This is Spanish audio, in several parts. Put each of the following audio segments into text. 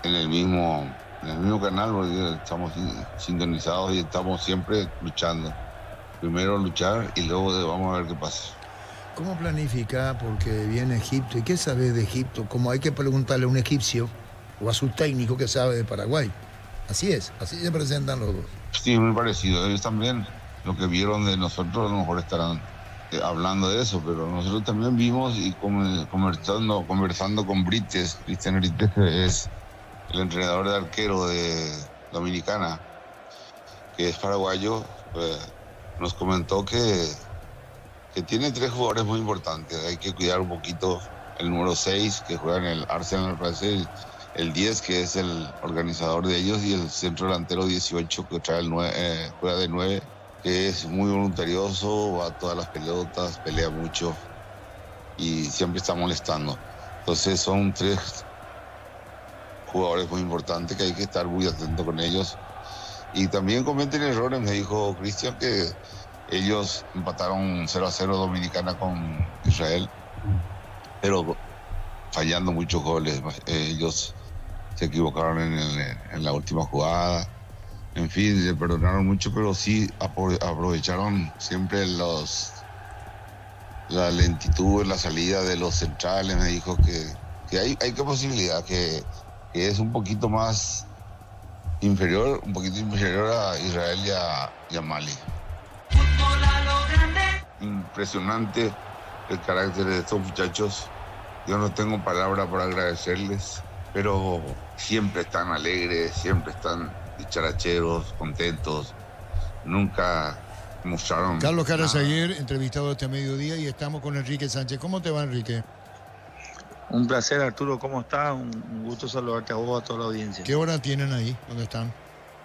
en el mismo canal, porque estamos sintonizados y estamos siempre luchando. Primero luchar y luego vamos a ver qué pasa. ¿Cómo planifica? Porque viene Egipto. ¿Y qué sabes de Egipto? Como hay que preguntarle a un egipcio o a su técnico que sabe de Paraguay. Así es, así se presentan los dos. Sí, muy parecido. Ellos también, lo que vieron de nosotros, a lo mejor estarán hablando de eso, pero nosotros también vimos y conversando con Brites. Cristian Brites, que es el entrenador de arquero de Dominicana, que es paraguayo, nos comentó que tiene 3 jugadores muy importantes. Hay que cuidar un poquito el número 6, que juega en el Arsenal francés, el 10, que es el organizador de ellos, y el centro delantero 18, que trae juega de 9, que es muy voluntarioso, va a todas las pelotas, pelea mucho y siempre está molestando. Entonces son 3 jugadores muy importantes que hay que estar muy atento con ellos. Y también cometen errores, me dijo Cristian, que ellos empataron 0-0 Dominicana con Israel, pero fallando muchos goles. Ellos se equivocaron en la última jugada. En fin, le perdonaron mucho, pero sí aprovecharon siempre la lentitud en la salida de los centrales. Me dijo que hay qué posibilidad, que es un poquito inferior a Israel y a Mali. Impresionante el carácter de estos muchachos. Yo no tengo palabra para agradecerles, pero siempre están alegres, siempre están dicharacheros, contentos. Nunca mostraron Carlos Carazaguer, entrevistado este mediodía, y estamos con Enrique Sánchez. ¿Cómo te va, Enrique? Un placer, Arturo. ¿Cómo estás? Un gusto saludarte a vos, a toda la audiencia. ¿Qué hora tienen ahí? ¿Dónde están?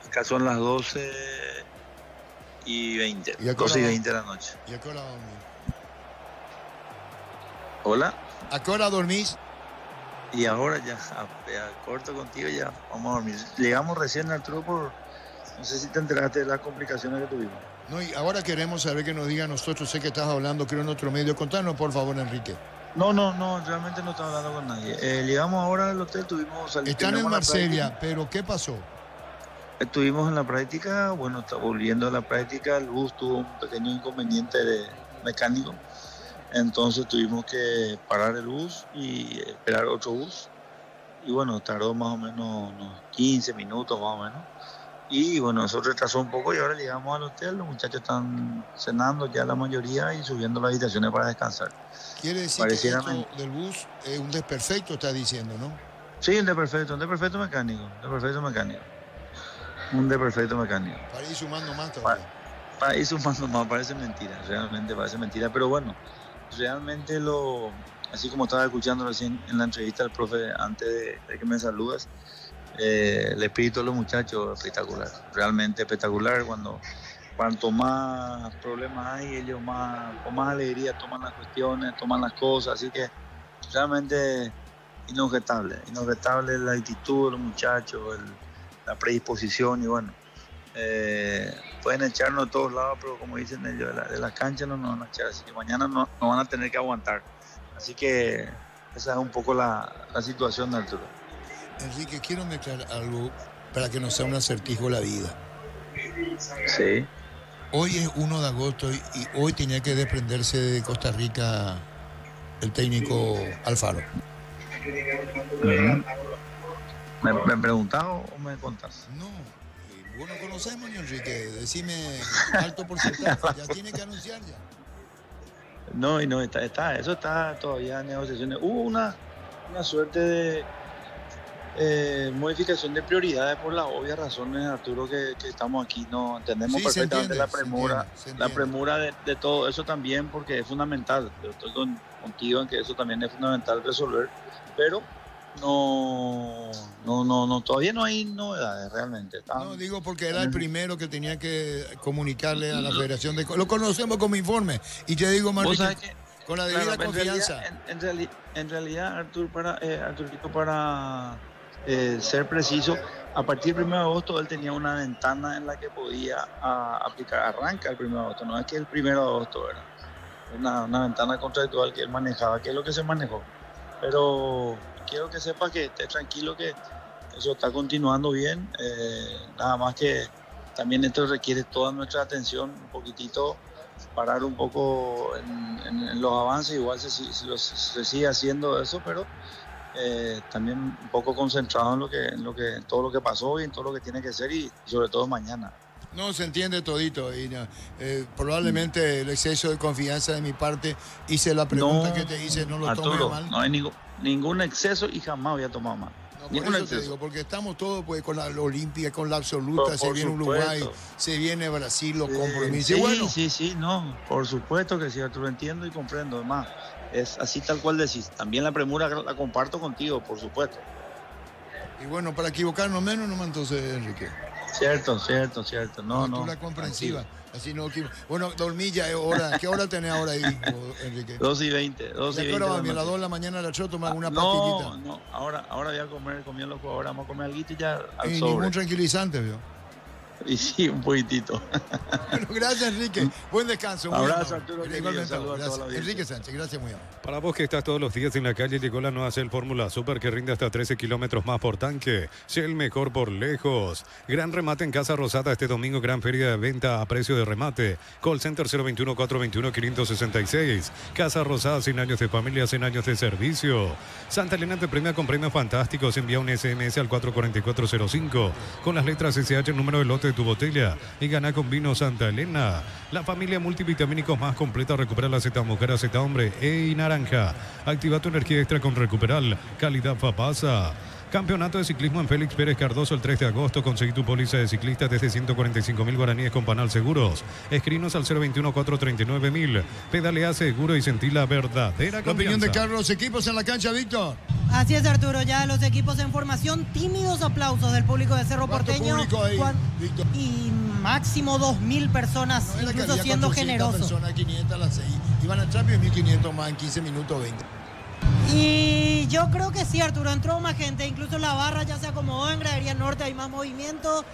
Acá son las 12:20. 12:20 de la noche. ¿Y a qué hora dormís? ¿Hola? ¿A qué hora dormís? Y ahora ya, corto contigo, ya vamos a dormir. Llegamos recién, Arturo, no sé si te enteraste de las complicaciones que tuvimos. No, y ahora queremos saber que nos diga a nosotros. Sé que estás hablando, creo, en otro medio. Contanos, por favor, Enrique. No, realmente no estaba hablando con nadie. Llegamos ahora al hotel, Están en Marsella, pero ¿qué pasó? Estuvimos en la práctica, bueno, volviendo a la práctica, el bus tuvo un pequeño inconveniente mecánico. Entonces tuvimos que parar el bus y esperar otro bus. Y bueno, tardó más o menos unos 15 minutos más o menos. Y bueno, eso retrasó un poco y ahora llegamos al hotel. Los muchachos están cenando ya la mayoría y subiendo las habitaciones para descansar. Quiere decir que esto del bus es un desperfecto, estás diciendo, ¿no? Sí, un desperfecto mecánico. Un desperfecto mecánico. Para ir sumando más todavía. Para ir sumando más, parece mentira, realmente parece mentira. Pero bueno, realmente así como estaba escuchando recién en la entrevista al profe antes de que me saludas, el espíritu de los muchachos es espectacular, realmente espectacular. Cuanto más problemas hay, ellos con más alegría toman las cuestiones, toman las cosas, así que realmente inobjetable la actitud de los muchachos, la predisposición. Y bueno, pueden echarnos de todos lados, pero como dicen ellos, de las canchas no nos van a echar, así que mañana no van a tener que aguantar. Así que esa es un poco la situación de Arturo. Enrique, quiero mezclar algo para que no sea un acertijo la vida. Sí. Hoy es 1 de agosto y hoy tenía que desprenderse de Costa Rica el técnico Alfaro. Uh-huh. ¿Me preguntás o me contás? No, vos no conocemos, Enrique. Decime alto porcentaje, ya tiene que anunciar ya. No, eso está todavía en negociaciones. Hubo una suerte de modificación de prioridades por las obvias razones, Arturo, que estamos aquí. No entendemos perfectamente la premura, la premura de todo eso también, porque es fundamental. Yo estoy contigo en que eso también es fundamental resolver, pero no, todavía no hay novedades realmente. No, digo porque era el primero que tenía que comunicarle a la Federación de... Lo conocemos como informe, y te digo, Martín, con la debida confianza. En realidad, Arturito, para ser preciso, a partir del 1 de agosto él tenía una ventana en la que podía aplicar. Arranca el 1 de agosto, no es que el 1 de agosto era una ventana contractual que él manejaba, que es lo que se manejó. Pero quiero que sepa que esté tranquilo, que eso está continuando bien, nada más que también esto requiere toda nuestra atención, un poquitito, parar un poco en los avances, igual se sigue haciendo eso, pero también un poco concentrado en todo lo que pasó y en todo lo que tiene que ser y sobre todo mañana. No, se entiende todito. Y, probablemente el exceso de confianza de mi parte, hice la pregunta que te hice, no lo tomes mal. No hay ningún exceso y jamás voy a tomar mal. No, por eso te digo, porque estamos todos pues, con la Olimpia, con la absoluta, se viene Uruguay, se viene Brasil, los compromisos. Sí, no, por supuesto que sí, Arturo, entiendo y comprendo. Además, es así tal cual decís. También la premura la comparto contigo, por supuesto. Y bueno, para equivocarnos menos, nomás entonces, Enrique. Cierto. No. La comprensiva. Así no. Bueno, dormilla, ¿qué hora tenés ahora ahí, Enrique? 2:20. ¿Qué hora va? ¿A las 2 de la mañana la choto, tomar una pastillita? No, ahora voy a comer loco, ahora vamos a comer algo y ya al y sobre. Ningún tranquilizante, ¿vio? Y sí, un poquitito. Bueno, gracias, Enrique. Buen descanso. Abrazo, Arturo. Igualmente, gracias. Enrique Sánchez, gracias muy amable. Para vos que estás todos los días en la calle, llegó la nueva Shell Fórmula Super que rinde hasta 13 kilómetros más por tanque. Shell mejor por lejos. Gran remate en Casa Rosada este domingo, gran feria de venta a precio de remate. Call Center 021-421-566. Casa Rosada, 100 años de familia, 100 años de servicio. Santa Elena te premia con premios fantásticos. Envía un SMS al 44405 con las letras SH, el número de lote de tu botella y gana con vino Santa Elena. La familia multivitamínicos más completa. Recupera la Z mujer, Z hombre y naranja. Activa tu energía extra con Recuperal. Calidad Fapasa. Campeonato de ciclismo en Félix Pérez Cardoso el 3 de agosto. Conseguí tu póliza de ciclista desde 145.000 guaraníes con Panal Seguros. Escrinos al 021-439.000. Pedalea seguro y sentí la verdadera confianza. La opinión de Carlos. Equipos en la cancha, Víctor. Así es, Arturo. Ya los equipos en formación. Tímidos aplausos del público de Cerro Porteño. Público ahí, Víctor? Y máximo 2.000 personas, no, incluso siendo generoso. Personas, 500 a las 6. Iban a entrar 1.500 más en 15 minutos 20. Y yo creo que sí, Arturo, entró más gente, incluso la barra ya se acomodó, en Gradería Norte hay más movimiento.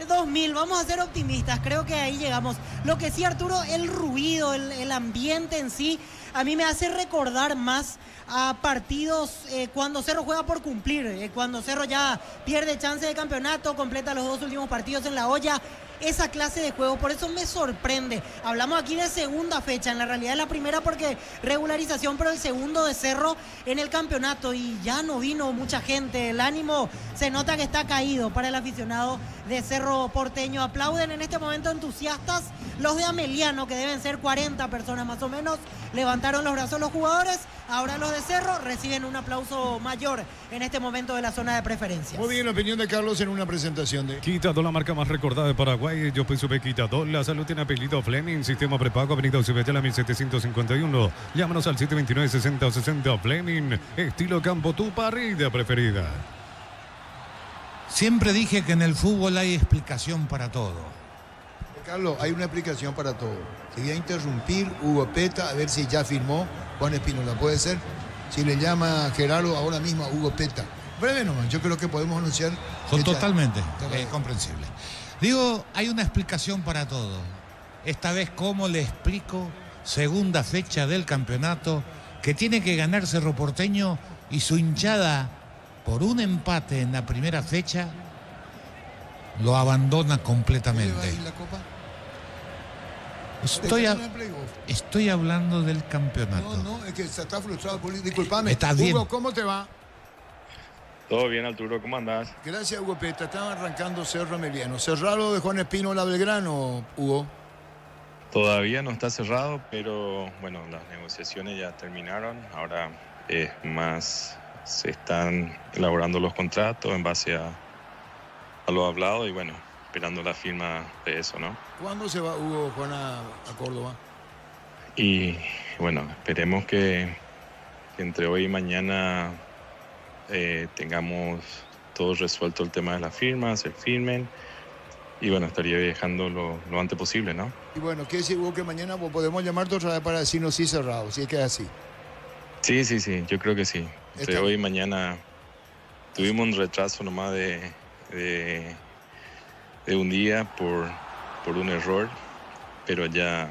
2.000, vamos a ser optimistas, creo que ahí llegamos. Lo que sí, Arturo, el ruido, el ambiente en sí, a mí me hace recordar más a partidos cuando Cerro juega por cumplir, cuando Cerro ya pierde chance de campeonato, completa los 2 últimos partidos en la olla. Esa clase de juego, por eso me sorprende. Hablamos aquí de segunda fecha, en la realidad es la primera porque regularización, pero el segundo de Cerro en el campeonato y ya no vino mucha gente. El ánimo se nota que está caído para el aficionado de Cerro Porteño. Aplauden en este momento entusiastas los de Ameliano, que deben ser 40 personas más o menos. Levantaron los brazos los jugadores, ahora los de Cerro reciben un aplauso mayor en este momento de la zona de preferencia. Muy bien, la opinión de Carlos en una presentación de Quitador, la marca más recordada de Paraguay. Yo soy Sube Quitador. La salud tiene apellido Fleming. Sistema prepago, avenida Ocibetela 1751. Llámanos al 729-6060 Fleming. Estilo campo, tu parrilla preferida. Siempre dije que en el fútbol hay explicación para todo. Carlos, hay una explicación para todo. Te voy a interrumpir, Hugo Peta, a ver si ya firmó Juan Espínola. ¿Puede ser? Si le llama Gerardo ahora mismo a Hugo Peta. Breve nomás, yo creo que podemos anunciar. Totalmente comprensible. Digo, hay una explicación para todo. Esta vez, ¿cómo le explico? Segunda fecha del campeonato que tiene que ganar Cerro Porteño y su hinchada por un empate en la primera fecha lo abandona completamente. ¿La Copa? Estoy hablando del campeonato. No, es que está frustrado. Disculpame. Está bien. Hugo, ¿cómo te va? Todo bien, Arturo, ¿cómo andás? Gracias, Hugo Peta. Estaba arrancando Cerro Ameliano. ¿Cerrado de Juan Espínola Belgrano, Hugo? Todavía no está cerrado, pero bueno, las negociaciones ya terminaron. Ahora es más, se están elaborando los contratos en base a lo hablado y bueno, esperando la firma de eso, ¿no? ¿Cuándo se va Hugo, Juan, a Córdoba? Y bueno, esperemos que entre hoy y mañana tengamos todo resuelto el tema de las firmas, se firmen y bueno, estaría viajando lo antes posible, ¿no? Y bueno, ¿qué decir, Hugo, que mañana podemos llamarte otra vez para decirnos sí cerrado, si es que es así? Sí, yo creo que sí. Entre hoy y mañana tuvimos un retraso nomás de un día por un error, pero ya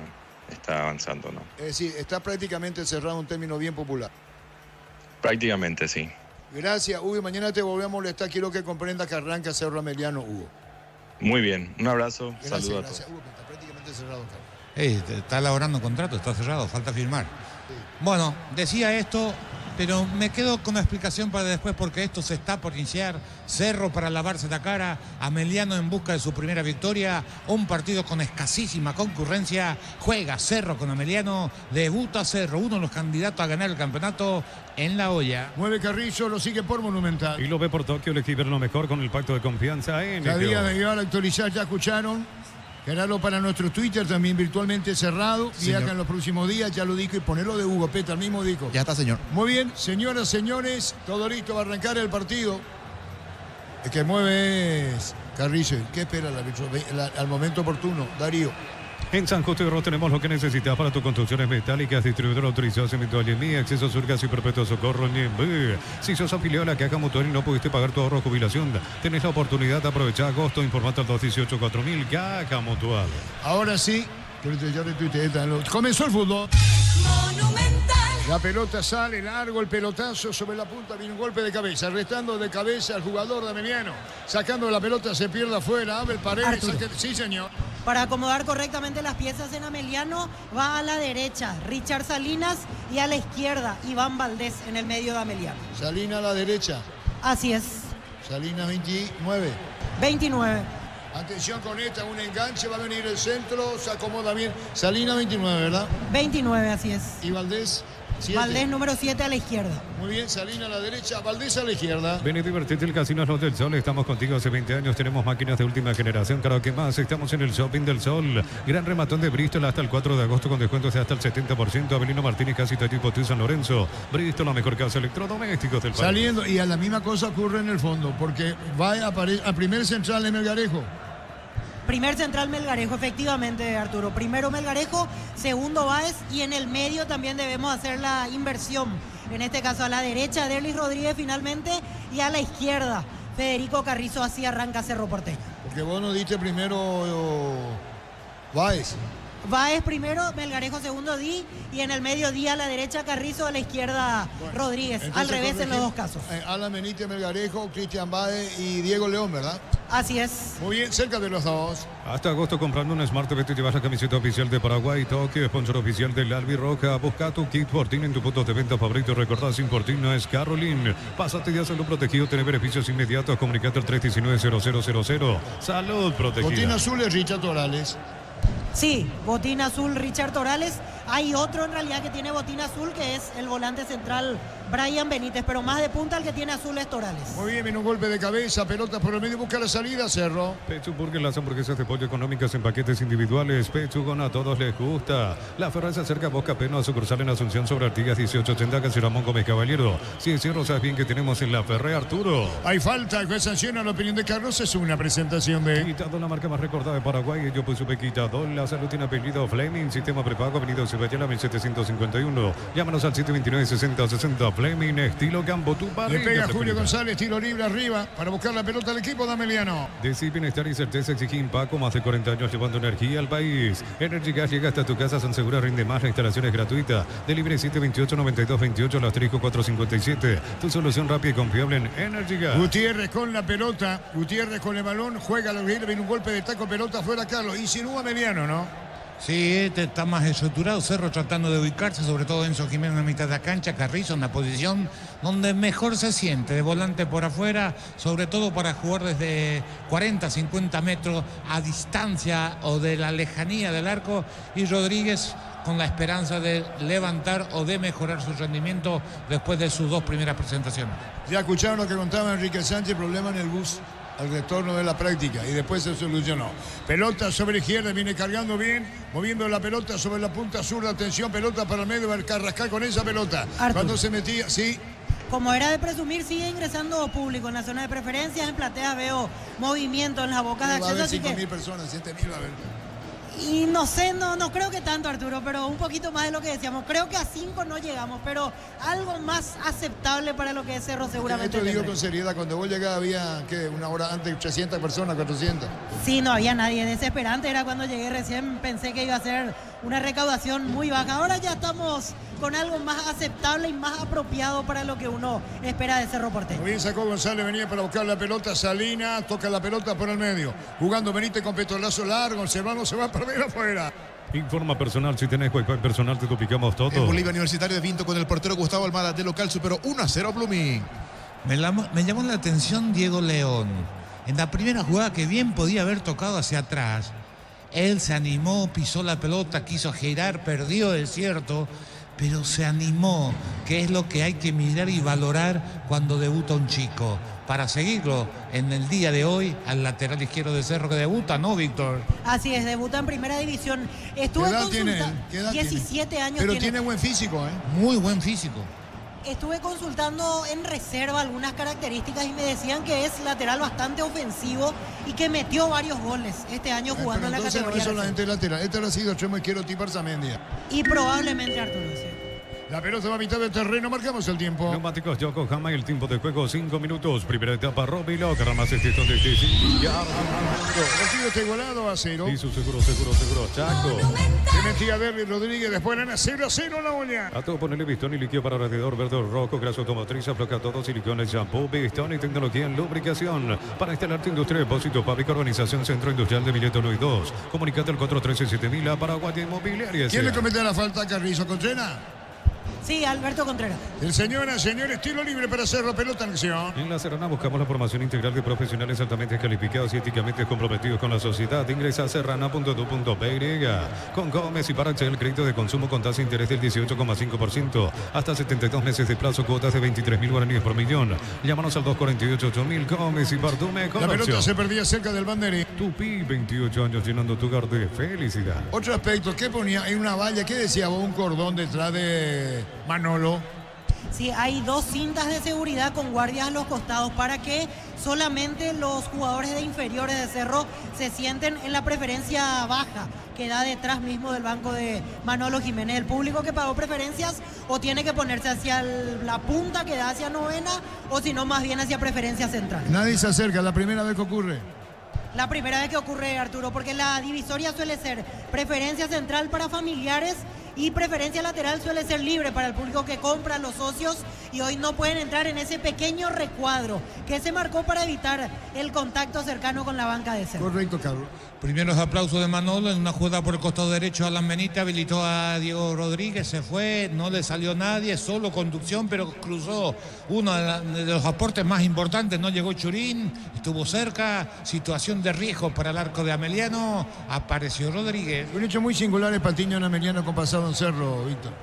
está avanzando, ¿no? Es decir, está prácticamente cerrado, un término bien popular. Prácticamente, sí. Gracias, Hugo. Mañana te volvemos a molestar. Quiero que comprenda que arranca Cerro Ameliano, Hugo. Muy bien, un abrazo, Gracias, saludo a gracias, todos. Hugo. Está prácticamente cerrado, Carlos. Está elaborando contrato, está cerrado, falta firmar. Bueno, decía esto, pero me quedo con la explicación para después porque esto se está por iniciar. Cerro para lavarse la cara, Ameliano en busca de su primera victoria, un partido con escasísima concurrencia, juega Cerro con Ameliano, debuta Cerro, uno de los candidatos a ganar el campeonato en La Hoya. Mueve Carrizo, lo sigue por Monumental. Y lo ve por Tokio, el equipo lo mejor con el pacto de confianza en La día NTO. de llegar a actualizar, ya escucharon. Gerardo para nuestro Twitter, también virtualmente cerrado. Viaja en los próximos días, ya lo dijo, y ponelo de Hugo Peta, el mismo dijo. Ya está, señor. Muy bien, señoras, señores, todo listo, va a arrancar el partido. El que mueve es Carrizo. ¿Qué espera el árbitro? Al momento oportuno, Darío. En San Justo y Ros tenemos lo que necesitas para tus construcciones metálicas, distribuidor autorizado Cemento Allemí, acceso Surgas y Perpetuo Socorro Niembé. Si sos afiliado a la Caja Mutual y no pudiste pagar tu ahorro o jubilación, tenés la oportunidad de aprovechar agosto. Informate al 218-4000 Caja Mutual. Ahora sí, ya retuiteé, comenzó el fútbol. La pelota sale largo, el pelotazo sobre la punta, viene un golpe de cabeza, restando de cabeza al jugador de Ameliano, sacando la pelota, se pierde afuera, Abel Paredes, sí señor. Para acomodar correctamente las piezas en Ameliano, va a la derecha Richard Salinas y a la izquierda Iván Valdés en el medio de Ameliano. Salinas a la derecha. Así es. Salinas 29. 29. Atención con esta, un enganche, va a venir el centro, se acomoda bien. Salinas 29, ¿verdad? 29, así es. Y Valdés 7. Valdés número 7 a la izquierda. Muy bien, Salinas a la derecha, Valdés a la izquierda. Ven y divertite, el Casino Los del Sol. Estamos contigo hace 20 años. Tenemos máquinas de última generación. Claro que más. Estamos en el Shopping del Sol. Gran rematón de Bristol hasta el 4 de agosto con descuentos de hasta el 70%. Avelino Martínez, casi tipo tú San Lorenzo. Bristol, la mejor casa electrodomésticos del país. Saliendo, y a la misma cosa ocurre en el fondo, porque va a primer central en Melgarejo. Primer central Melgarejo, efectivamente, Arturo. Primero Melgarejo, segundo Báez y en el medio también debemos hacer la inversión. En este caso a la derecha Derlis Rodríguez finalmente y a la izquierda Federico Carrizo. Así arranca Cerro Porteño. Porque vos nos diste primero Báez. Báez primero, Melgarejo segundo Di y en el medio Di a la derecha Carrizo, a la izquierda Rodríguez. Al revés en los dos casos. Alan Benítez, Melgarejo, Cristian Báez y Diego León, ¿verdad? Así es. Muy bien, cerca de los dos. Hasta agosto comprando un Smart TV te llevas la camiseta oficial de Paraguay, Tokio, sponsor oficial del Albirroja. Busca tu kit Fortín en tu punto de venta favorito. Recordad, sin Fortín no es Caroline. Pásate ya salud protegido, tener beneficios inmediatos. Comunicate al 319-0000. Salud protegida. Botín azul es Richard Torales. Sí, botín azul Richard Torales. Hay otro en realidad que tiene botín azul, que es el volante central Brian Benítez, pero más de punta el que tiene azul es Torales. Muy bien, viene un golpe de cabeza, pelota por el medio, busca la salida, Cerro. Pechu Burger, las hamburguesas de pollo económicas en paquetes individuales. Pechugon, a todos les gusta. La Ferraz se acerca a Bosca Peno a sucursal en Asunción sobre Artigas 1880, casi Ramón Gómez Caballero. Si es Cerro, sabes bien que tenemos en la Ferré, Arturo. Hay falta, el juez sanciona la opinión de Carlos, es una presentación de... Quitado, la marca más recordada de Paraguay. Yo pues supe Quitado. La salud tiene apellido Fleming. Sistema prepago, Avenida Cibayala 1751. Llámanos al 729-6060. Fleming, estilo Gambotú. Le pega Julio González, tiro libre arriba para buscar la pelota al equipo de Ameliano. Decir bienestar y certeza exige Impaco, más de 40 años llevando energía al país. Energy Gas llega hasta tu casa, San Segura rinde más, la instalación es gratuita. Delivery 728-9228, la Asterisco 457. Tu solución rápida y confiable en Energy Gas. Gutiérrez con la pelota, Gutiérrez con el balón, juega la viene un golpe de taco, pelota fuera Carlos. Insinúa Ameliano, ¿no? Sí, este está más estructurado, Cerro tratando de ubicarse, sobre todo Enzo Jiménez en la mitad de la cancha, Carrizo en la posición donde mejor se siente, de volante por afuera, sobre todo para jugar desde 40, 50 metros a distancia o de la lejanía del arco, y Rodríguez con la esperanza de levantar o de mejorar su rendimiento después de sus dos primeras presentaciones. Ya escucharon lo que contaba Enrique Sánchez, problema en el bus al retorno de la práctica y después se solucionó. Pelota sobre izquierda, viene cargando bien, moviendo la pelota sobre la punta sur, atención, pelota para el medio, va a Carrascal con esa pelota. Artur. Cuando se metía, sí. Como era de presumir, sigue ingresando público en la zona de preferencias. En platea veo movimiento en las bocas de Va a haber acceso. 5.000 personas, 7.000 va a haber. Y no sé, no creo que tanto, Arturo, pero un poquito más de lo que decíamos. Creo que a 5 no llegamos, pero algo más aceptable para lo que es Cerro seguramente. Esto digo con seriedad, cuando vos llegás había, ¿qué? Una hora antes, 300 personas, 400. Sí, no había nadie, desesperante era cuando llegué recién, pensé que iba a ser una recaudación muy baja. Ahora ya estamos con algo más aceptable y más apropiado para lo que uno espera de Cerro Porteño. Bien sacó González, venía para buscar la pelota, Salinas, toca la pelota por el medio. Jugando Benítez con petolazo largo, Serrano se va a perder afuera. Informa personal, si tenés Wi-Fi personal te duplicamos todo. En Bolivia Universitario de Vinto con el portero Gustavo Almada de local superó 1-0 Blooming. Me llamó la atención Diego León. En la primera jugada que bien podía haber tocado hacia atrás, él se animó, pisó la pelota, quiso girar, perdió, es cierto, pero se animó, que es lo que hay que mirar y valorar cuando debuta un chico. Para seguirlo en el día de hoy al lateral izquierdo de Cerro que debuta, ¿no, Víctor? Así es, debuta en primera división. Estuve ¿Qué edad tiene él? ¿Qué edad 17 tiene? años Pero tiene buen físico, ¿eh? Muy buen físico. Estuve consultando en reserva algunas características y me decían que es lateral bastante ofensivo y que metió varios goles este año jugando en la entonces categoría. No es solamente lateral, este ha sido extremo izquierdo tipo Arzamendia. Y probablemente Arturo, sí. La pelota va a mitad del terreno, marcamos el tiempo. Neumáticos Yokohama y el tiempo de juego 5 minutos. Primera etapa, Robilo, que ramase este donde esté. El partido está igualado a 0. Y su seguro, Chaco. Clementía Derby Rodríguez, después gana 0-0 la olla. A todo ponerle pistón y líquido para radiador verde o rojo, grasa automotriz, afloja todo, silicones, shampoo, pistón y tecnología en lubricación. Para instalarte industria, depósito, fábrica, organización, Centro Industrial de Mileto 1 y 2. Comunicate al 413-7000 a Paraguay Inmobiliaria. ¿Quién le comete la falta a Carrizo Contreras? Sí, Alberto Contreras. El señor, estilo libre para hacerlo, pelota en acción. En La Serrana buscamos la formación integral de profesionales altamente calificados y éticamente comprometidos con la sociedad. Ingresa a serrana.edu.py. Con Gómez y Parache el crédito de consumo con tasa de interés del 18,5%. Hasta 72 meses de plazo, cuotas de 23.000 guaraníes por millón. Llámanos al 248-8000. Gómez y Pardume con La pelota opción. se perdía cerca del banderín. Tupi, 28 años llenando tu hogar de felicidad. Otro aspecto, ¿qué ponía en una valla? ¿Qué decía vos? Un cordón detrás de Manolo. Sí, hay 2 cintas de seguridad con guardias a los costados para que solamente los jugadores de inferiores de Cerro se sienten en la preferencia baja, que da detrás mismo del banco de Manolo Jiménez. El público que pagó preferencias o tiene que ponerse hacia la punta que da hacia novena o si no más bien hacia preferencia central. Nadie se acerca, la primera vez que ocurre. La primera vez que ocurre, Arturo, porque la divisoria suele ser preferencia central para familiares y preferencia lateral suele ser libre para el público que compra, los socios, y hoy no pueden entrar en ese pequeño recuadro que se marcó para evitar el contacto cercano con la banca de Cerro. Correcto, Carlos. Primeros aplausos de Manolo en una jugada por el costado derecho. Alan Benítez habilitó a Diego Rodríguez, se fue, no le salió nadie, solo conducción, pero cruzó uno de los aportes más importantes. No llegó Churín, estuvo cerca, situación de riesgo para el arco de Ameliano, apareció Rodríguez. Un hecho muy singular es Patiño en Ameliano con pasado en Cerro, Víctor.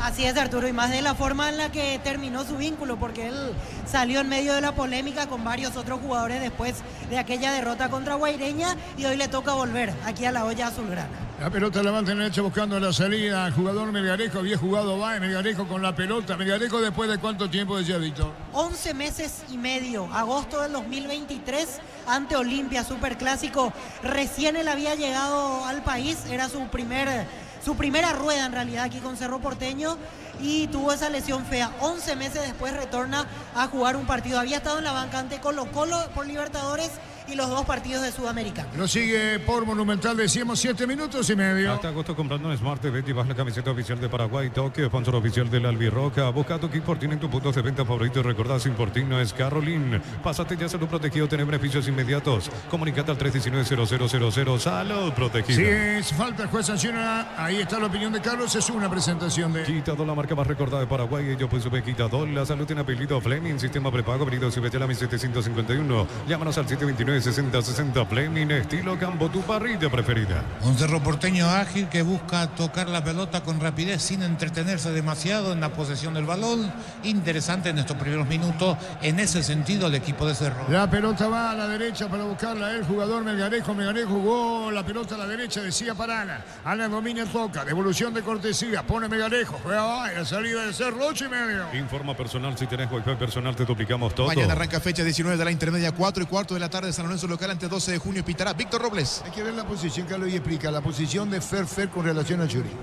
Así es, Arturo, y más de la forma en la que terminó su vínculo, porque él salió en medio de la polémica con varios otros jugadores después de aquella derrota contra Guaireña y hoy le toca volver aquí a la olla azulgrana. La pelota levanta en el derecho buscando la salida. El jugador Melgarejo había jugado Melgarejo con la pelota. Melgarejo después de cuánto tiempo, decía Víctor. 11 meses y medio, agosto del 2023, ante Olimpia, Superclásico. Recién él había llegado al país, era su primera rueda en realidad aquí con Cerro Porteño y tuvo esa lesión fea. 11 meses después retorna a jugar un partido. Había estado en la banca ante Colo-Colo por Libertadores y los 2 partidos de Sudamericana. Lo sigue por Monumental, decíamos 7 minutos y medio. Hasta agosto comprando en Smart TV y vas la camiseta oficial de Paraguay, Tokio, sponsor oficial del Albirroca. Busca tu kit Fortín en tu puntos de venta favorito y recordá, sin Fortín no es Carolín. Pásate ya salud protegido, tener beneficios inmediatos. Comunicate al 319-0000, salud protegido. Si es falta, el juez sanciona. Ahí está la opinión de Carlos, es una presentación de Quitadol, la marca más recordada de Paraguay. Yo pues sube Quitadol, la salud en apellido Fleming, sistema prepago, venido sube a la 1751. Llámanos al 729-6060 Fleming, estilo Campo, tu parrilla preferida. Un Cerro Porteño ágil que busca tocar la pelota con rapidez sin entretenerse demasiado en la posesión del balón. Interesante en estos primeros minutos, en ese sentido, el equipo de Cerro. La pelota va a la derecha para buscarla el jugador Melgarejo. Melgarejo jugó la pelota a la derecha, decía para Ana. Ana domina, toca, devolución de cortesía, pone Melgarejo, juega la salida de Cerro, 8:30. Informa personal, si tenés Wi-Fi personal te duplicamos todo. Mañana arranca fecha 19 de la intermedia, 4:15 de la tarde, San Lorenzo local ante 12 de junio, pitará Víctor Robles. Hay que ver la posición, Carlos, y explica la posición de Fer con relación a Churín.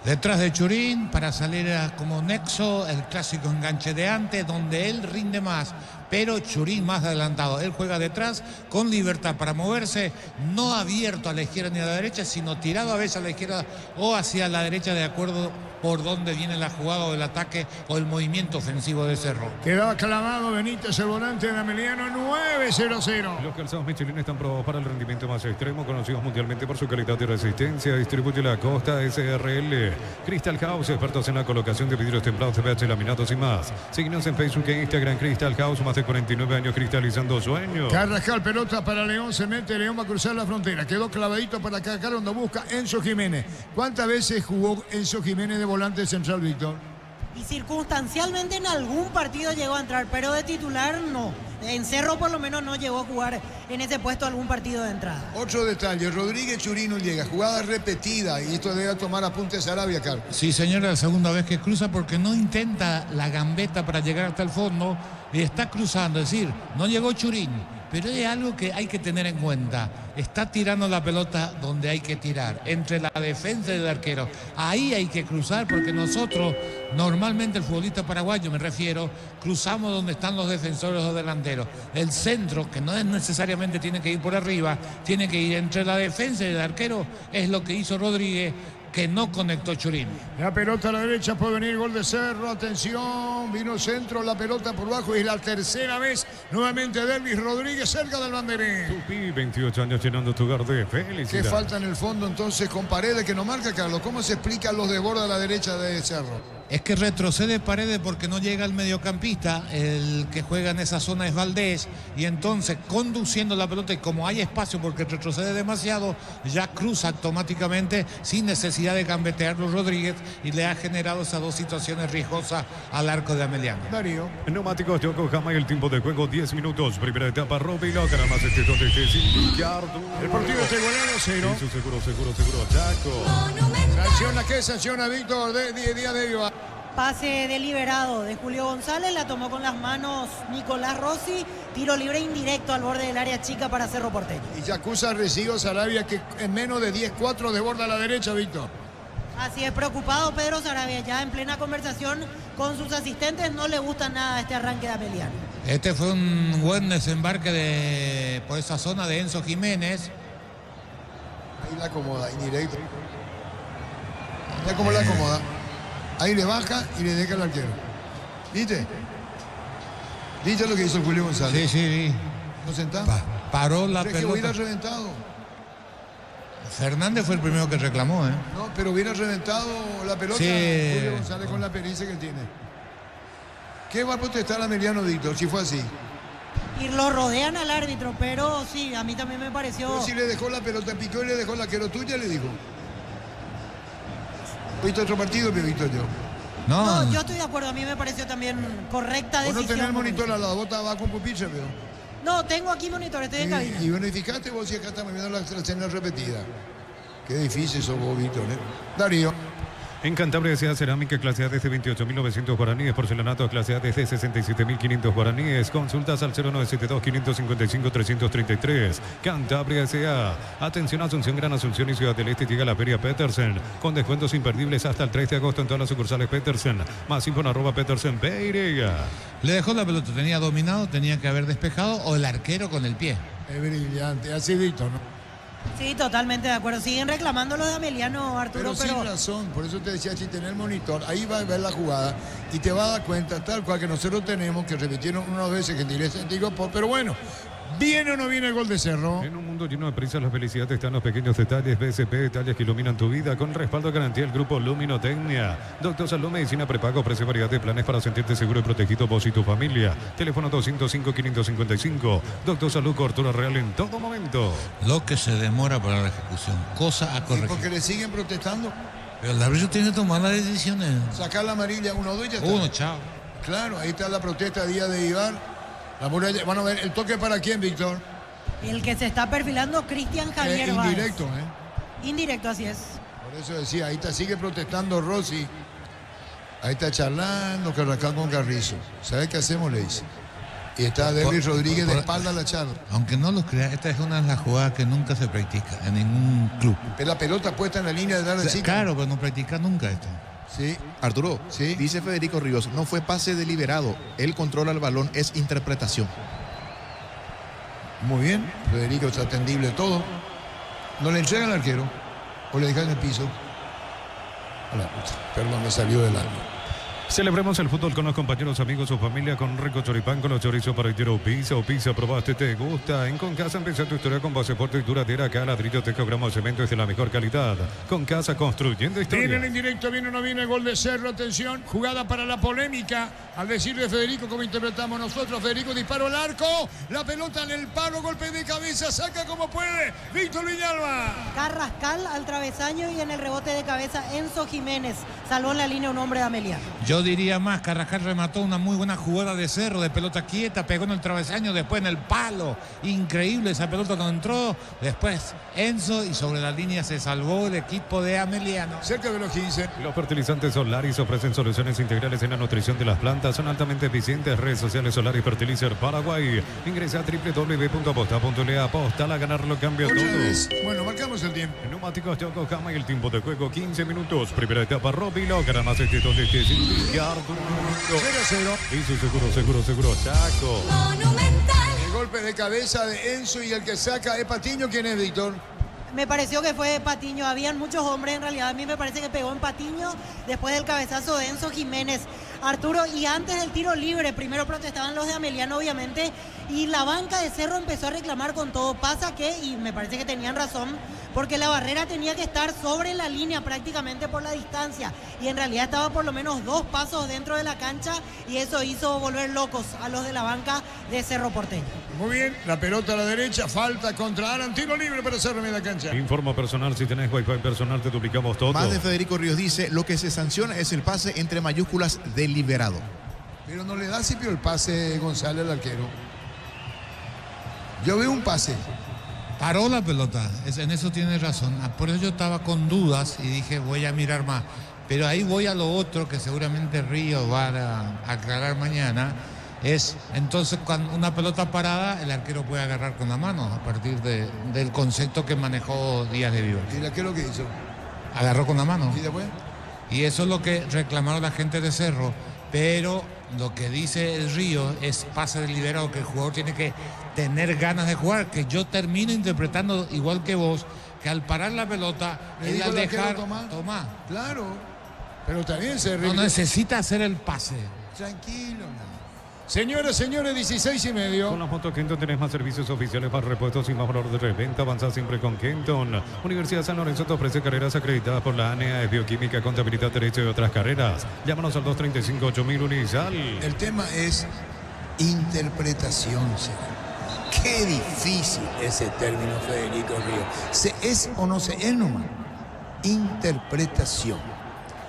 Detrás de Churín, para salir como nexo, el clásico enganche de antes, donde él rinde más, pero Churín más adelantado. Él juega detrás con libertad para moverse, no abierto a la izquierda ni a la derecha, sino tirado a veces a la izquierda o hacia la derecha de acuerdo por dónde viene la jugada o el ataque o el movimiento ofensivo de Cerro. Quedaba clavado Benítez, el volante de Ameliano, 9-0-0. Los calzados Michelin están probados para el rendimiento más extremo, conocidos mundialmente por su calidad y resistencia. Distribuye la Costa SRL. Crystal House, expertos en la colocación de vidrios templados, TPH, laminados y más. Síguenos en Facebook e Instagram. Crystal House, más de 49 años cristalizando sueños. Carrascal, pelota para León, se mete, León va a cruzar la frontera. Quedó clavadito para acá, donde busca Enzo Jiménez. ¿Cuántas veces jugó Enzo Jiménez de volante central, Víctor? Y circunstancialmente en algún partido llegó a entrar, pero de titular no. En Cerro por lo menos no llegó a jugar en ese puesto algún partido de entrada. Otro detalle, Rodríguez Churino llega, jugada repetida, y esto debe tomar apuntes Sarabia, Carlos. Sí, señora, la segunda vez que cruza porque no intenta la gambeta para llegar hasta el fondo y está cruzando, es decir, no llegó Churín, pero es algo que hay que tener en cuenta. Está tirando la pelota donde hay que tirar, entre la defensa y el arquero. Ahí hay que cruzar porque nosotros, normalmente el futbolista paraguayo, me refiero, cruzamos donde están los defensores o delanteros. El centro, que no es necesariamente tiene que ir por arriba, tiene que ir entre la defensa y el arquero, es lo que hizo Rodríguez, que no conectó Churín. La pelota a la derecha, puede venir gol de Cerro, atención, vino centro, la pelota por bajo y es la tercera vez nuevamente Delvis Rodríguez cerca del banderín. Tupi, 28 años llenando tu hogar de felicidad. ¿Qué falta en el fondo entonces con Paredes que no marca, Carlos? ¿Cómo se explican los desbordes a la derecha de Cerro? Es que retrocede Paredes porque no llega el mediocampista, el que juega en esa zona es Valdés, y entonces conduciendo la pelota, y como hay espacio porque retrocede demasiado, ya cruza automáticamente sin necesidad de gambetearlo Rodríguez, y le ha generado esas dos situaciones riesgosas al arco de Ameliano. Darío. Neumáticos Yokohama y el tiempo de juego 10 minutos. Primera etapa, Robilo, más este donde esté sin Ricardo. El partido está igualado 0. Eso seguro, Chaco. Sanciona, ¿qué sanciona Víctor de Díaz de Viva? Pase deliberado de Julio González, la tomó con las manos Nicolás Rossi, tiro libre indirecto al borde del área chica para Cerro Porteño. Y ya acusa recibo Sarabia que en menos de 10-4 desborda a la derecha, Víctor. Así es, preocupado Pedro Sarabia, ya en plena conversación con sus asistentes, no le gusta nada este arranque de Ameliano. Este fue un buen desembarque por esa zona de Enzo Jiménez. Ahí la acomoda, indirecto. Ya como la acomoda. Ahí le baja y le deja al arquero. ¿Viste? ¿Viste lo que hizo Julio González? Sí. ¿No sentás? Paró la ¿Crees que pelota. hubiera reventado? Fernández fue el primero que reclamó, ¿eh? No, pero hubiera reventado la pelota Sí. Julio González con la pericia que tiene. ¿Qué va a protestar Ameliano, Víctor, si fue así? Y lo rodean al árbitro, pero sí, a mí también me pareció... Pero si le dejó la pelota, picó y le dejó la arquero tuya, le dijo. ¿Viste otro partido que he visto yo? No, yo estoy de acuerdo, a mí me pareció también correcta Vos decisión. no tenés el monitor al lado, vos estabas con pupiche, pero... No, tengo aquí monitor, estoy en cabina. Y bueno, y fíjate vos si acá estamos viendo la escena repetida. Qué difícil sos vos, Víctor, ¿eh? Darío. En Cantabria decía cerámica, clase A desde 28.900 guaraníes, porcelanato clase A desde 67.500 guaraníes. Consultas al 0972-555-333. Cantabria S.A. Atención, Asunción, Gran Asunción y Ciudad del Este, llega la Feria Petersen, con descuentos imperdibles hasta el 3 de agosto en todas las sucursales Petersen. Más info en @Petersen Pereira. Le dejó la pelota, tenía dominado, tenía que haber despejado, o el arquero con el pie. Es brillante, así Víctor, ¿no? Sí, totalmente de acuerdo. Siguen reclamando lo de Ameliano, Arturo, Pero sin razón, por eso te decía, si tenés el monitor, ahí va a ver la jugada y te va a dar cuenta, tal cual que nosotros tenemos, que repitieron unas veces que tiré sentido, pero bueno, ¿viene o no viene el gol de Cerro? En un mundo lleno de prisas, la felicidad está en los pequeños detalles. BSP, detalles que iluminan tu vida, con respaldo garantía el grupo Luminotecnia. Doctor Salud, medicina prepago, ofrece variedad de planes para sentirte seguro y protegido vos y tu familia. Teléfono 205-555. Doctor Salud, cobertura real en todo momento. Lo que se demora para la ejecución, cosa a ¿Y corregir. porque le siguen protestando? Pero el árbitro tiene que tomar las decisiones. Sacar la amarilla 1-2 y ya está. Uno, chao. Claro, ahí está la protesta Díaz de Ibar. La muralla, van a ver, ¿el toque para quién, Víctor? El que se está perfilando, Cristian Javier Báez. Indirecto, Indirecto, así es. Por eso decía, ahí está, sigue protestando Rossi. Ahí está charlando Carrascal con Carrizo. ¿Sabes qué hacemos? Le dice. Y está Delvis Rodríguez de espalda a la charla. Aunque no lo creas, esta es una de las jugadas que nunca se practica en ningún club. Pero la pelota puesta en la línea de dar el Claro, pero no practica nunca esto. Sí. Arturo, Sí. dice Federico Ríos, no fue pase deliberado. Él controla el balón, es interpretación. Muy bien. Federico está atendible todo. ¿No le entrega al arquero? ¿O le deja en el piso? A la puta. Perdón, me salió del alma. Celebremos el fútbol con los compañeros, amigos o familia con rico choripán, con los chorizos para o pizza, probaste, te gusta. En Concasa empieza tu historia con base fuerte y duradera. Acá ladrillo, tejo, gramo, cemento es de la mejor calidad. Concasa, construyendo historia. Viene en directo, viene o no viene el gol de Cerro. Atención, jugada para la polémica. Al decir de Federico, como interpretamos nosotros, Federico disparó al arco. La pelota en el palo, golpe de cabeza, saca como puede. Víctor Villalba. Carrascal al travesaño y en el rebote de cabeza Enzo Jiménez. Salvó en la línea un hombre de Amelia. Yo diría más, Carrascal remató una muy buena jugada de Cerro, de pelota quieta, pegó en el travesaño, después en el palo. Increíble esa pelota no entró. Después Enzo y sobre la línea se salvó el equipo de Ameliano. Cerca de los 15. Los fertilizantes Solaris ofrecen soluciones integrales en la nutrición de las plantas. Son altamente eficientes. Redes sociales Solaris Fertilizer Paraguay. Ingresa a www.aposta.le. Aposta a ganar lo cambia todo. Bueno, marcamos el tiempo. Neumáticos Yokohama y el tiempo de juego 15 minutos. Primera etapa Robbie logra más éxito de este 0-0. Hizo seguro Chaco. El golpe de cabeza de Enzo y el que saca es Patiño. ¿Quién es, Víctor? Me pareció que fue Patiño, habían muchos hombres en realidad, a mí me parece que pegó en Patiño después del cabezazo de Enzo Jiménez. Arturo, y antes del tiro libre, primero protestaban los de Ameliano obviamente, y la banca de Cerro empezó a reclamar con todo. Pasa que, y me parece que tenían razón, porque la barrera tenía que estar sobre la línea prácticamente por la distancia, y en realidad estaba por lo menos 2 pasos dentro de la cancha, y eso hizo volver locos a los de la banca de Cerro Porteño. Muy bien, la pelota a la derecha, falta contra Alan, tiro libre para Cerro en media cancha. Informa personal, si tenés wifi personal te duplicamos todo. Más de Federico Ríos dice, lo que se sanciona es el pase entre mayúsculas deliberado. Pero no le da Cipio el pase González al arquero. Yo veo un pase. Paró la pelota, en eso tiene razón. Por eso yo estaba con dudas y dije voy a mirar más. Pero ahí voy a lo otro que seguramente Ríos va a aclarar mañana. Es entonces cuando una pelota parada el arquero puede agarrar con la mano a partir del concepto que manejó Díaz de Vivar. ¿Y el arquero qué hizo? Agarró con la mano. ¿Y después? Y eso es lo que reclamaron la gente de Cerro. Pero lo que dice el Río es pase deliberado, que el jugador tiene que tener ganas de jugar, que yo termino interpretando igual que vos, que al parar la pelota, él al dejar, toma. Claro, pero también se no necesita hacer el pase. Tranquilo, no. Señoras, señores, 16:30. Con la moto Kenton tenés más servicios oficiales para repuestos y más valor de reventa. Avanza siempre con Kenton. Universidad San Lorenzo te ofrece carreras acreditadas por la ANEA de Bioquímica, Contabilidad, Derecho y otras carreras. Llámanos al 235-8000 Unisal. El tema es interpretación, señor. Qué difícil ese término, Federico Ríos. ¿Se es o no se es nomás? Interpretación.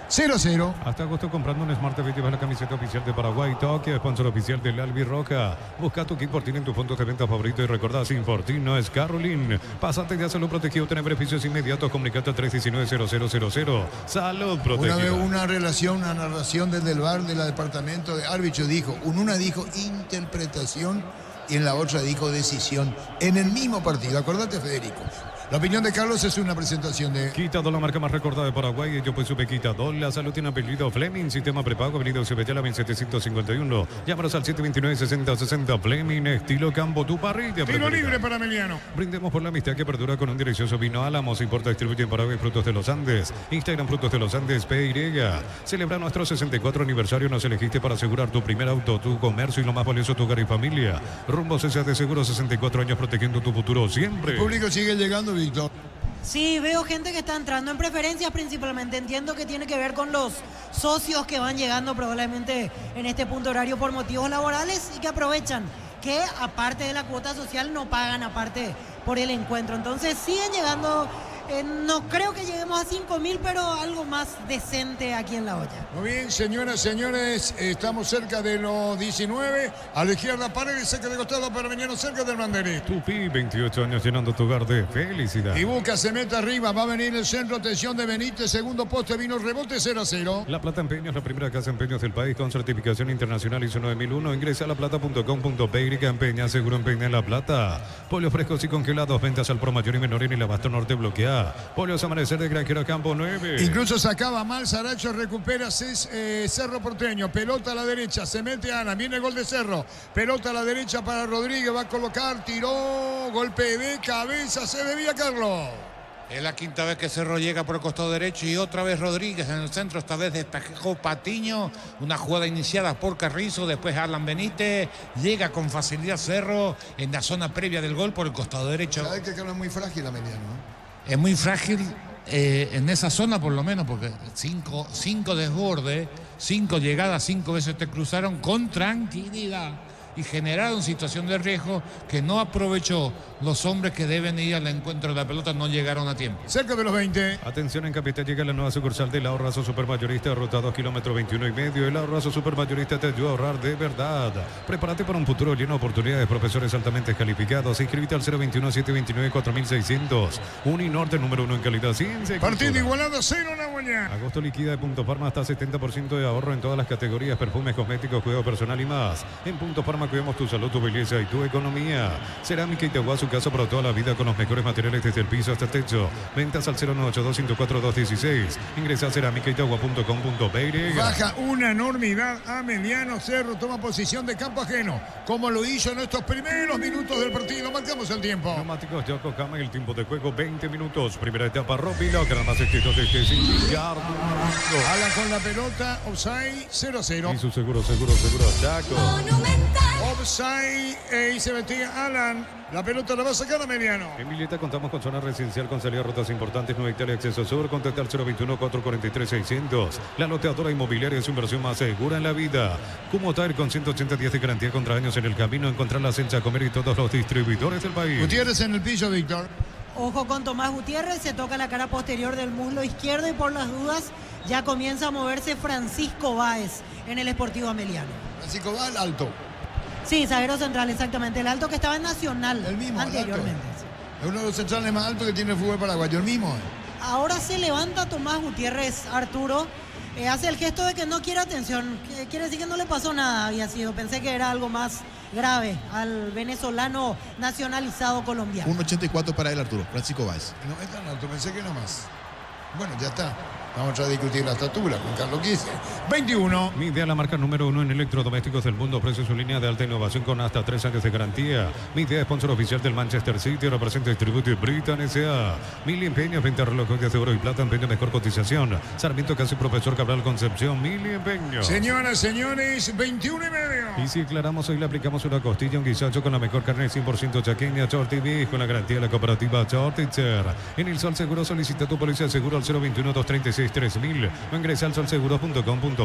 0-0. Hasta agosto comprando un Smart TV llevas la camiseta oficial de Paraguay. Toque, sponsor oficial del Albirroja. Busca tu kit Fortín en tus puntos de venta favorito y recordá, sin Fortín no es Carolín. Pasate de salud protegido, tener beneficios inmediatos. Comunicate al 319-0000. Salud protegida. Una vez una narración desde el bar del departamento de árbitro dijo, una dijo interpretación y en la otra dijo decisión. En el mismo partido, acordate, Federico. La opinión de Carlos es una presentación de Quitadol, la marca más recordada de Paraguay. Yo pues supe Quitadol. La salud tiene apellido Fleming. Sistema prepago, avenida Cebetela 1751. Llámanos al 729-6060. Fleming, estilo campo, tu parrilla. Tiro libre para Emiliano. Brindemos por la amistad que perdura con un delicioso vino Álamos. Importa, distribuye en Paraguay Frutos de los Andes. Instagram Frutos de los Andes, PY. Celebra nuestro 64 aniversario. Nos elegiste para asegurar tu primer auto, tu comercio y lo más valioso, tu hogar y familia. Rumbo CSA de Seguro, 64 años protegiendo tu futuro siempre. El público sigue llegando, Víctor. Sí, veo gente que está entrando en preferencias principalmente. Entiendo que tiene que ver con los socios que van llegando probablemente en este punto horario por motivos laborales y que aprovechan que aparte de la cuota social no pagan aparte por el encuentro. Entonces siguen llegando, no creo que lleguemos a 5.000, pero algo más decente aquí en La Olla. Muy bien, señoras, señores, estamos cerca de los 19. A la izquierda, Paredes, cerca de costado para Emiliano, cerca del banderín. Tupi, 28 años llenando tu hogar de felicidad. Y Busca se mete arriba, va a venir el centro, atención de Benítez, segundo poste, vino el rebote, 0-0. La Plata Empeños, la primera casa de empeños del país con certificación internacional ISO 9001. Ingresa a laplata.com.py, empeña, seguro empeña en La Plata. Pollos frescos y congelados, ventas al pro mayor y menor en el Abasto Norte bloquea. Pollos Amanecer de Granjero Campo 9. Incluso sacaba mal, Saracho recupera Cerro Porteño, pelota a la derecha, se mete Ana, viene el gol de Cerro, pelota a la derecha para Rodríguez, va a colocar, tiró, golpe de cabeza, se debía Carlos. Es la quinta vez que Cerro llega por el costado derecho y otra vez Rodríguez en el centro. Esta vez despejó Patiño. Una jugada iniciada por Carrizo. Después Alan Benítez. Llega con facilidad Cerro en la zona previa del gol por el costado derecho. Sabes que es muy frágil la mediana, ¿no? Es muy frágil en esa zona por lo menos, porque cinco desbordes, 5 llegadas, 5 veces te cruzaron con tranquilidad y generaron situación de riesgo que no aprovechó. Los hombres que deben ir al encuentro de la pelota no llegaron a tiempo. Cerca de los 20. Atención, en Capital llega la nueva sucursal del Ahorrazo Supermayorista, ruta 2 kilómetros 21,5. El Ahorrazo Supermayorista te ayuda a ahorrar de verdad. Prepárate para un futuro lleno de oportunidades. Profesores altamente calificados. Inscríbete al 021-729-4600. Uninorte, número 1 en calidad. Partido igualado, 0 la mañana. Agosto liquida de Punto Farma hasta 70% de ahorro en todas las categorías: perfumes, cosméticos, cuidado personal y más. En Punto Farma cuidamos tu salud, tu belleza y tu economía. Cerámica Itagua, su casa para toda la vida con los mejores materiales desde el piso hasta el techo. Ventas al 0982-104-216. Ingresa a cerámicaitagua.com.py. Baja una enormidad a Mediano. Cerro toma posición de campo ajeno, como lo hizo en estos primeros minutos del partido. Marcamos el tiempo. Neumáticos Yokohama, el tiempo de juego 20 minutos. Primera etapa, Robbie Locker, más éxitos de este sin billar. Alan con la pelota, offside, 0-0. Y su seguro, Chaco. Offside, y se metía Alan. La pelota la va a sacar a Mediano. En Villeta contamos con zona residencial con salida a rutas importantes. Nueva Italia, acceso sur. Contacta al 021-443-600. La loteadora inmobiliaria es su inversión más segura en la vida. Kumotire con 180 días de garantía contra daños en el camino. Encontrarlas en Chacomer y todos los distribuidores del país. Gutiérrez en el piso, Víctor. Ojo con Tomás Gutiérrez, se toca la cara posterior del muslo izquierdo y por las dudas ya comienza a moverse Francisco Báez en el Sportivo Ameliano. Francisco Báez, alto. Sí, zaguero central, exactamente. El alto que estaba en Nacional el mismo, anteriormente. Es uno de los centrales más altos que tiene el fútbol paraguayo, el mismo. Ahora se levanta Tomás Gutiérrez, Arturo. Hace el gesto de que no quiere atención. Quiere decir que no le pasó nada, había sido. Pensé que era algo más grave al venezolano nacionalizado colombiano. 1.84 para él, Arturo. Francisco Báez. No es tan alto, pensé que no más. Bueno, ya está. Vamos a discutir la estatura con Carlos Quise. 21. Midea, la marca número 1 en electrodomésticos del mundo, ofrece su línea de alta innovación con hasta 3 años de garantía. Midea, sponsor oficial del Manchester City, representa Distributive Britain S.A. Mili Empeños, venta de relojes de oro y plata, empeño mejor cotización. Sarmiento Casi, Profesor Cabral Concepción, Mili Empeños. Señoras, señores, 21,5. Y si aclaramos, hoy le aplicamos una costilla, un guisacho con la mejor carne 100% chaqueña, Shorty Beef, con la garantía de la cooperativa Shortitzer. En El Sol Seguro solicita tu póliza de seguro al 021-236-3000 o ingresa al solseguros.com.py.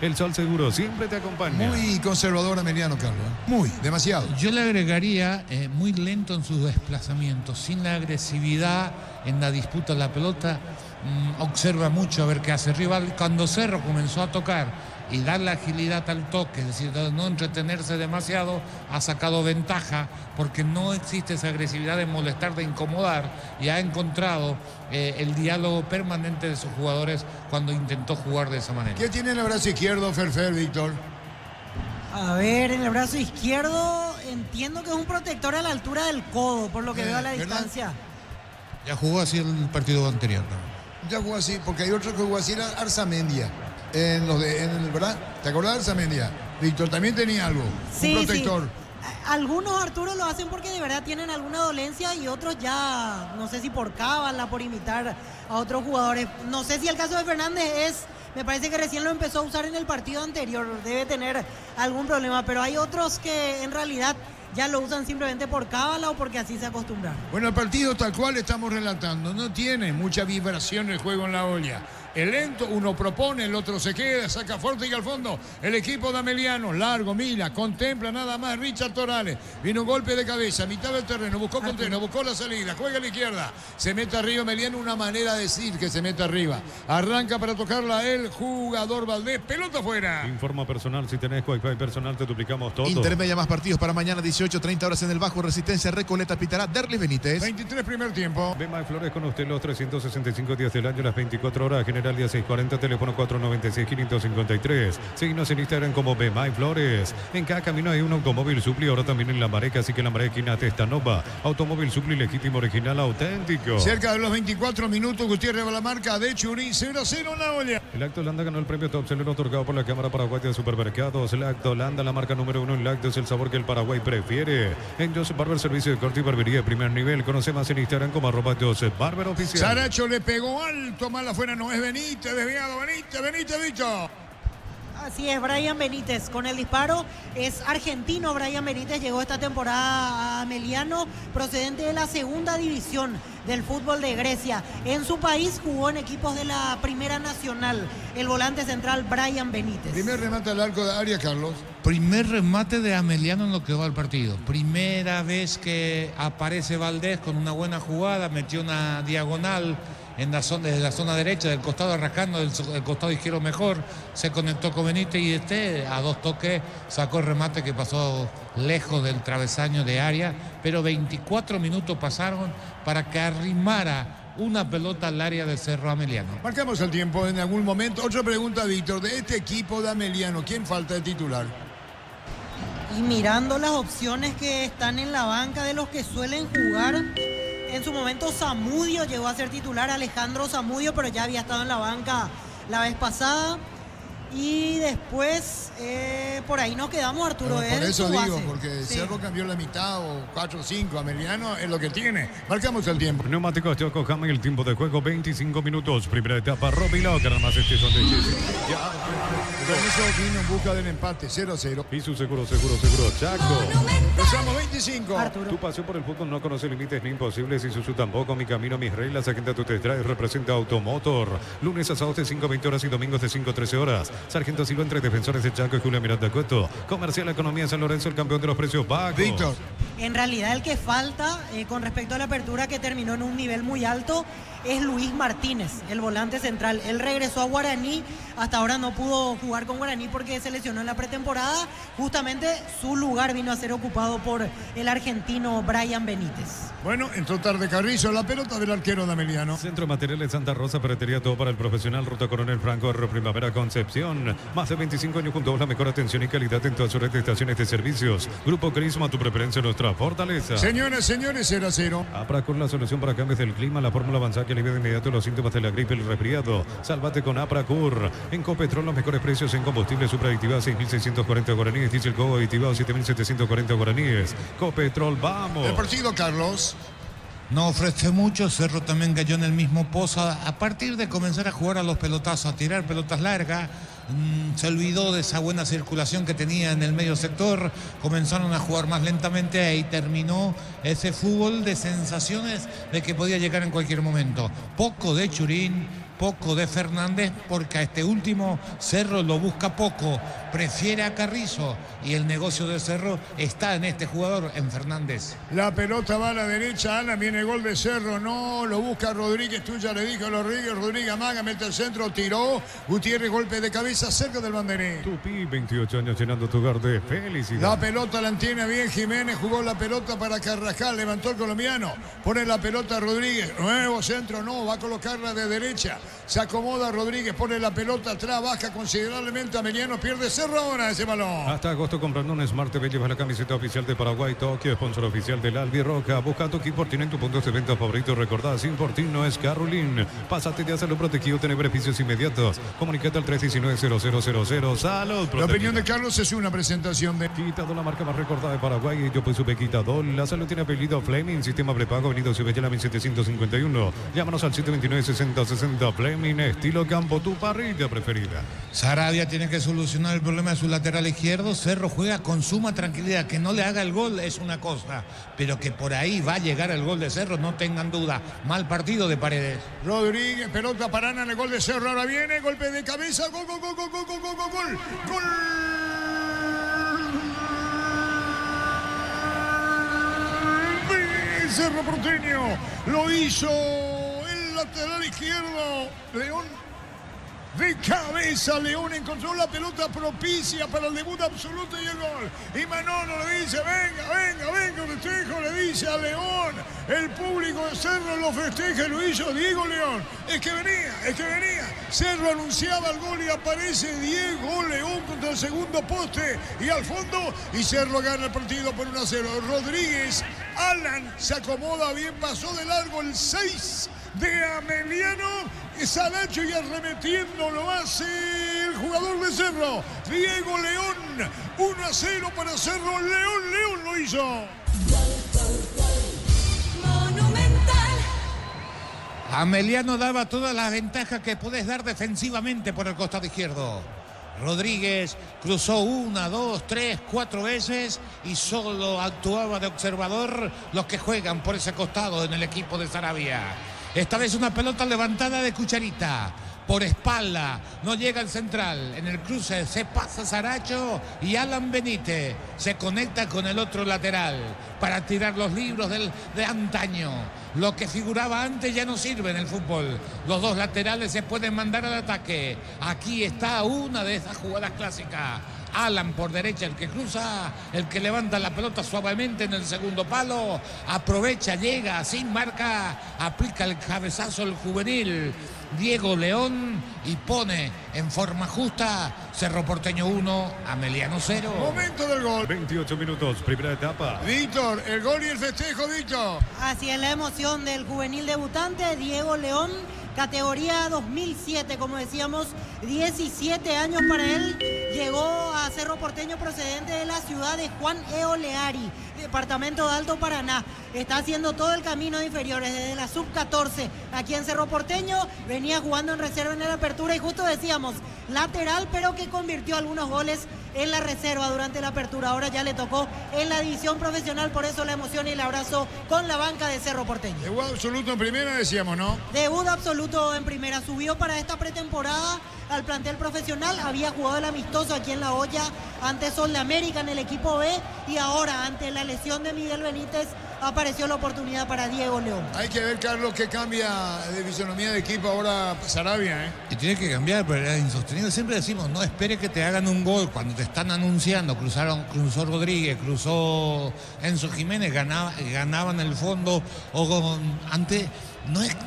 El Sol Seguro siempre te acompaña. Muy conservador Emiliano, Carlos. Muy, demasiado. Yo le agregaría muy lento en sus desplazamientos, sin la agresividad en la disputa de la pelota. Observa mucho a ver qué hace el rival. Cuando Cerro comenzó a tocar y dar la agilidad al toque, es decir, no entretenerse demasiado, ha sacado ventaja porque no existe esa agresividad de molestar, de incomodar, y ha encontrado el diálogo permanente de sus jugadores cuando intentó jugar de esa manera. ¿Qué tiene en el brazo izquierdo Ferfer, Víctor? A ver, en el brazo izquierdo entiendo que es un protector a la altura del codo, por lo que veo a la distancia. Ya jugó así el partido anterior, ¿no? Ya jugó así, porque hay otro que jugó así, era Arzamendia. ¿Verdad? ¿Te acordás de Arzamendia? Víctor también tenía algo, sí, un protector. Sí. Algunos, Arturo, lo hacen porque de verdad tienen alguna dolencia y otros ya, no sé si por cábala, por imitar a otros jugadores. No sé si el caso de Fernández me parece que recién lo empezó a usar en el partido anterior, debe tener algún problema, pero hay otros que en realidad ya lo usan simplemente por cábala o porque así se acostumbraron. Bueno, el partido tal cual estamos relatando no tiene mucha vibración el juego en la olla. El lento, uno propone, el otro se queda, saca fuerte y al fondo. El equipo de Ameliano, largo, mira, contempla nada más Richard Torales. Vino un golpe de cabeza, mitad del terreno, buscó Conteno, buscó la salida, juega a la izquierda. Se mete arriba Ameliano, una manera de decir que se mete arriba. Arranca para tocarla el jugador Valdés, pelota afuera. Informa personal, si tenés Wi-Fi personal te duplicamos todo. Intermedia más partidos para mañana 18:30 horas en el Bajo Resistencia. Recoleta pitará Derlis Benítez. 23 primer tiempo. Bema Flores con usted los 365 días del año, las 24 horas. General General Día 640, teléfono 496-553. Síguenos en Instagram como Bemay Flores. En cada camino hay un automóvil Supli, ahora también en Lambaré, así que Lambaré, esquina Testanova. Automóvil Supli, legítimo, original, auténtico. Cerca de los 24 minutos, Gutiérrez va la marca de Churín, 0-0 en la olla. El Acto Holanda ganó el premio Top Seller otorgado por la Cámara Paraguaya de Supermercados. El Acto Holanda, la marca número 1 en lácteos, es el sabor que el Paraguay prefiere. En Joseph Barber, servicio de corte y barbería de primer nivel. Conoce más en Instagram como @JosephBarberOficial. Saracho le pegó alto, mal afuera, no es Benítez, desviado, Benítez, Víctor. Así es, Brian Benítez con el disparo. Es argentino Brian Benítez, llegó esta temporada a Meliano, procedente de la segunda división del fútbol de Grecia. En su país jugó en equipos de la Primera Nacional. El volante central Brian Benítez. Primer remate al arco de área, Carlos. Primer remate de Ameliano en lo que va al partido. Primera vez que aparece Valdés con una buena jugada, metió una diagonal en la zona, desde la zona derecha del costado, arrancando del costado izquierdo mejor, se conectó con Benítez y a 2 toques sacó el remate que pasó lejos del travesaño de área, pero 24 minutos pasaron para que arrimara una pelota al área del Cerro Ameliano. Marcamos el tiempo en algún momento. Otra pregunta, Víctor, de este equipo de Ameliano, ¿quién falta de titular? Y mirando las opciones que están en la banca de los que suelen jugar, en su momento Zamudio llegó a ser titular, Alejandro Zamudio, pero ya había estado en la banca la vez pasada. Y después, por ahí nos quedamos, Arturo. Por eso digo, base. porque Cerro cambió la mitad o 4 o 5. Ameliano es lo que tiene. Marcamos el tiempo. Neumáticos Yokohama, el tiempo de juego 25 minutos. Primera etapa, Robilo, que nada más este son de Con eso vino en busca del empate, 0-0. Y su seguro, Chaco. Empezamos 25. Arturo. Tu pasión por el fútbol no conoce límites ni imposibles. Y Susu tampoco. Mi camino, mis reglas. Agenda tu test drive. Representa Automotor. Lunes a sábados de 5:20 horas y domingos de 5:13 horas. Sargento Silva entre defensores de Chaco y Julia Miranda Cueto. Comercial Economía San Lorenzo, el campeón de los precios bajos. Víctor. En realidad el que falta con respecto a la apertura, que terminó en un nivel muy alto, es Luis Martínez, el volante central. Él regresó a Guaraní, hasta ahora no pudo jugar con Guaraní porque se lesionó en la pretemporada. Justamente su lugar vino a ser ocupado por el argentino Brian Benítez. Bueno, entró tarde Carrizo, la pelota del arquero de Ameliano. Centro de Materiales Santa Rosa, ferretería todo para el profesional. Ruta Coronel Franco, Arro Primavera, Concepción. Más de 25 años junto a la mejor atención y calidad en toda su red de estaciones de servicios. Grupo Crisma, tu preferencia, nuestra fortaleza. Señoras, señores, 0-0. Apracur, la solución para cambios del clima, la fórmula avanzada que alivia de inmediato los síntomas de la gripe y el resfriado. Sálvate con Apracur. En Copetrol, los mejores precios en combustible. Supra aditivado 6.640 guaraníes. Diesel Go aditivado 7.740 guaraníes. Copetrol, vamos. El partido, Carlos. No ofrece mucho, Cerro también cayó en el mismo pozo. A partir de comenzar a jugar a los pelotazos, a tirar pelotas largas, se olvidó de esa buena circulación que tenía en el medio sector, comenzaron a jugar más lentamente, ahí terminó ese fútbol de sensaciones de que podía llegar en cualquier momento. Poco de Churín, poco de Fernández, porque a este último Cerro lo busca poco, prefiere a Carrizo y el negocio de Cerro está en este jugador, en Fernández. La pelota va a la derecha, Ana, viene el gol de Cerro, no, lo busca Rodríguez, tú ya le dijo Rodríguez amaga, mete el centro, tiró, Gutiérrez, golpe de cabeza cerca del banderín. Tupi, 28 años llenando tu hogar de felicidad. La pelota la tiene bien Jiménez, jugó la pelota para Carrascal, levantó el colombiano, pone la pelota Rodríguez, nuevo centro, no, va a colocarla de derecha. Se acomoda Rodríguez, pone la pelota atrás, baja considerablemente Ameliano, pierde Cerro ahora ese balón. Hasta agosto comprando un Smart TV llevas la camiseta oficial de Paraguay Tokio, sponsor oficial del Albirroja. Busca tu Importin en tu punto de venta favorito. Recordá, sin Importin no es Carolín. Pásate de salud protegido, tener beneficios inmediatos. Comunicate al 319-0000. Salud protegida. La opinión de Carlos es una presentación de Quitadol, la marca más recordada de Paraguay. Yo pues supe Quitadol. La salud tiene apellido Fleming. Sistema prepago, Avenida Cibella 1751. Llámanos al 729-6060. Fleming, estilo campo, tu parrilla preferida. Sarabia tiene que solucionar el problema de su lateral izquierdo. Cerro juega con suma tranquilidad. Que no le haga el gol es una cosa, pero que por ahí va a llegar el gol de Cerro, no tengan duda. Mal partido de Paredes. Rodríguez, pelota para Ana, el gol de Cerro, ahora viene, golpe de cabeza, gol. Cerro Porteño, lo hizo el lateral izquierdo, León. De cabeza, León encontró la pelota propicia para el debut absoluto y el gol. Y Manolo le dice, venga, festejo, le dice a León. El público de Cerro lo festeja y lo hizo Diego León. Es que venía. Cerro anunciaba el gol y aparece Diego León contra el segundo poste y al fondo. Y Cerro gana el partido por 1-0. Rodríguez, Alan se acomoda bien, pasó de largo el 6 de Ameliano. Saracho y arremetiendo lo hace el jugador de Cerro, Diego León. 1-0 para Cerro. León lo hizo. Ameliano daba todas las ventajas que podés dar defensivamente por el costado izquierdo. Rodríguez cruzó 1, 2, 3, 4 veces y solo actuaba de observador los que juegan por ese costado en el equipo de Saravia. Esta vez una pelota levantada de Cucharita. Por espalda, no llega al central. En el cruce se pasa Saracho y Alan Benítez se conecta con el otro lateral para tirar los libros de antaño. Lo que figuraba antes ya no sirve en el fútbol. Los dos laterales se pueden mandar al ataque. Aquí está una de esas jugadas clásicas. Alan por derecha, el que cruza, el que levanta la pelota suavemente en el segundo palo, aprovecha, llega, sin marca, aplica el cabezazo el juvenil Diego León y pone en forma justa Cerro Porteño 1, Ameliano 0. Momento del gol. 28 minutos, primera etapa. Víctor, el gol y el festejo, Víctor. Así es la emoción del juvenil debutante Diego León. Categoría 2007, como decíamos, 17 años para él. Llegó a Cerro Porteño procedente de la ciudad de Juan Eoleari, departamento de Alto Paraná. Está haciendo todo el camino de inferiores, desde la sub-14 aquí en Cerro Porteño. Venía jugando en reserva en la apertura y justo decíamos, lateral, pero que convirtió algunos goles en la reserva durante la apertura. Ahora ya le tocó en la división profesional, por eso la emoción y el abrazo con la banca de Cerro Porteño. Debut absoluto en primera, decíamos, ¿no? Debut absoluto en primera. Subió para esta pretemporada al plantel profesional. Había jugado el amistoso aquí en La Hoya ante Sol de América en el equipo B y ahora ante la lesión de Miguel Benítez apareció la oportunidad para Diego León. Hay que ver, Carlos, que cambia de fisonomía de equipo ahora Saravia, ¿eh? Y tiene que cambiar, pero era insostenible. Siempre decimos, no espere que te hagan un gol cuando te están anunciando. Cruzó Rodríguez, cruzó Enzo Jiménez, ganaban el fondo. Antes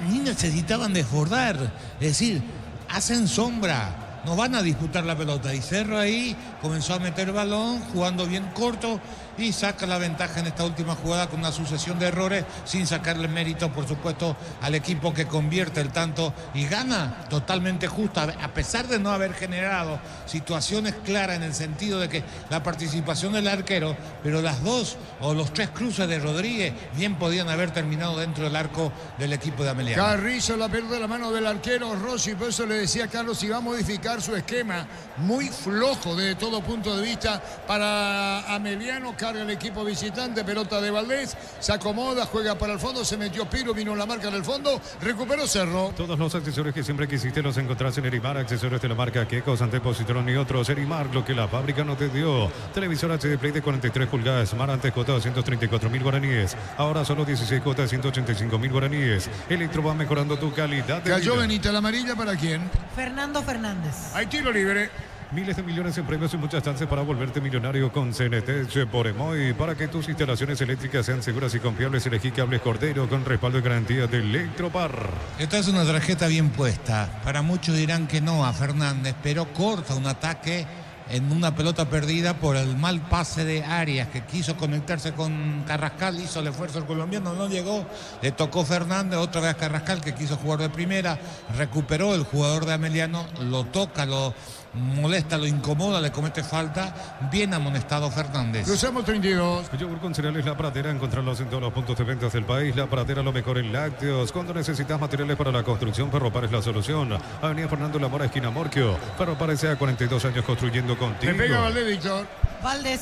ni necesitaban desbordar. Es decir, hacen sombra, no van a disputar la pelota. Y Cerro ahí comenzó a meter balón, jugando bien corto y saca la ventaja en esta última jugada con una sucesión de errores, sin sacarle mérito, por supuesto, al equipo que convierte el tanto y gana totalmente justa, a pesar de no haber generado situaciones claras en el sentido de que la participación del arquero, pero las dos o los tres cruces de Rodríguez bien podían haber terminado dentro del arco del equipo de Ameliano. Carrizo la pelota de la mano del arquero Rossi, por eso le decía a Carlos, si va a modificar su esquema, muy flojo desde todo punto de vista para Ameliano. Carga el equipo visitante, pelota de Valdés, se acomoda, juega para el fondo, se metió Piro, vino la marca en el fondo, recuperó Cerro. Todos los accesorios que siempre quisiste los encontrás en Erimar, accesorios de la marca Quecos, Antepositrón y otros. Erimar, lo que la fábrica no te dio. Televisor HD Play de 43 pulgadas, Smart antes cuota de 234.000 guaraníes, ahora solo 16 cuotas de 185.000 guaraníes. Electro va mejorando tu calidad de Cayó vida. Benita, la amarilla, ¿para quién? Fernando Fernández. Hay tiro libre. Miles de millones en premios y muchas chances para volverte millonario con CNT por Emoy. Para que tus instalaciones eléctricas sean seguras y confiables, elegí cables Cordero con respaldo y garantía de Electropar. Esta es una tarjeta bien puesta. Para muchos dirán que no a Fernández, pero corta un ataque en una pelota perdida por el mal pase de Arias, que quiso conectarse con Carrascal, hizo el esfuerzo el colombiano, no llegó, le tocó Fernández, otra vez Carrascal, que quiso jugar de primera, recuperó el jugador de Ameliano, lo toca, lo molesta, lo incomoda, le comete falta, bien amonestado Fernández. Cruzamos 32. Yogur con cereales La Pradera, encontrarlos en todos los puntos de ventas del país. La Pradera, lo mejor en lácteos. Cuando necesitas materiales para la construcción, Ferropar es la solución. Avenida Fernando Lamora, esquina Morquio. Ferropar S.A. 42 años construyendo contigo. Le pega Valdés, Víctor. Valdés.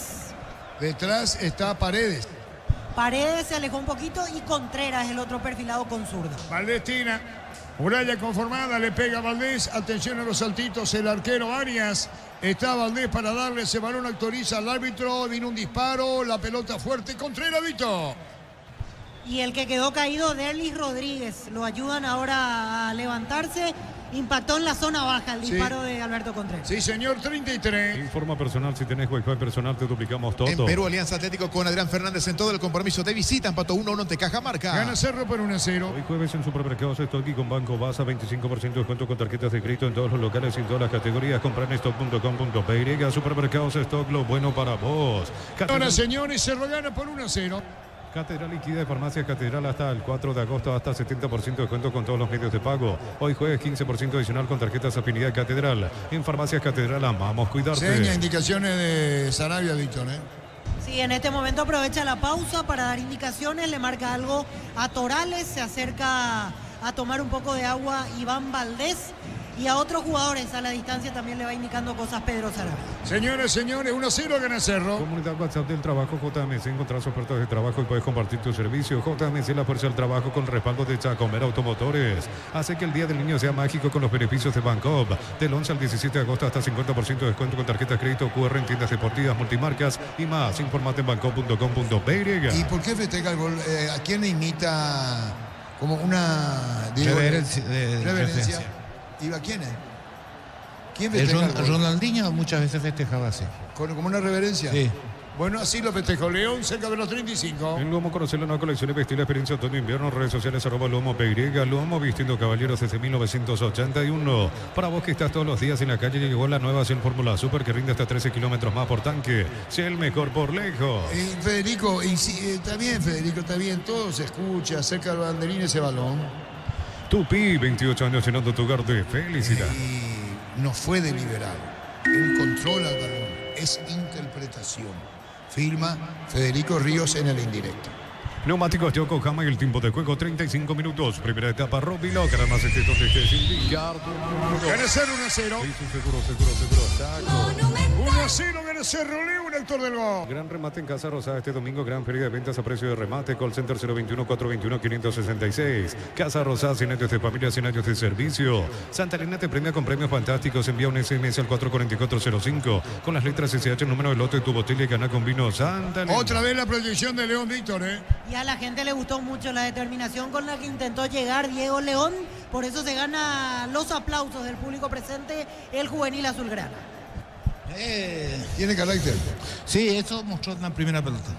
Detrás está Paredes. Paredes se alejó un poquito y Contreras, el otro perfilado con zurda. Valdés tira. Muralla conformada, le pega Valdés. Atención a los saltitos, el arquero Arias. Está Valdés para darle ese balón, autoriza al árbitro. Vino un disparo, la pelota fuerte. Contreras, Vito. Y el que quedó caído, Derlis Rodríguez. Lo ayudan ahora a levantarse. Impactó en la zona baja el disparo de Alberto Contreras. Sí, señor, 33. Informa personal, si tenés Wi-Fi personal te duplicamos todo. En Perú, Alianza Atlético con Adrián Fernández en todo el compromiso de visita. Empató 1-1 ante Cajamarca. Gana Cerro por 1-0. Hoy jueves en Supermercados Stock y con Banco Basa, 25% de descuento con tarjetas de crédito en todos los locales y en todas las categorías. Compra en stock.com.py. Supermercados Stock, lo bueno para vos. Ahora, señores, Cerro gana por 1-0. Catedral liquida de Farmacias Catedral hasta el 4 de agosto, hasta 70% de descuento con todos los medios de pago. Hoy jueves 15% adicional con tarjetas Afinidad Catedral. En Farmacias Catedral amamos cuidarte. Seña, indicaciones de Sarabia, Víctor, ¿eh? Sí, en este momento aprovecha la pausa para dar indicaciones, le marca algo a Torales, se acerca a tomar un poco de agua Iván Valdés. Y a otros jugadores a la distancia también le va indicando cosas Pedro Sarabia. Señores, 1-0 gana Cerro. Comunidad WhatsApp del trabajo JMC. Encontrás ofertas de trabajo y puedes compartir tu servicio. JMC, la fuerza del trabajo con respaldo de Chacomer Automotores. Hace que el Día del Niño sea mágico con los beneficios de Bancoop. Del 11 al 17 de agosto hasta 50% de descuento con tarjetas crédito QR en tiendas deportivas, multimarcas y más. Informate en bancoop.com.py. ¿Y por qué festeja el gol? ¿A quién le imita como una reverencia? ¿Iba quién es? ¿Quién festeja el gol? Ronaldinho muchas veces festejaba así. ¿Como una reverencia? Sí. Bueno, así lo festejó León, cerca de los 35. En Lomo, conocer la nueva colección de vestir la experiencia otoño-invierno. Redes sociales @LomoPY. Lomo, vistiendo caballeros desde 1981. Para vos que estás todos los días en la calle, llegó la nueva Ciel Fórmula Super que rinde hasta 13 kilómetros más por tanque. Sea el mejor por lejos. Federico, está bien, Federico, está bien. Todo se escucha, cerca del banderín ese balón. Tupi, 28 años llenando tu hogar de felicidad. Y no fue deliberado. Él controla el balón. Es interpretación. Firma Federico Ríos en el indirecto. Neumáticos de Yokohama y el tiempo de juego 35 minutos. Primera etapa, Robilo, que además este donde estés indicar. Gana Cerro 1-0. Seguro. 1-0 gana Cerro, León, autor del gol. Gran remate en Casa Rosada este domingo. Gran feria de ventas a precio de remate. Call Center 021-421-566. Casa Rosada, 100 años de familia, 100 años de servicio. Santa Elena te premia con premios fantásticos. Envía un SMS al 44405 con las letras SH, el número de lote de tu botella y gana con vino Santa Elena. Otra vez la proyección de León, Víctor, ¿eh? Y a la gente le gustó mucho la determinación con la que intentó llegar Diego León. Por eso se gana los aplausos del público presente el juvenil azulgrana. ¿Tiene carácter? Sí, eso mostró en la primera pelota.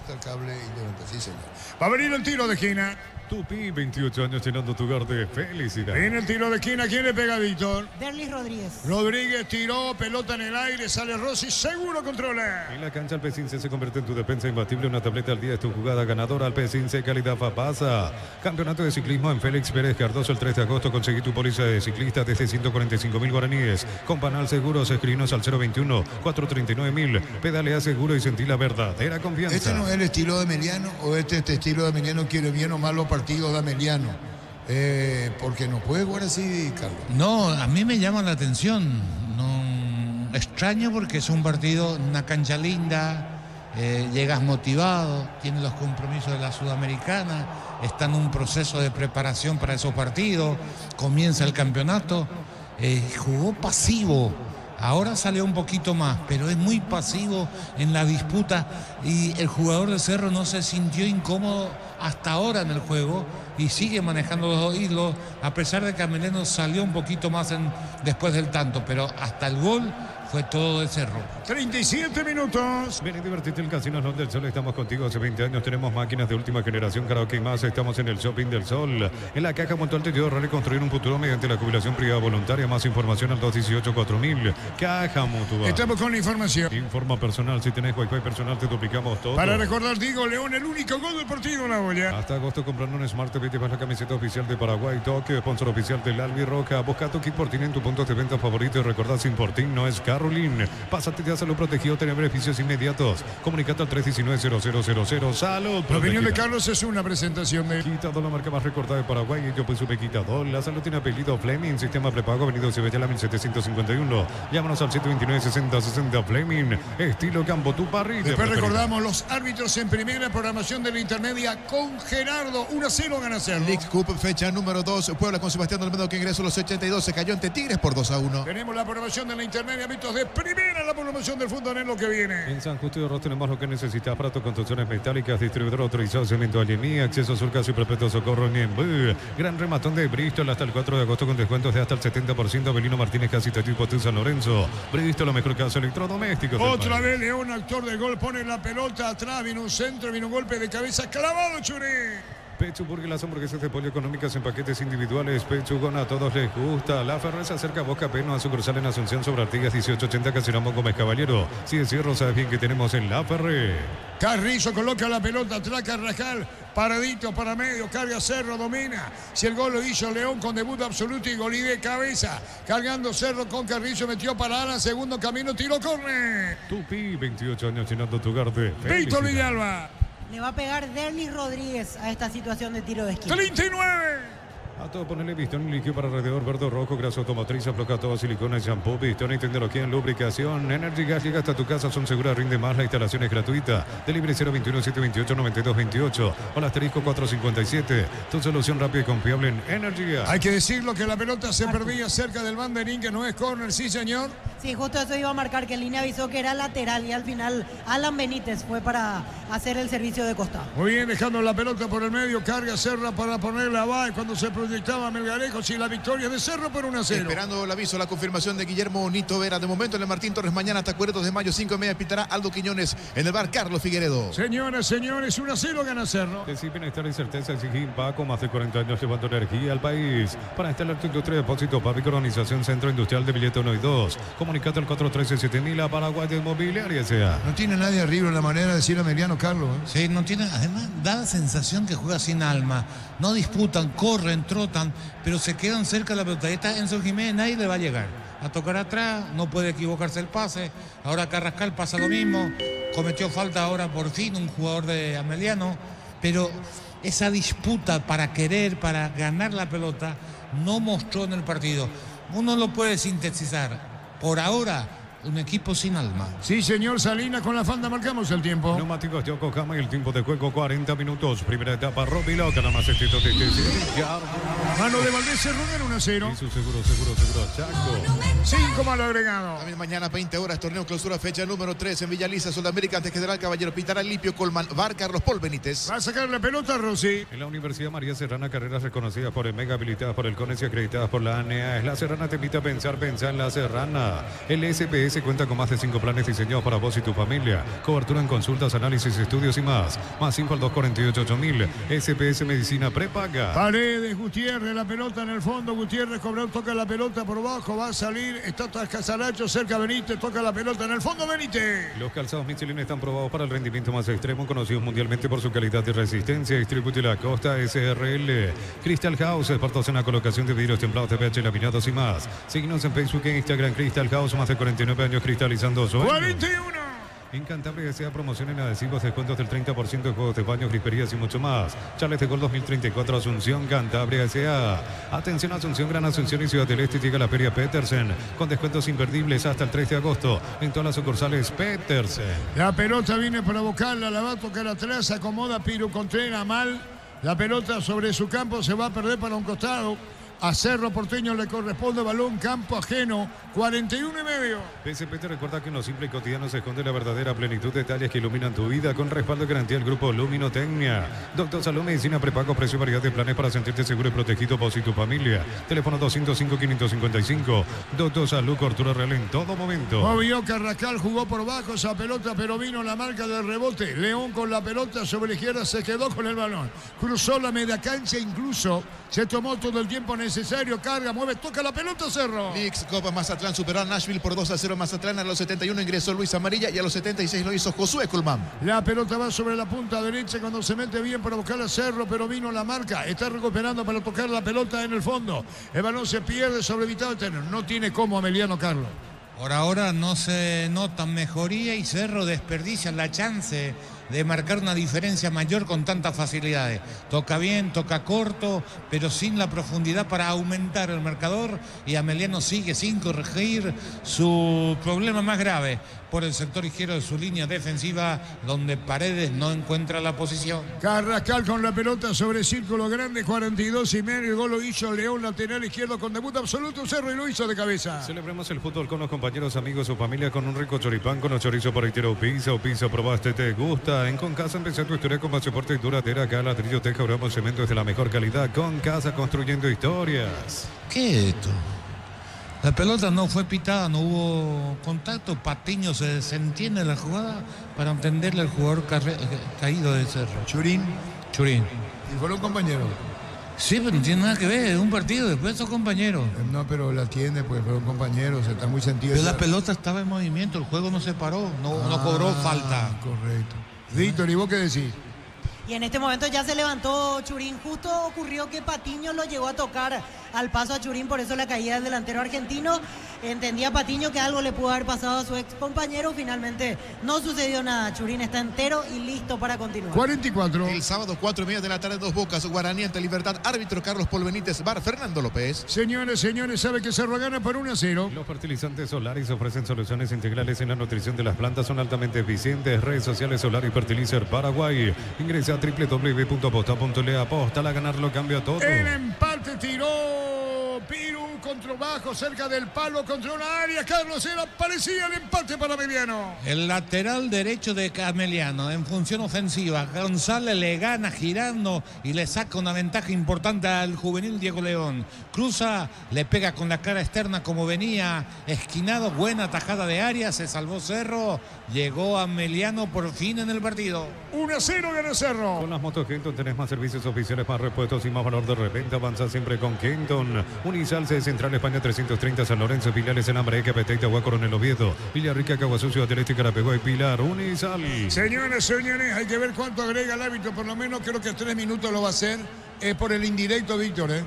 Está el cable y levanta, sí, señor. Va a venir el tiro de esquina. Tupi, 28 años llenando tu hogar de felicidad. Viene el tiro de esquina. ¿Quién le pega a Víctor? Derlis Rodríguez. Rodríguez tiró, pelota en el aire, sale Rossi, seguro controla. En la cancha, Alpecince se convierte en tu defensa imbatible. Una tableta al día es tu jugada ganadora. Alpecince, calidad Fapasa. Campeonato de ciclismo en Félix Pérez Cardoso el 3 de agosto. Conseguí tu póliza de ciclista desde 145.000 guaraníes. Con Panal Seguros, escribinos al 021-439.000. Pedalea seguro y sentí la verdadera confianza. ¿Este no es el estilo de Emiliano o este estilo de Emiliano quiere bien o mal los partidos de Emiliano? Porque no puede jugar así, Carlos. No, a mí me llama la atención. No, extraño porque es un partido, una cancha linda, llegas motivado, tiene los compromisos de la Sudamericana, está en un proceso de preparación para esos partidos, comienza el campeonato, jugó pasivo. Ahora salió un poquito más, pero es muy pasivo en la disputa y el jugador de Cerro no se sintió incómodo hasta ahora en el juego y sigue manejando los dos hilos, a pesar de que Ameleno salió un poquito más después del tanto, pero hasta el gol fue todo de Cerro. 37 minutos. Ven y divertirte en el Casino Long del Sol. Estamos contigo hace 20 años. Tenemos máquinas de última generación, karaoke y más. Estamos en el Shopping del Sol. En la Caja Mutual te ayuda a reconstruir un futuro mediante la jubilación privada voluntaria. Más información al 218-4000. Caja Mutual. Estamos con la información. Informa personal. Si tenés Wi-Fi personal, te duplicamos todo. Para recordar, Diego León, el único gol deportivo en la olla. Hasta agosto, comprando un Smart TV, te vas la camiseta oficial de Paraguay Toque, sponsor oficial del Albirroja. Busca tu kit Portín en tu punto de venta favorito y recordad, sin Portín no es Carolín. Pásate ya a Salud Protegido, tener beneficios inmediatos. Comunicate al 319-0000. Salud La opinión de Carlos es una presentación de Quitador, la marca más recordada de Paraguay. Y yo pues supe Quitador. La Salud tiene apellido Fleming. Sistema prepago, Avenida Cibella 1751. Llámanos al 729-6060 Fleming. Estilo Campo, tu parrilla. Después recordamos los árbitros en primera, programación de la intermedia con Gerardo. 1-0 gana Cerro. League Cup, fecha número 2. Puebla con Sebastián Olmedo que ingresó a los 82. Se cayó ante Tigres por 2-1. Tenemos la programación de la intermedia, árbitros partidos de primera, la promoción del fútbol en lo que viene. En San Justo de Arroz tenemos lo que necesitas para tus construcciones metálicas, distribuidor autorizado Cemento Allemí, acceso sur casi perpetuo socorro Niembú. Gran rematón de Bristol hasta el 4 de agosto con descuentos de hasta el 70%. Avelino Martínez casi tipo de San Lorenzo. Bristol, lo mejor caso electrodomésticos. Otra vez León, actor del gol, pone la pelota atrás, vino un centro, vino un golpe de cabeza, clavado Churí. Pechu Burger, las hamburguesas de pollo económicas en paquetes individuales. Pechugón, a todos les gusta. La Ferrer se acerca a Boca Peno a sucursal en Asunción sobre Artigas 1880, Casiramo Gómez Caballero. Si es cierro, sabes bien que tenemos en La Ferrer. Carrizo coloca la pelota atrás, Carrascal, paradito para medio, carga Cerro, domina. Si el gol lo hizo León con debut absoluto y gol y de cabeza. Cargando Cerro con Carrizo, metió para Alan, segundo camino, tiro córner. Tupi, 28 años llenando tu garde. Víctor Villalba. Le va a pegar Derlis Rodríguez a esta situación de tiro de esquina. 39. A todo ponerle pistón líquido para alrededor, verde o rojo, grasa automotriz, afloja todo, silicona, shampoo, pistón y tecnología en lubricación. Energy Gas llega hasta tu casa, son seguras, rinde más, la instalación es gratuita. Delivery 021-728-9228 o el asterisco 457. Tu solución rápida y confiable en Energy Gas. Hay que decirlo que la pelota se perdía cerca del banderín, que no es córner, sí señor. Sí, justo eso iba a marcar, que en línea avisó que era lateral y al final Alan Benítez fue para hacer el servicio de costado. Muy bien, dejando la pelota por el medio, carga Serra para ponerla abajo cuando se proyectaba Melgarejo. Sí, la victoria de Cerro por 1-0. Esperando el aviso, la confirmación de Guillermo Nito Vera. De momento en el Martín Torres, mañana hasta Cuerdos de Mayo, 5:30 pitará Aldo Quiñones en el bar Carlos Figueredo. Señoras, señores, 1-0 gana Cerro. Decir bienestar y certeza exige Paco, más de 40 años llevando energía al país. Para instalar tu industria de depósito, Papico, Organización Centro Industrial de Billete 1 y 2. Comunicate al 413-7000 a Paraguay de Inmobiliaria sea. No tiene nadie arriba en la manera de decir a Emiliano Carlos. Sí, no tiene, además da la sensación que juega sin alma. No disputan, corren, trotan, pero se quedan cerca de la pelota. Esta Enzo Jiménez, nadie le va a llegar. A tocar atrás, no puede equivocarse el pase. Ahora Carrascal pasa lo mismo. Cometió falta ahora por fin un jugador de Ameliano. Pero esa disputa para querer, para ganar la pelota, no mostró en el partido. Uno lo puede sintetizar. Por ahora, un equipo sin alma. Sí, señor Salinas, con la falda marcamos el tiempo. Neumáticos Yokohama y el tiempo de juego 40 minutos. Primera etapa, Robilo, nada más el título de Mano de Valdés Cerro en 1-0. Y su seguro, Chaco. 5 malo agregado. También mañana 20 horas, torneo clausura, fecha número 3 en Villaliza, Sudamérica, ante General Caballero, pitará Lipio Colman, Bar Carlos Paul Benítez. Va a sacar la pelota, Rossi. En la Universidad María Serrana, carreras reconocidas por el MEGA, habilitadas por el CONES y acreditadas por la ANEA. La Serrana te invita a pensar en la Serrana. El SPS cuenta con más de 5 planes diseñados para vos y tu familia. Cobertura en consultas, análisis, estudios y más. Más info al 248-8000. SPS Medicina Prepaga. Paredes, Gutiérrez, la pelota en el fondo. Gutiérrez cobró, toca la pelota por abajo, va a salir. Está Casaracho, cerca Benítez, toca la pelota en el fondo, Benítez. Los calzados Michelin están probados para el rendimiento más extremo, conocidos mundialmente por su calidad y resistencia. Distribuye la Costa SRL. Crystal House, expertos en la colocación de vidrios templados de pH, laminados y más. Síguenos en Facebook e Instagram. Crystal House, más de 49 años cristalizando sueños. 41. En Cantabria desea promoción en adhesivos, descuentos del 30% en juegos de baños, griperías y mucho más. Charles de Gol 2034, Asunción, Cantabria S.A. Atención Asunción, Gran Asunción y Ciudad del Este, llega la Feria Petersen con descuentos imperdibles hasta el 3 de agosto en todas las sucursales Petersen. La pelota viene para buscarla, la va a tocar atrás, acomoda Piru Contreras mal. La pelota sobre su campo se va a perder para un costado. A Cerro Porteño le corresponde balón, campo ajeno, 41,5. PSP te recuerda que en lo simple y cotidiano se esconde la verdadera plenitud de detalles que iluminan tu vida, con respaldo y garantía del grupo Luminotecnia. Doctor Salud, Medicina Prepago, precio y variedad de planes para sentirte seguro y protegido vos y tu familia. Teléfono 205-555. Doctor Salud, cobertura real en todo momento. Movió Carrascal, jugó por bajo esa pelota, pero vino la marca del rebote. León con la pelota sobre la izquierda se quedó con el balón. Cruzó la media cancha, incluso se tomó todo el tiempo necesario, carga, mueve, toca la pelota, Cerro. Knicks, Copa Mazatlán superó a Nashville por 2-0. Mazatlán a los 71 ingresó Luis Amarilla y a los 76 lo hizo Josué Colmán. La pelota va sobre la punta derecha cuando se mete bien para buscar a Cerro, pero vino la marca. Está recuperando para tocar la pelota en el fondo. El balón se pierde sobre Vitado Eterno. No tiene como Emiliano Carlos. Por ahora no se nota mejoría y Cerro desperdicia la chance de marcar una diferencia mayor con tantas facilidades. Toca bien, toca corto, pero sin la profundidad para aumentar el marcador, y Ameliano sigue sin corregir su problema más grave por el sector izquierdo de su línea defensiva, donde Paredes no encuentra la posición. Carrascal con la pelota sobre círculo grande, 42,5. El gol lo hizo León, lateral izquierdo con debut absoluto, Cerro, y lo hizo de cabeza. Celebremos el fútbol con los compañeros, amigos o familia con un rico choripán con los chorizos por Itero Pizza. Pizza, probaste, te gusta. En Concasa empecé tu historia con pasaporte y duradera. Acá ladrillo, teja, bramos, cementos de la mejor calidad. Concasa, construyendo historias. ¿Qué es esto? La pelota no fue pitada, no hubo contacto. Patiño se desentiende la jugada para entenderle al jugador caído de Cerro. Churín. Y fueron compañeros. Sí, pero no tiene nada que ver, es un partido, después son compañeros. No, pero la atiende, pues fueron compañeros, está muy sentido. Pero la pelota estaba en movimiento, el juego no se paró, no cobró falta. Correcto. Víctor, ¿y vos qué decís? Y en este momento ya se levantó Churín. Justo ocurrió que Patiño lo llegó a tocar al paso a Churín, por eso la caída del delantero argentino. Entendía Patiño que algo le pudo haber pasado a su ex compañero. Finalmente no sucedió nada. Churín está entero y listo para continuar. 44. El sábado, 4:30 de la tarde, Dos Bocas, Guaraní ante Libertad. Árbitro Carlos Paul Benítez, VAR Fernando López. Señores, sabe que Cerro gana por 1-0. Los fertilizantes Solaris ofrecen soluciones integrales en la nutrición de las plantas. Son altamente eficientes. Redes sociales Solaris Fertilizer Paraguay. Ingresa a www.aposta.le. Aposta a ganar, lo cambia todo. El empate tiró Pirú contra bajo, cerca del palo, contra una área. Carlos, parecía el empate para Ameliano. El lateral derecho de Ameliano en función ofensiva. González le gana girando y le saca una ventaja importante al juvenil Diego León. Cruza, le pega con la cara externa como venía esquinado. Buena tajada de área, se salvó Cerro. Llegó Ameliano por fin en el partido. 1-0 gana Cerro. Con las motos Kenton tenés más servicios oficiales, más repuestos y más valor de reventa. Avanza siempre con Kenton. Unisalce de Central España 330, San Lorenzo, Pilares, en Hambre, Capeteita, Agua, Coronel Oviedo, Villarrica, Caguasucio, Celeste, Carapeguá y Pilar. Unisal. Señores, hay que ver cuánto agrega el árbitro. Por lo menos creo que 3 minutos lo va a hacer. Es por el indirecto, Víctor, ¿eh?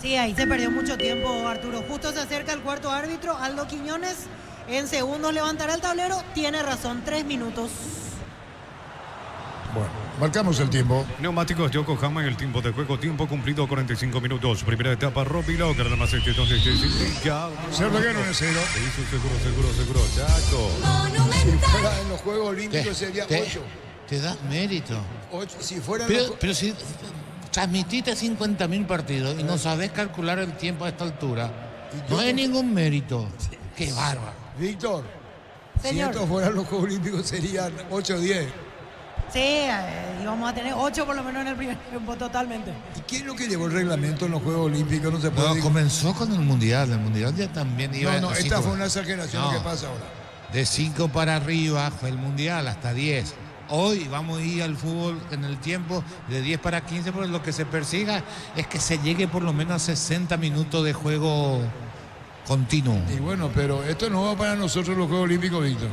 Sí, ahí se perdió mucho tiempo, Arturo. Justo se acerca el cuarto árbitro, Aldo Quiñones. En segundos levantará el tablero. Tiene razón, 3 minutos. Bueno, marcamos el tiempo. Neumáticos Yokohama en el tiempo de juego. Tiempo cumplido, 45 minutos. Primera etapa, Robbie Locker, la más donde se indica. Cerro gana 1-0. Seguro, Chaco. Si fuera en los Juegos Olímpicos sería 8. Te das mérito. 8. Si fuera pero si transmitiste 50.000 partidos y no sabés calcular el tiempo a esta altura, no hay ningún mérito. Qué bárbaro. Víctor, Señor. si estos fueran los Juegos Olímpicos serían 8 o 10. Sí, íbamos a tener 8 por lo menos en el primer tiempo, totalmente. ¿Y quién es lo que llevó el reglamento en los Juegos Olímpicos? No se puede. No, comenzó con el Mundial ya también iba. No, esta fue una exageración lo que pasa ahora. De 5 para arriba fue el Mundial, hasta 10. Hoy vamos a ir al fútbol en el tiempo de 10 para 15, porque lo que se persiga es que se llegue por lo menos a 60 minutos de juego continuo. Y bueno, pero esto no va para nosotros los Juegos Olímpicos, Víctor.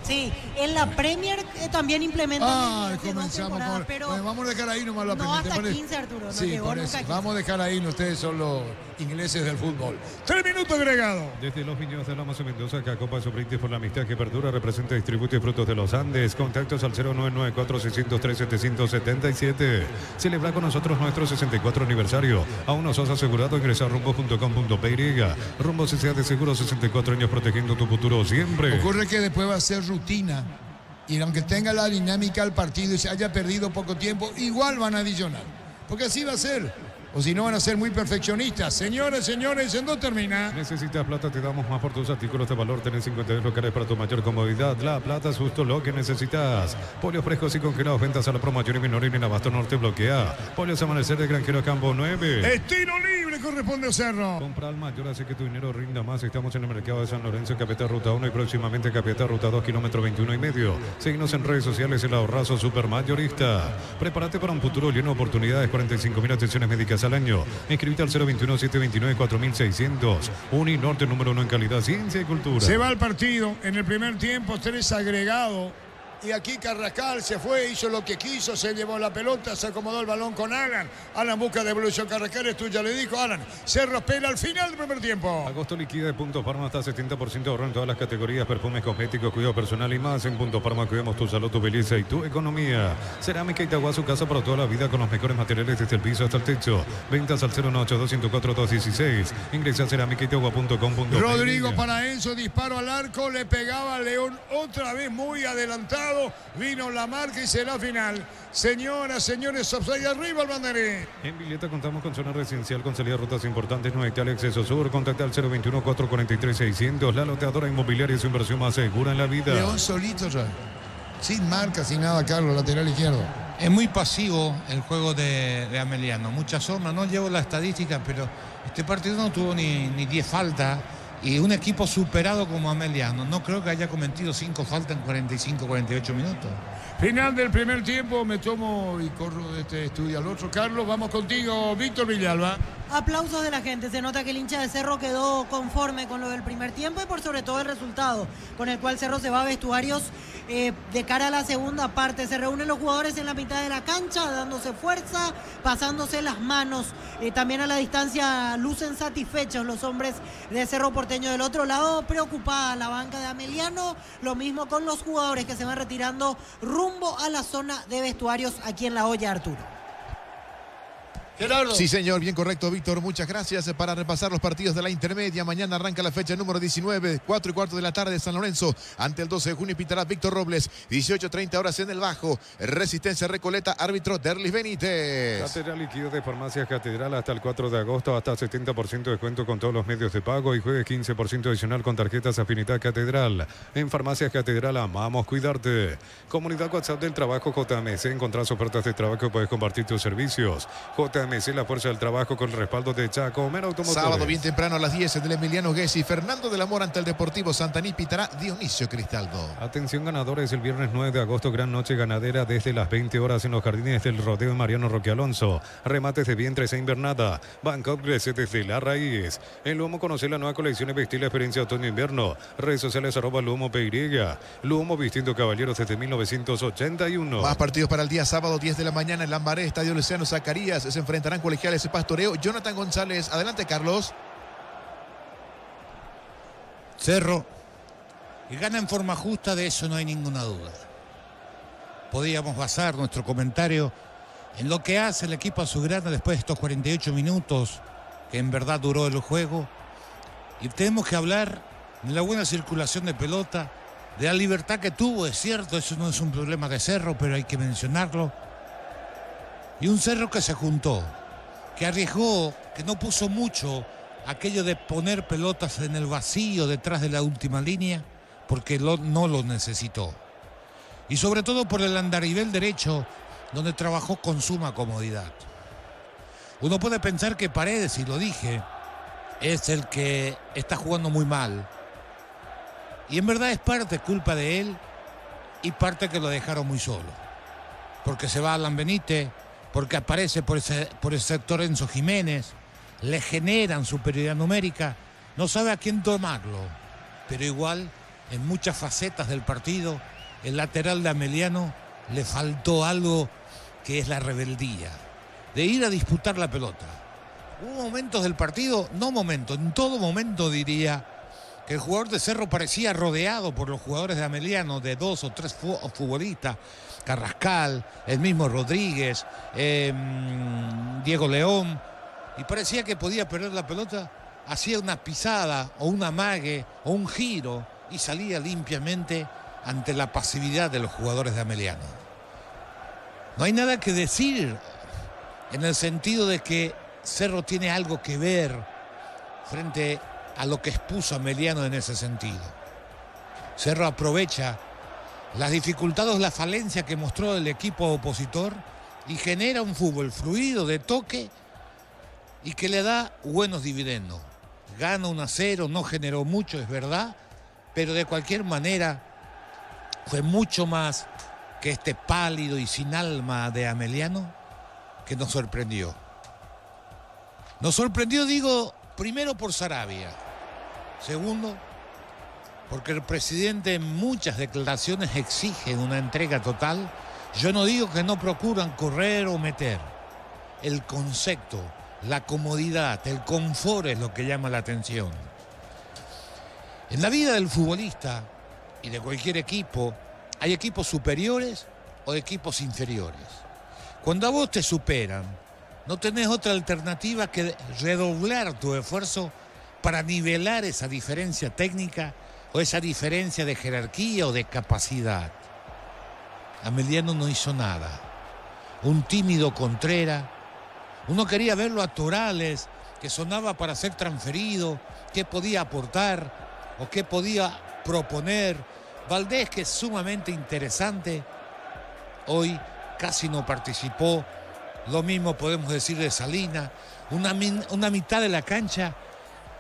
Sí, en la Premier también implementan. Comenzamos con. Pero bueno, vamos a dejar ahí nomás la no Premier. hasta 15, Arturo. No sí, llegó por nunca eso. 15. Vamos a dejar ahí, ustedes son los ingleses del fútbol. 3 minutos agregados. Desde Los Viñedos de la Mazo Mendoza, que acopa su brindis por la amistad que perdura, representa y distribuye frutos de los Andes. Contactos al 0994-603-777. Celebra con nosotros nuestro 64 aniversario. Aún nos has asegurado. Ingresa a rumbo.com.py. Rumbo CCA de Seguro, 64 años protegiendo tu futuro siempre. Ocurre que después va a ser rutina. Y aunque tenga la dinámica al partido y se haya perdido poco tiempo, igual van a adicionar. Porque así va a ser. O si no, van a ser muy perfeccionistas. Señores, ¿en dónde termina? Necesitas plata, te damos más por tus artículos de valor. Tenés 52 locales para tu mayor comodidad. La plata es justo lo que necesitas. Pollos frescos y congelados, ventas a la promoción y menor y en Abasto Norte bloquea. Pollos Amanecer de Granjero Campo 9. Estilo libre corresponde a Cerro. Compra al mayor, hace que tu dinero rinda más. Estamos en el mercado de San Lorenzo, Capital Ruta 1 y próximamente Capital Ruta 2, kilómetro 21 y medio. Síguenos en redes sociales, el ahorrazo supermayorista. Prepárate para un futuro lleno de oportunidades. 45.000 atenciones médicas al año. Inscríbete al 021-729-4600. Uninorte, número 1 en calidad, ciencia y cultura. Se va al partido. En el primer tiempo, 3 agregados. Y aquí Carrascal se fue, hizo lo que quiso, se llevó la pelota, se acomodó el balón con Alan. Alan busca devolución, Carrascal es tuya, le dijo Alan. Cerro espera al final del primer tiempo. Agosto liquida de Punto Parma hasta 70% de ahorro en todas las categorías, perfumes, cosméticos, cuidado personal y más. En Punto Parma cuidamos tu salud, tu belleza y tu economía. Cerámica Itagua, su casa para toda la vida con los mejores materiales desde el piso hasta el techo. Ventas al 098-204-216. Ingresa a cerámicaitagua.com.pe. Rodrigo para Enzo, disparo al arco, le pegaba a León otra vez muy adelantado. Vino la marca y será final. Señoras, señores, offside arriba el banderín. En Villeta contamos con zona residencial con salida a rutas importantes, no hay tal acceso sur. Contacta al 021-443-600. La loteadora inmobiliaria es su inversión más segura en la vida. León solito ya. Sin marca, sin nada, Carlos, lateral izquierdo. Es muy pasivo el juego de Ameliano. Mucha sombra, no llevo la estadística, pero este partido no tuvo ni 10 faltas. Y un equipo superado como Ameliano, no creo que haya cometido 5 faltas en 45, 48 minutos. Final del primer tiempo, me tomo y corro de este estudio al otro. Carlos, vamos contigo, Víctor Villalba. Aplausos de la gente, se nota que el hincha de Cerro quedó conforme con lo del primer tiempo y por sobre todo el resultado, con el cual Cerro se va a vestuarios de cara a la segunda parte. Se reúnen los jugadores en la mitad de la cancha, dándose fuerza, pasándose las manos. También a la distancia lucen satisfechos los hombres de Cerro Porteño. Del otro lado, preocupada la banca de Ameliano, lo mismo con los jugadores que se van retirando rumbo a la zona de vestuarios aquí en La Hoya, Arturo. Gerardo. Sí, señor, bien correcto, Víctor. Muchas gracias para repasar los partidos de la intermedia. Mañana arranca la fecha número 19, 4:15 de la tarde, San Lorenzo. Ante el 12 de junio pitará Víctor Robles. 18:30 horas en el Bajo. Resistencia Recoleta, árbitro Derlis Benítez. Catedral liquido de Farmacias Catedral hasta el 4 de agosto, hasta 70% de descuento con todos los medios de pago y juegue 15% adicional con tarjetas Afinidad Catedral. En Farmacias Catedral amamos cuidarte. Comunidad WhatsApp del Trabajo JMC. Encontrás ofertas de trabajo y puedes compartir tus servicios. JMC, la fuerza del trabajo con el respaldo de Chaco Mera Automotores. Sábado bien temprano a las 10 del Emiliano Gessi. Fernando del Amor ante el Deportivo Santaní pitará Dionisio Cristaldo. Atención ganadores, el viernes 9 de agosto, gran noche ganadera desde las 20 horas en los jardines del Rodeo de Mariano Roque Alonso. Remates de vientres e invernada. Bangkok crece desde la raíz. En Luomo conoce la nueva colección de vestir la experiencia otoño-invierno. Redes sociales @Luomo PY. Luomo vistiendo caballeros desde 1981. Más partidos para el día sábado 10 de la mañana en Lambaré, Estadio Luciano Zacarías. Se enfrentarán Colegiales y Pastoreo. Jonathan González. Adelante, Carlos. Cerro. Y gana en forma justa, de eso no hay ninguna duda. Podríamos basar nuestro comentario en lo que hace el equipo azulgrana después de estos 48 minutos que en verdad duró el juego. Y tenemos que hablar de la buena circulación de pelota, de la libertad que tuvo, es cierto, eso no es un problema de Cerro, pero hay que mencionarlo. Y un Cerro que se juntó, que arriesgó, que no puso mucho aquello de poner pelotas en el vacío detrás de la última línea, porque no lo necesitó. Y sobre todo por el andarivel derecho, donde trabajó con suma comodidad. Uno puede pensar que Paredes, y lo dije, es el que está jugando muy mal. Y en verdad es parte culpa de él y parte que lo dejaron muy solo. Porque se va Alan Benítez, porque aparece por el sector Enzo Jiménez, le generan superioridad numérica, no sabe a quién tomarlo. Pero igual, en muchas facetas del partido, el lateral de Ameliano le faltó algo que es la rebeldía, de ir a disputar la pelota. Hubo momentos del partido, en todo momento diría, que el jugador de Cerro parecía rodeado por los jugadores de Ameliano, de 2 o 3 futbolistas, Carrascal, el mismo Rodríguez, Diego León, y parecía que podía perder la pelota, hacía una pisada o un amague o un giro y salía limpiamente ante la pasividad de los jugadores de Ameliano. No hay nada que decir en el sentido de que Cerro tiene algo que ver frente a lo que expuso Ameliano en ese sentido. Cerro aprovecha las dificultades, la falencia que mostró el equipo opositor y genera un fútbol fluido, de toque, y que le da buenos dividendos. Gana 1-0, no generó mucho, es verdad, pero de cualquier manera fue mucho más que este pálido y sin alma de Ameliano que nos sorprendió. Nos sorprendió, digo, primero por Saravia, segundo porque el presidente en muchas declaraciones exige una entrega total. Yo no digo que no procuran correr o meter. El concepto, la comodidad, el confort es lo que llama la atención. En la vida del futbolista y de cualquier equipo, hay equipos superiores o equipos inferiores. Cuando a vos te superan, no tenés otra alternativa que redoblar tu esfuerzo para nivelar esa diferencia técnica o esa diferencia de jerarquía o de capacidad. Ameliano no hizo nada. Un tímido Contreras. Uno quería verlo a Torales, que sonaba para ser transferido, qué podía aportar o qué podía proponer. Valdés, que es sumamente interesante, hoy casi no participó. Lo mismo podemos decir de Salina. Una mitad de la cancha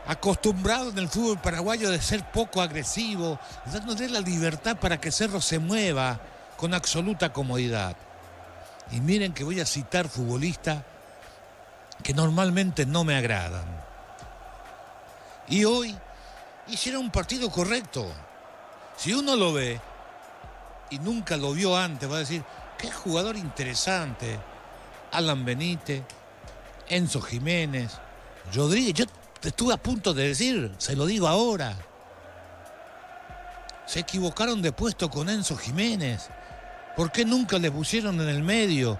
acostumbrado en el fútbol paraguayo de ser poco agresivo, dándole la libertad para que Cerro se mueva con absoluta comodidad. Y miren que voy a citar futbolistas que normalmente no me agradan. Y hoy hicieron un partido correcto. Si uno lo ve y nunca lo vio antes, va a decir, qué jugador interesante. Alan Benítez, Enzo Jiménez, Rodríguez. Yo estuve a punto de decir, se lo digo ahora. Se equivocaron de puesto con Enzo Jiménez. ¿Por qué nunca le pusieron en el medio?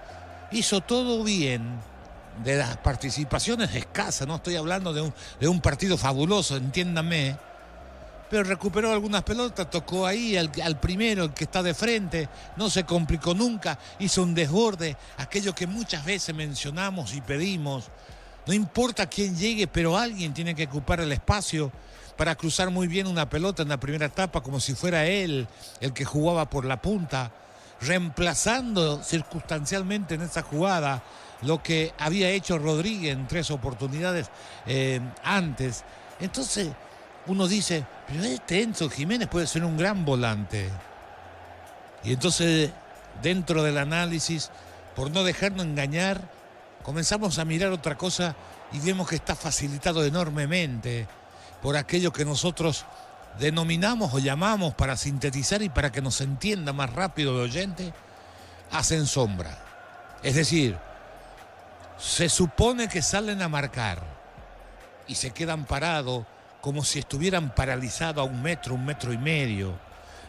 Hizo todo bien. De las participaciones escasas, no estoy hablando de un partido fabuloso, entiéndanme. Pero recuperó algunas pelotas, tocó ahí al primero, el que está de frente, no se complicó nunca, hizo un desborde, aquello que muchas veces mencionamos y pedimos. No importa quién llegue, pero alguien tiene que ocupar el espacio para cruzar muy bien una pelota en la primera etapa, como si fuera él el que jugaba por la punta, reemplazando circunstancialmente en esa jugada lo que había hecho Rodríguez en 3 oportunidades antes. Entonces uno dice, pero este Enzo Jiménez puede ser un gran volante. Y entonces, dentro del análisis, por no dejarnos engañar, comenzamos a mirar otra cosa y vemos que está facilitado enormemente por aquello que nosotros denominamos o llamamos, para sintetizar y para que nos entienda más rápido el oyente, hacen sombra. Es decir, se supone que salen a marcar y se quedan parados como si estuvieran paralizados a 1 metro, 1,5 metros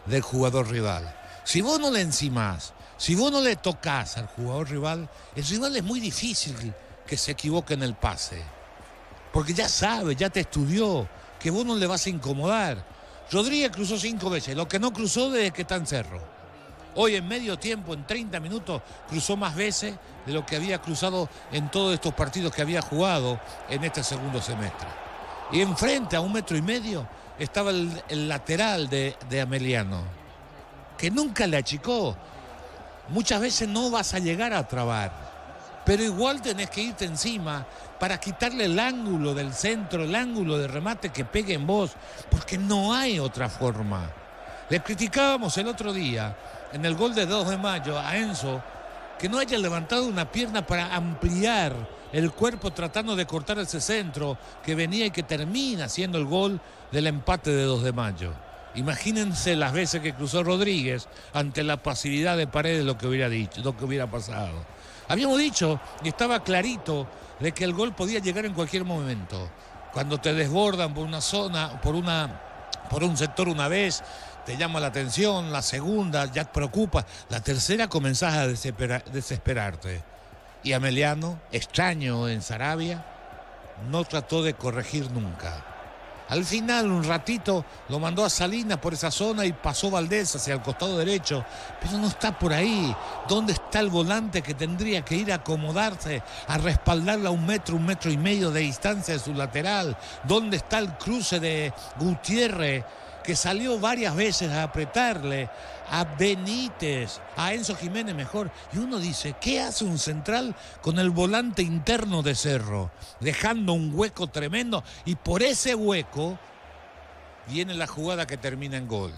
del jugador rival. Si vos no le encimás, si vos no le tocas al jugador rival, el rival es muy difícil que se equivoque en el pase. Porque ya sabe, ya te estudió, que vos no le vas a incomodar. Rodríguez cruzó 5 veces, lo que no cruzó desde que está en Cerro. Hoy en medio tiempo, en 30 minutos, cruzó más veces de lo que había cruzado en todos estos partidos que había jugado en este segundo semestre. Y enfrente a 1,5 metros estaba el lateral de Ameliano, que nunca le achicó. Muchas veces no vas a llegar a trabar, pero igual tenés que irte encima para quitarle el ángulo del centro, el ángulo de remate que pegue en vos, porque no hay otra forma. Le criticábamos el otro día, en el gol de 2 de mayo, a Enzo, que no haya levantado una pierna para ampliar el cuerpo tratando de cortar ese centro que venía y que termina siendo el gol del empate de 2 de mayo. Imagínense las veces que cruzó Rodríguez ante la pasividad de Paredes, lo que hubiera dicho, lo que hubiera pasado. Habíamos dicho, y estaba clarito, de que el gol podía llegar en cualquier momento. Cuando te desbordan por una zona, por un sector una vez, te llama la atención, la segunda ya te preocupa, la tercera comenzás a desesperarte. Y Ameliano, extraño en Saravia, no trató de corregir nunca. Al final, un ratito, lo mandó a Salinas por esa zona y pasó Valdés hacia el costado derecho. Pero no está por ahí. ¿Dónde está el volante que tendría que ir a acomodarse, a respaldarla a 1 metro, 1,5 metros de distancia de su lateral? ¿Dónde está el cruce de Gutiérrez, que salió varias veces a apretarle a Benítez, a Enzo Jiménez mejor? Y uno dice, ¿qué hace un central con el volante interno de Cerro? Dejando un hueco tremendo, y por ese hueco viene la jugada que termina en gol.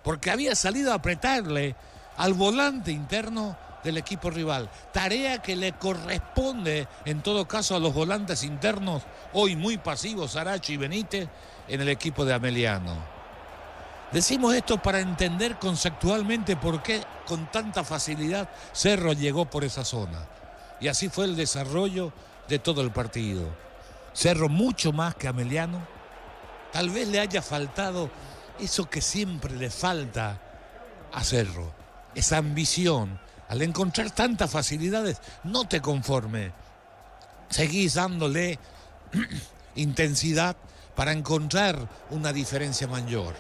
Porque había salido a apretarle al volante interno del equipo rival. Tarea que le corresponde, en todo caso, a los volantes internos, hoy muy pasivos, Saracho y Benítez, en el equipo de Ameliano. Decimos esto para entender conceptualmente por qué con tanta facilidad Cerro llegó por esa zona. Y así fue el desarrollo de todo el partido. Cerro mucho más que Ameliano. Tal vez le haya faltado eso que siempre le falta a Cerro, esa ambición. Al encontrar tantas facilidades, no te conformes. Seguís dándole intensidad para encontrar una diferencia mayor.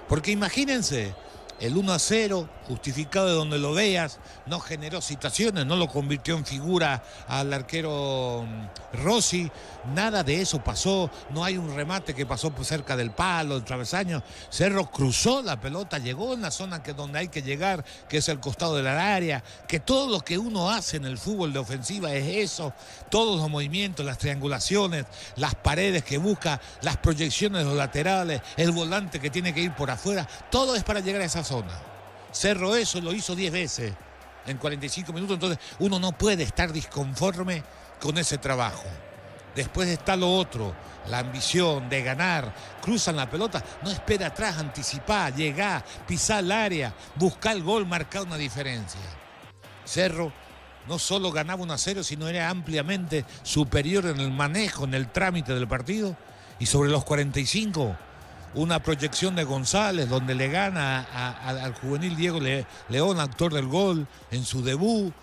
Porque imagínense, el 1-0, justificado de donde lo veas, no generó situaciones, no lo convirtió en figura al arquero Rossi, nada de eso pasó, no hay un remate que pasó por cerca del palo, del travesaño. Cerro cruzó la pelota, llegó en la zona donde hay que llegar, que es el costado del área, que todo lo que uno hace en el fútbol de ofensiva es eso, todos los movimientos, las triangulaciones, las paredes que busca, las proyecciones de los laterales, el volante que tiene que ir por afuera, todo es para llegar a esa zona. Cerro eso lo hizo 10 veces en 45 minutos, entonces uno no puede estar disconforme con ese trabajo. Después está lo otro, la ambición de ganar. Cruzan la pelota, no espera atrás, anticipar, llegar, pisar el área, buscar el gol, marcar una diferencia. Cerro no solo ganaba 1-0, sino era ampliamente superior en el manejo, en el trámite del partido. Y sobre los 45, una proyección de González donde le gana al juvenil Diego León, actor del gol, en su debut.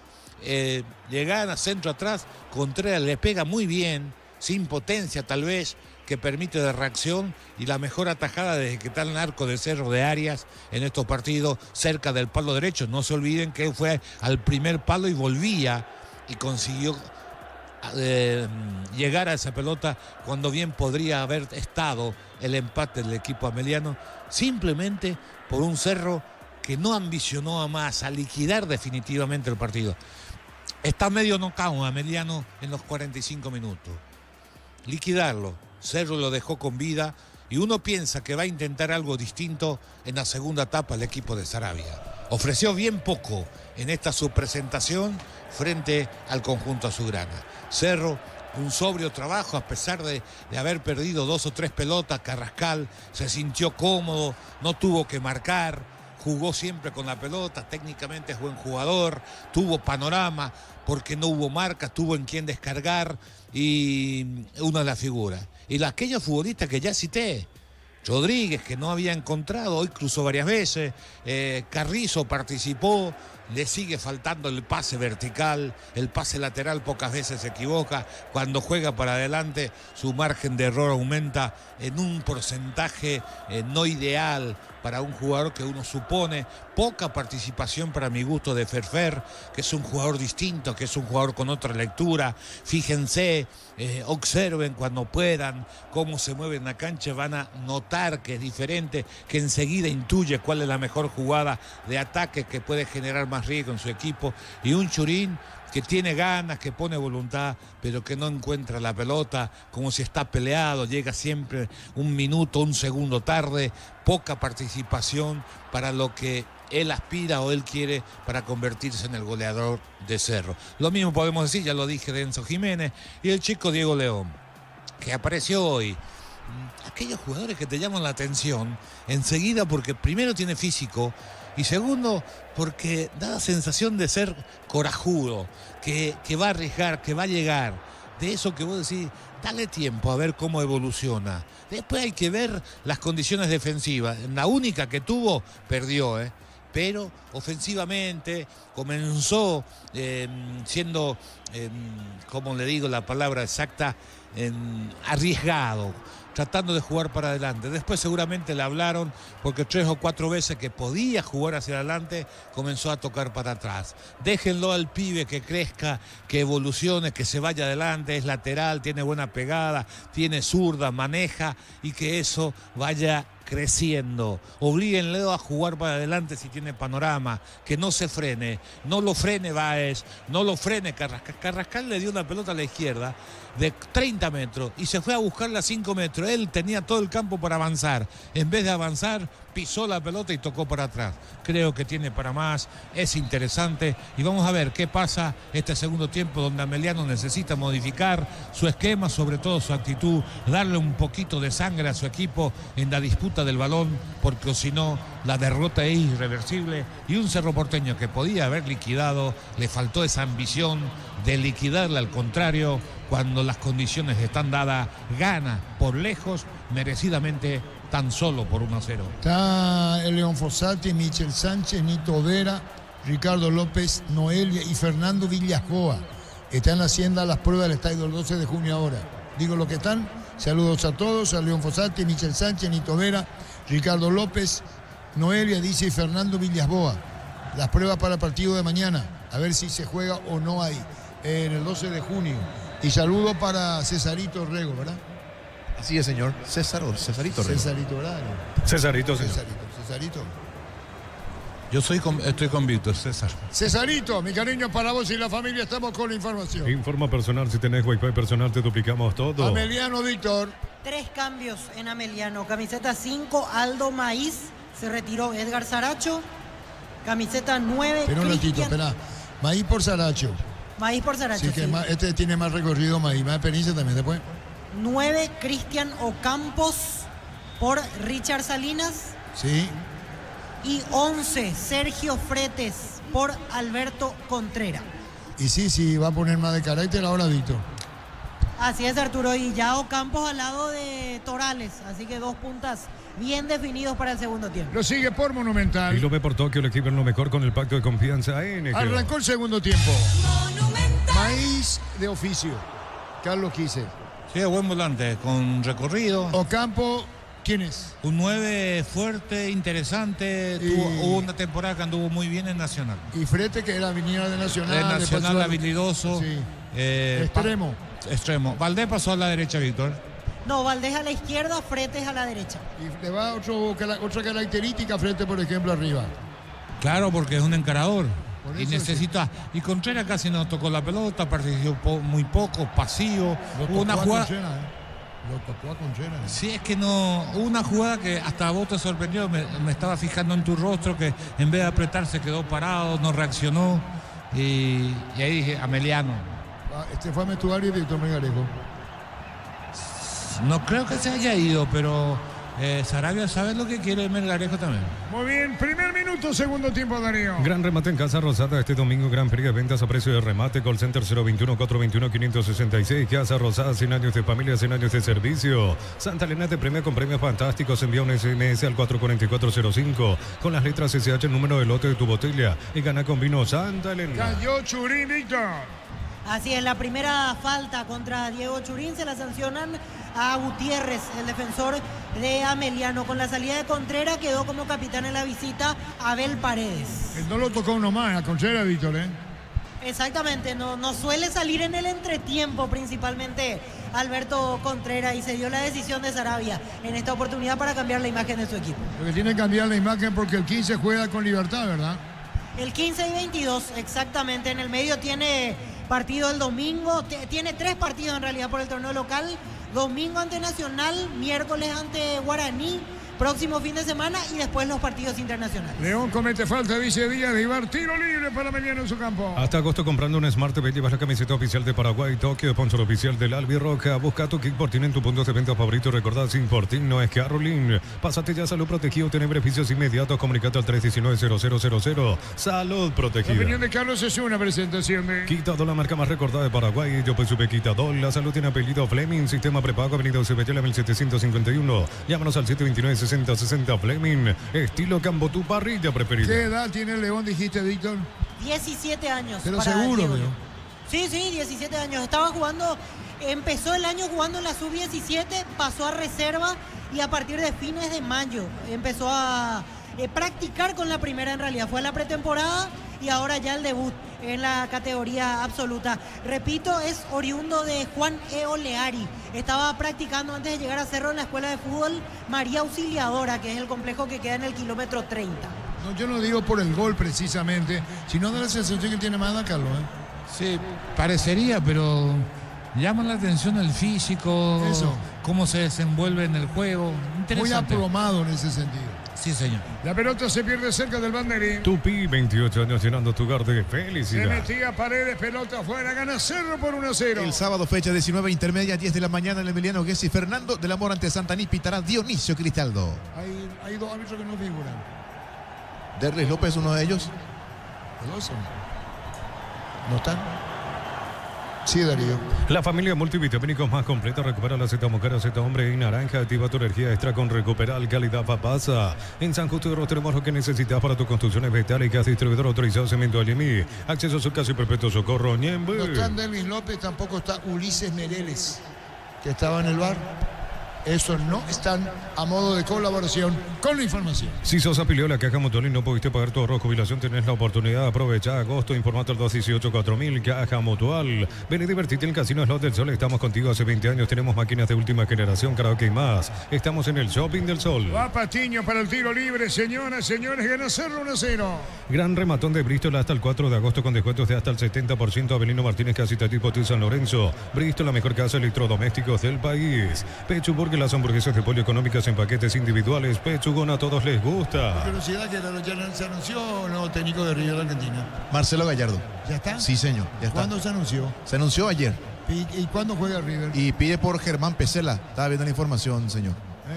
Le gana centro atrás, Contreras le pega muy bien, sin potencia tal vez, que permite de reacción, y la mejor atajada desde que está en el arco de Cerro de Arias en estos partidos, cerca del palo derecho. No se olviden que fue al primer palo y volvía y consiguió llegar a esa pelota cuando bien podría haber estado el empate del equipo ameliano, simplemente por un Cerro que no ambicionó a más, a liquidar definitivamente el partido. Está medio knockout ameliano en los 45 minutos. Liquidarlo, Cerro lo dejó con vida y uno piensa que va a intentar algo distinto en la segunda etapa el equipo de Saravia. Ofreció bien poco en esta su presentación frente al conjunto azulgrana. Cerro, un sobrio trabajo a pesar de haber perdido 2 o 3 pelotas. Carrascal se sintió cómodo, no tuvo que marcar, jugó siempre con la pelota, técnicamente es buen jugador, tuvo panorama porque no hubo marca, tuvo en quién descargar y una de las figuras. Y aquellos futbolistas que ya cité, Rodríguez, que no había encontrado, hoy cruzó varias veces, Carrizo participó, le sigue faltando el pase vertical, el pase lateral pocas veces se equivoca, cuando juega para adelante su margen de error aumenta en un porcentaje no ideal para un jugador que uno supone. Poca participación para mi gusto de Ferfer, que es un jugador distinto, que es un jugador con otra lectura. Fíjense, observen cuando puedan cómo se mueve en la cancha, van a notar que es diferente, que enseguida intuye cuál es la mejor jugada de ataque que puede generar más riesgo en su equipo. Y un Churín que tiene ganas, que pone voluntad, pero que no encuentra la pelota, como si está peleado, llega siempre un minuto, un segundo tarde, poca participación para lo que él aspira o él quiere para convertirse en el goleador de Cerro. Lo mismo podemos decir, ya lo dije, de Enzo Jiménez y el chico Diego León, que apareció hoy. Aquellos jugadores que te llaman la atención enseguida porque primero tiene físico y segundo porque da la sensación de ser corajudo, que va a arriesgar, que va a llegar. De eso que vos decís, dale tiempo a ver cómo evoluciona. Después hay que ver las condiciones defensivas. La única que tuvo, perdió, pero ofensivamente comenzó siendo, como le digo la palabra exacta, arriesgado, tratando de jugar para adelante. Después seguramente le hablaron porque 3 o 4 veces que podía jugar hacia adelante comenzó a tocar para atrás. Déjenlo al pibe que crezca, que evolucione, que se vaya adelante, es lateral, tiene buena pegada, tiene zurda, maneja, y que eso vaya creciendo. Oblíguenlo a jugar para adelante si tiene panorama, que no se frene, no lo frene Báez, no lo frene Carrascal. Carrascal le dio una pelota a la izquierda de 30 metros y se fue a buscarla a 5 metros. Él tenía todo el campo para avanzar. En vez de avanzar, pisó la pelota y tocó para atrás. Creo que tiene para más, es interesante y vamos a ver qué pasa este segundo tiempo donde Ameliano necesita modificar su esquema, sobre todo su actitud, darle un poquito de sangre a su equipo en la disputa del balón, porque si no la derrota es irreversible y un Cerro Porteño que podía haber liquidado, le faltó esa ambición de liquidarle, al contrario, cuando las condiciones están dadas, gana por lejos, merecidamente, tan solo por 1-0. Está el León Fossati, Michel Sánchez, Nito Vera, Ricardo López, Noelia y Fernando Villasboa. Están haciendo las pruebas del estadio el 12 de junio ahora. Digo lo que están. Saludos a todos, a León Fossati, Michel Sánchez, Nito Vera, Ricardo López, Noelia, dice, y Fernando Villasboa. Las pruebas para el partido de mañana, a ver si se juega o no ahí, en el 12 de junio. Y saludo para Cesarito Rego, ¿verdad? Así es, señor. Cesarito Rego. Cesarito, ¿verdad? Cesarito, señor. Cesarito. Yo estoy con Víctor, César. Cesarito, mi cariño para vos y la familia, estamos con la información. Informa personal, si tenés Wi-Fi personal te duplicamos todo. Ameliano, Víctor. 3 cambios en Ameliano. Camiseta 5, Aldo Maíz. Se retiró Edgar Saracho. Camiseta 9, Pero un ratito, espera. Maíz por Saracho. Maíz por Saracho, Sí, que este tiene más recorrido, Maíz, más experiencia también después. 9, Cristian Ocampos por Richard Salinas. Sí. Y 11, Sergio Fretes por Alberto Contreras. Y sí, va a poner más de carácter ahora, Víctor. Así es, Arturo. Y ya Ocampos al lado de Torales. Así que 2 puntas bien definidos para el segundo tiempo. Lo sigue por Monumental. Y lo ve por Tokio, el equipo en lo mejor con el pacto de confianza en Arrancó el segundo tiempo. Maíz de oficio. Carlos Quise. Sí, buen volante, con recorrido. Ocampo, ¿quién es? Un 9 fuerte, interesante. Hubo una temporada que anduvo muy bien en Nacional. Y Frete, que era viniera de Nacional. De Nacional, habilidoso. Sí. Extremo. Extremo. Valdés pasó a la derecha, Víctor. No, Valdés a la izquierda, Fretes a la derecha. Y le va otra característica, Frete, por ejemplo, arriba. Claro, porque es un encarador. Y eso necesita. sí. Y Contreras casi no tocó la pelota, participó muy poco, pasivo. Hubo una jugada. Lo tocó a Contreras. Sí, es que no. Hubo una jugada que hasta a vos te sorprendió. Me estaba fijando en tu rostro que en vez de apretar se quedó parado, no reaccionó. Y ahí dije, Ameliano. Este fue a Mestuario y Víctor Melgarejo. No creo que se haya ido, pero Sarabia sabe lo que quiere Melgarejo también. Muy bien, primer minuto, segundo tiempo, Darío. Gran remate en Casa Rosada este domingo, gran feria de ventas a precio de remate, call center 021-421-566, Casa Rosada, 100 años de familia, 100 años de servicio. Santa Elena te premia con premios fantásticos, envía un SMS al 44405 con las letras SH, el número de lote de tu botella y gana con vino Santa Elena. Cayó Churín, Víctor. Así es, la primera falta contra Diego Churín se la sancionan a Gutiérrez, el defensor de Ameliano. Con la salida de Contreras quedó como capitán en la visita Abel Paredes. No lo tocó uno más a Contreras, Víctor, ¿eh? Exactamente, no suele salir en el entretiempo principalmente Alberto Contreras, y se dio la decisión de Sarabia en esta oportunidad para cambiar la imagen de su equipo. Porque tiene que cambiar la imagen porque el 15 juega con Libertad, ¿verdad? El 15 y 22, exactamente. En el medio tiene partido el domingo, tiene 3 partidos en realidad por el torneo local. Domingo ante Nacional, miércoles ante Guaraní, próximo fin de semana y después los partidos internacionales. León comete falta, dice Díaz de Ibar, tiro libre para Ameliano en su campo. Hasta agosto comprando un Smart TV llevas la camiseta oficial de Paraguay, Tokio, sponsor oficial del Albirroja. Busca tu Kickportín en tu punto de venta favorito. Recordad, sin Portín no es Carolín. Pásate ya a Salud Protegido, tener beneficios inmediatos. Comunicate al 319-0000. Salud Protegida. La opinión de Carlos es una presentación de Quitadol, la marca más recordada de Paraguay. Yo pues supe Quitadol. La salud tiene apellido Fleming. Sistema prepago, avenida Eusebio 1751. Llámanos al 729-6060 Fleming. Estilo Cambo, tu parrilla preferida. ¿Qué edad tiene el León, dijiste, Víctor? 17 años. Pero para seguro, Diego. León. Sí, 17 años. Estaba jugando, empezó el año jugando en la sub-17, pasó a reserva y a partir de fines de mayo empezó a practicar con la primera en realidad. Fue a la pretemporada y ahora ya el debut en la categoría absoluta. Repito, es oriundo de Juan E. Oleari. Estaba practicando antes de llegar a Cerro en la escuela de fútbol María Auxiliadora, que es el complejo que queda en el kilómetro 30. No, yo no digo por el gol precisamente, sino de la sensación que tiene más Carlos. Sí, parecería, pero llama la atención el físico, Eso. Cómo se desenvuelve en el juego. Muy Interesante. aplomado en ese sentido. Sí, señor. La pelota se pierde cerca del banderín. Tupi, 28 años llenando tu hogar de Se felicidad. metía Paredes, pelota afuera, gana Cerro por 1-0. El sábado, fecha 19, intermedia, 10 de la mañana, el Emiliano Gessi Fernando del Amor ante Santaní pitará Dionisio Cristaldo. Hay dos árbitros que no figuran. Derlis López, uno de ellos. ¿Dos son? ¿No están? Sí, Darío. La familia multivitamínicos más completa recupera la Z mujer, Z hombre y naranja. Activa tu energía extra con Recuperal Calidad Papasa. En San Justo de Oro tenemos lo que necesitas para tus construcciones metálicas. Distribuidor autorizado Cemento Alimi. Acceso a su casa y perpetuo socorro. Ñembe. No está Derlis López, tampoco está Ulises Mereles, que estaba en el bar. Esos no están a modo de colaboración con la información. Si sos afiliado a la Caja Mutual y no pudiste pagar tu ahorro jubilación, tenés la oportunidad de aprovechar agosto. Informate al 218-4000 Caja Mutual. Ven y divertite en el Casino Slot del Sol. Estamos contigo hace 20 años. Tenemos máquinas de última generación, karaoke y más. Estamos en el Shopping del Sol. Va Patiño para el tiro libre. Señoras, señores, gana Cerro 1-0. Gran rematón de Bristol hasta el 4 de agosto con descuentos de hasta el 70%. Avelino Martínez, Casita Tipo T San Lorenzo. Bristol, la mejor casa de electrodomésticos del país. Pechuburg, las hamburguesas de pollo económicas en paquetes individuales. Pechugón, a todos les gusta. Curiosidad que ya se anunció el nuevo técnico de River de Argentina. Marcelo Gallardo. ¿Ya está? Sí, señor. Ya está. ¿Cuándo se anunció? Se anunció ayer. ¿Y cuándo juega River? Y pide por Germán Pesela. Estaba viendo la información, señor.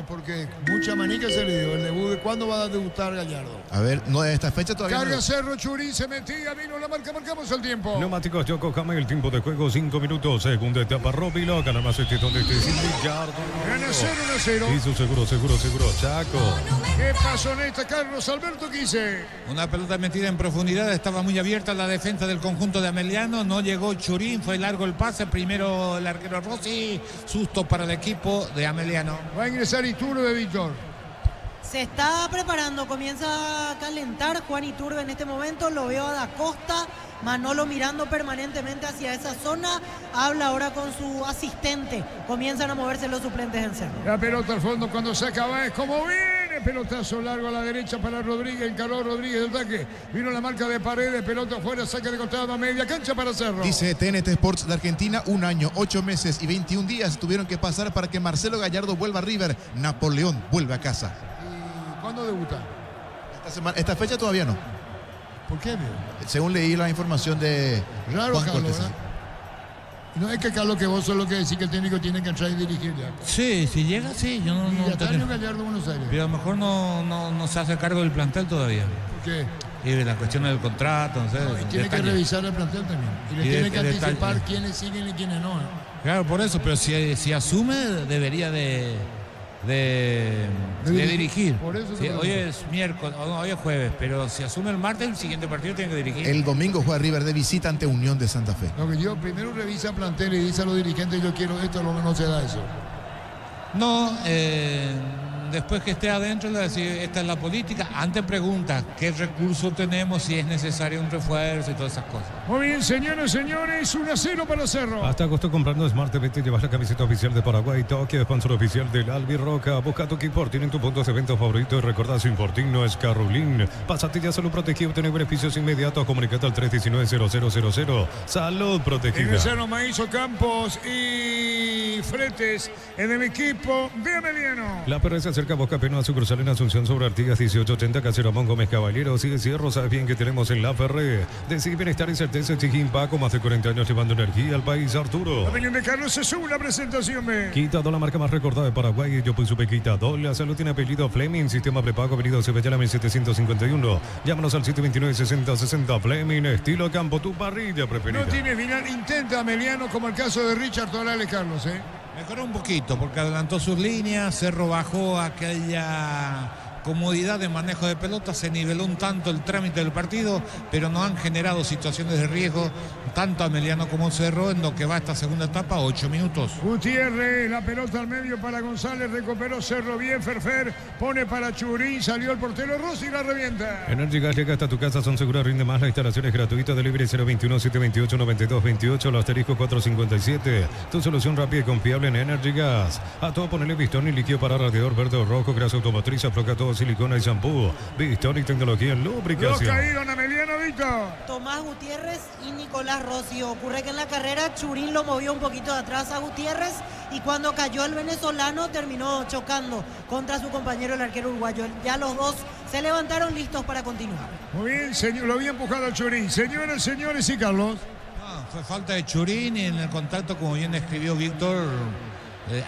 Porque mucha manica se le dio el debut. ¿Cuándo va a debutar Gallardo? A ver, no, esta fecha todavía Carga no. Cerro, Churín se metía, vino la marca, marcamos el tiempo. Neumáticos Yokohama, el tiempo de juego 5 minutos. Segunda etapa, Robilo. Gana más este donde esté sin Gallardo. Gana 0-1-0. Y su seguro, Chaco. ¿Qué pasó en esta, Carlos Alberto Quise? Una pelota metida en profundidad, estaba muy abierta la defensa del conjunto de Ameliano, no llegó Churín, fue largo el pase, primero el arquero Rossi, susto para el equipo de Ameliano. Va a ingresar Iturbe de Víctor. Se está preparando, comienza a calentar Juan Iturbe en este momento, lo veo a Da Costa, Manolo mirando permanentemente hacia esa zona, habla ahora con su asistente, comienzan a moverse los suplentes en Cerro. La pelota al fondo cuando se acaba es como viene, pelotazo largo a la derecha para Rodríguez, encaró Rodríguez del ataque, vino la marca de Paredes, pelota afuera, saca de costado a media cancha para Cerro. Dice TNT Sports de Argentina, 1 año, 8 meses y 21 días tuvieron que pasar para que Marcelo Gallardo vuelva a River. Napoleón vuelve a casa. ¿Cuándo debuta? Esta fecha todavía no. ¿Por qué? Según leí la información de Raro, Juan Carlos, Cortés. No es que, Carlos, que vos sos lo que decís que el técnico tiene que entrar y dirigir ya. Sí, si llega, sí, yo no Yatario Gallardo, Buenos Aires. pero a lo mejor no se hace cargo del plantel todavía. ¿Por qué? Y de la cuestión del contrato, no sé. Y tiene que revisar el plantel también. Y le tiene que anticipar quiénes siguen y quiénes no. Claro, por eso, pero si asume, debería de dirigir. Por eso Sí, hoy es miércoles, hoy es jueves, pero si asume el martes, el siguiente partido tiene que dirigir. El domingo juega River de visita ante Unión de Santa Fe. Lo que yo primero revisa plantel y dice a los dirigentes, yo quiero esto, no se da eso. No, después que esté adentro, le decir, esta es la política. Antes pregunta qué recursos tenemos, si es necesario un refuerzo y todas esas cosas. Muy bien, señoras y señores, 1-0 para Cerro. Hasta agosto comprando Smart TV te llevas la camiseta oficial de Paraguay, Tokio, sponsor oficial del Albirroca. Busca tu Kiport, tienen tus puntos de venta favoritos y recordad, su Importín no es Carrulín. Pásate ya Salud Protegida, obtener beneficios inmediatos. Comunicate al 319-0000. Salud Protegida. Ingresaron Maíz Campos y Fretes en el equipo de Ameliano. La perra se acerca a Boca Peno a sucursal en Asunción sobre Artigas 1880, Casero Mon Gómez Caballero. Sigue Cierro, sabes bien que tenemos en La Ferré. Decide bienestar y certeza, Chijín Paco, más de 40 años llevando energía al país, Arturo. La opinión de Carlos es una presentación de Quitado, la marca más recordada de Paraguay. Yo pues supe Quitado. La salud tiene apellido Fleming. Sistema prepago, avenida Cebellana 1751. Llámanos al 729-6060. Fleming, estilo campo, tu parrilla preferida. No tiene final, intenta Ameliano como el caso de Richard Torales, Carlos, Mejoró un poquito porque adelantó sus líneas, Cerro bajó aquella comodidad de manejo de pelota, se niveló un tanto el trámite del partido, pero no han generado situaciones de riesgo tanto Ameliano como Cerro en lo que va esta segunda etapa, 8 minutos. Gutiérrez, la pelota al medio para González, recuperó Cerro bien, Ferfer, pone para Churín, salió el portero Rossi y la revienta. Energy Gas llega hasta tu casa, son seguras, rinde más, la instalación es gratuita, delivery 021-728-9228, el asterisco 457, tu solución rápida y confiable en Energy Gas. A todo ponerle pistón y líquido para radiador verde o rojo, grasa automotriz, afloja todo Agua, silicona y shampoo. Víctor y tecnología en Los lubricación. caídos en Ameliano, Víctor. Tomás Gutiérrez y Nicolás Rossi. Ocurre que en la carrera Churín lo movió un poquito de atrás a Gutiérrez y cuando cayó el venezolano terminó chocando contra su compañero el arquero uruguayo. Ya los dos se levantaron listos para continuar. Muy bien, señor, lo había empujado al Churín. Señoras, señores y Carlos. Fue falta de Churín y en el contacto, como bien escribió Víctor,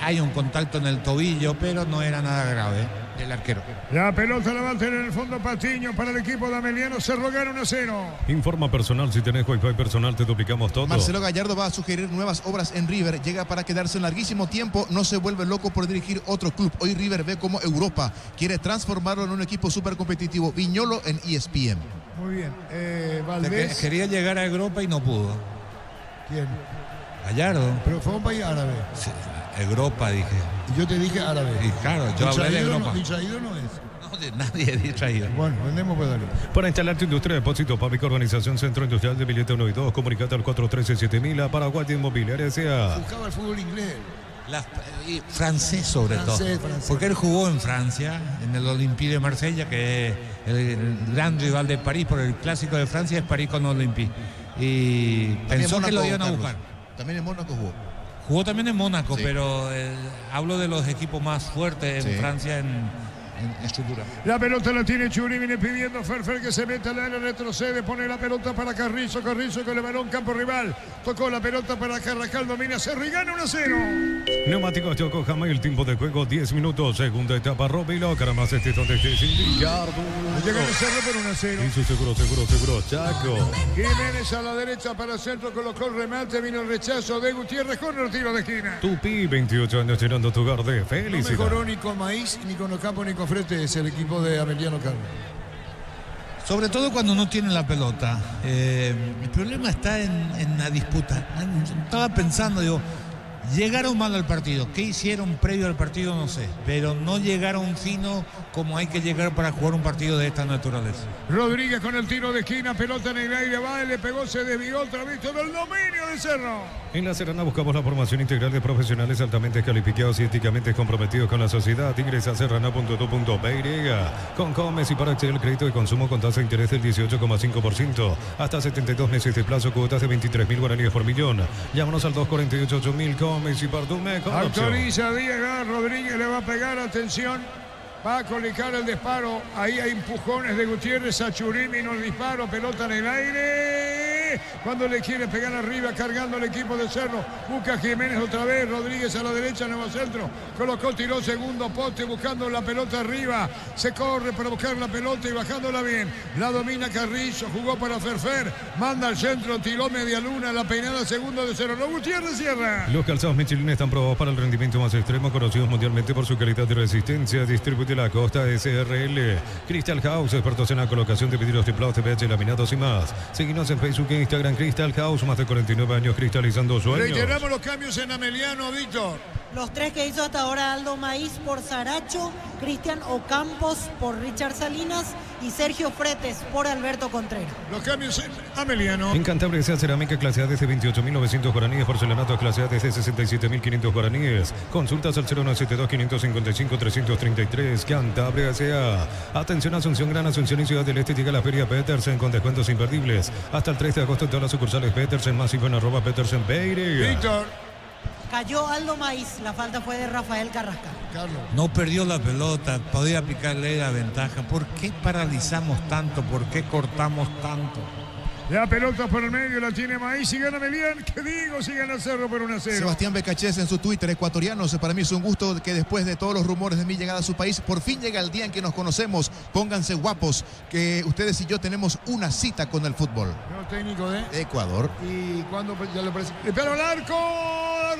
hay un contacto en el tobillo, pero no era nada grave del arquero. La pelota la va a tener en el fondo Patiño para el equipo de Ameliano. Se rogaron 1-0. Informa personal, si tenés Wi-Fi personal te duplicamos todo. Marcelo Gallardo va a sugerir nuevas obras en River. Llega para quedarse un larguísimo tiempo. No se vuelve loco por dirigir otro club. Hoy River ve como Europa quiere transformarlo en un equipo súper competitivo. Viñolo en ESPN. Muy bien. Valdés. Quería llegar a Europa y no pudo. ¿Quién? Gallardo. Pero fue un país árabe. Sí, Europa, dije. Y yo te dije árabe. Y claro, yo hablé de Europa. No, distraído no es. No, de nadie es distraído. Bueno, vendemos pedales. Para instalar tu industria de depósito público, organización Centro Industrial de Billete 1 y 2, comunicate al 413-7000 a Paraguay Inmobiliaria S.A. Buscaba el fútbol inglés. Y francés sobre todo. Porque él jugó en Francia, en el Olympique de Marsella, que es el gran rival de París, por el clásico de Francia es París con Olympique. Y pensó que lo iban a buscar. También en Mónaco jugó. Jugó también en Mónaco, Sí. pero hablo de los equipos más fuertes en Francia en estructura. La pelota la tiene Churín, viene pidiendo Ferfer que se meta al área, retrocede, pone la pelota para Carrizo con el balón, campo rival. Tocó la pelota para Carrascal, domina Cerro y gana 1-0. Neumáticos Yokohama y el tiempo de juego 10 minutos. Segunda etapa, Robilo, Caramás, este donde estés indicado. Llega el Cerro por 1-0. Y su seguro, Chaco. Jiménez a la derecha para el centro, colocó el remate, vino el rechazo de Gutiérrez con el tiro de esquina. Tupi, 28 años llenando tu hogar de No felicidad. mejoró ni con Maíz, ni con Ocampo, ni con Frete, es el equipo de Ameliano Carlos. Sobre todo cuando no tienen la pelota. El problema está en la disputa. Estaba pensando, digo, llegaron mal al partido. ¿Qué hicieron previo al partido? No sé. Pero no llegaron fino como hay que llegar para jugar un partido de esta naturaleza. Rodríguez con el tiro de esquina, pelota en el aire, va, le pegó, se desvió otra vez todo el dominio de Cerro. En La Serena buscamos la formación integral de profesionales altamente calificados y éticamente comprometidos con la sociedad. Ingresa a serrana.tu.py. Con Comes y para acceder al crédito de consumo con tasa de interés del 18,5%. Hasta 72 meses de plazo, cuotas de 23.000 guaraníes por millón. Llámanos al 248-8000 Comes y Pardume. Autoriza Díaz, Rodríguez le va a pegar, atención. Va a colocar el disparo. Ahí hay empujones de Gutiérrez a Churín. Vino el disparo. Pelota en el aire. Cuando le quiere pegar arriba, cargando el equipo de Cerro. Busca Jiménez otra vez. Rodríguez a la derecha, nuevo centro. Colocó, tiró segundo poste, buscando la pelota arriba. Se corre para buscar la pelota y bajándola bien. La domina Carrizo. Jugó para Ferfer. Manda al centro, tiró media luna. La peinada segundo de Cerro. No, Gutiérrez cierra. Los calzados Michelin están probados para el rendimiento más extremo, conocidos mundialmente por su calidad y resistencia. Distribuye la Costa SRL. Crystal House, expertos en la colocación de vidrios templados, TPH, laminados y más. Seguinos en Facebook e Instagram. Crystal House, más de 49 años cristalizando sueños. Reiteramos los cambios en Ameliano, Víctor. Los tres que hizo hasta ahora Aldo Maíz por Saracho, Cristian Ocampos por Richard Salinas y Sergio Fretes por Alberto Contreras. Los cambios en Ameliano. En Cantabria sea cerámica clase A desde 28.900 guaraníes, porcelanato clase A desde 67.500 guaraníes. Consultas al 0972-555-333. Cantabria sea. Atención Asunción, Gran Asunción y Ciudad del Este, llega la Feria Petersen con descuentos imperdibles. Hasta el 3 de agosto en todas las sucursales Petersen, más info en @Petersen Beire. Víctor. Cayó Aldo Maíz, la falta fue de Rafael Carrascal. Carlos. No perdió la pelota, podía picarle la ventaja. ¿Por qué paralizamos tanto? ¿Por qué cortamos tanto? La pelota por el medio la tiene Maíz y gana Melián. ¿Qué digo? Si gana Cerro por 1-0. Sebastián Becachés en su Twitter, ecuatorianos, para mí es un gusto que después de todos los rumores de mi llegada a su país, por fin llega el día en que nos conocemos. Pónganse guapos, que ustedes y yo tenemos una cita con el fútbol. El técnico de Ecuador. ¿Y cuándo ya le parece? Pero al arco,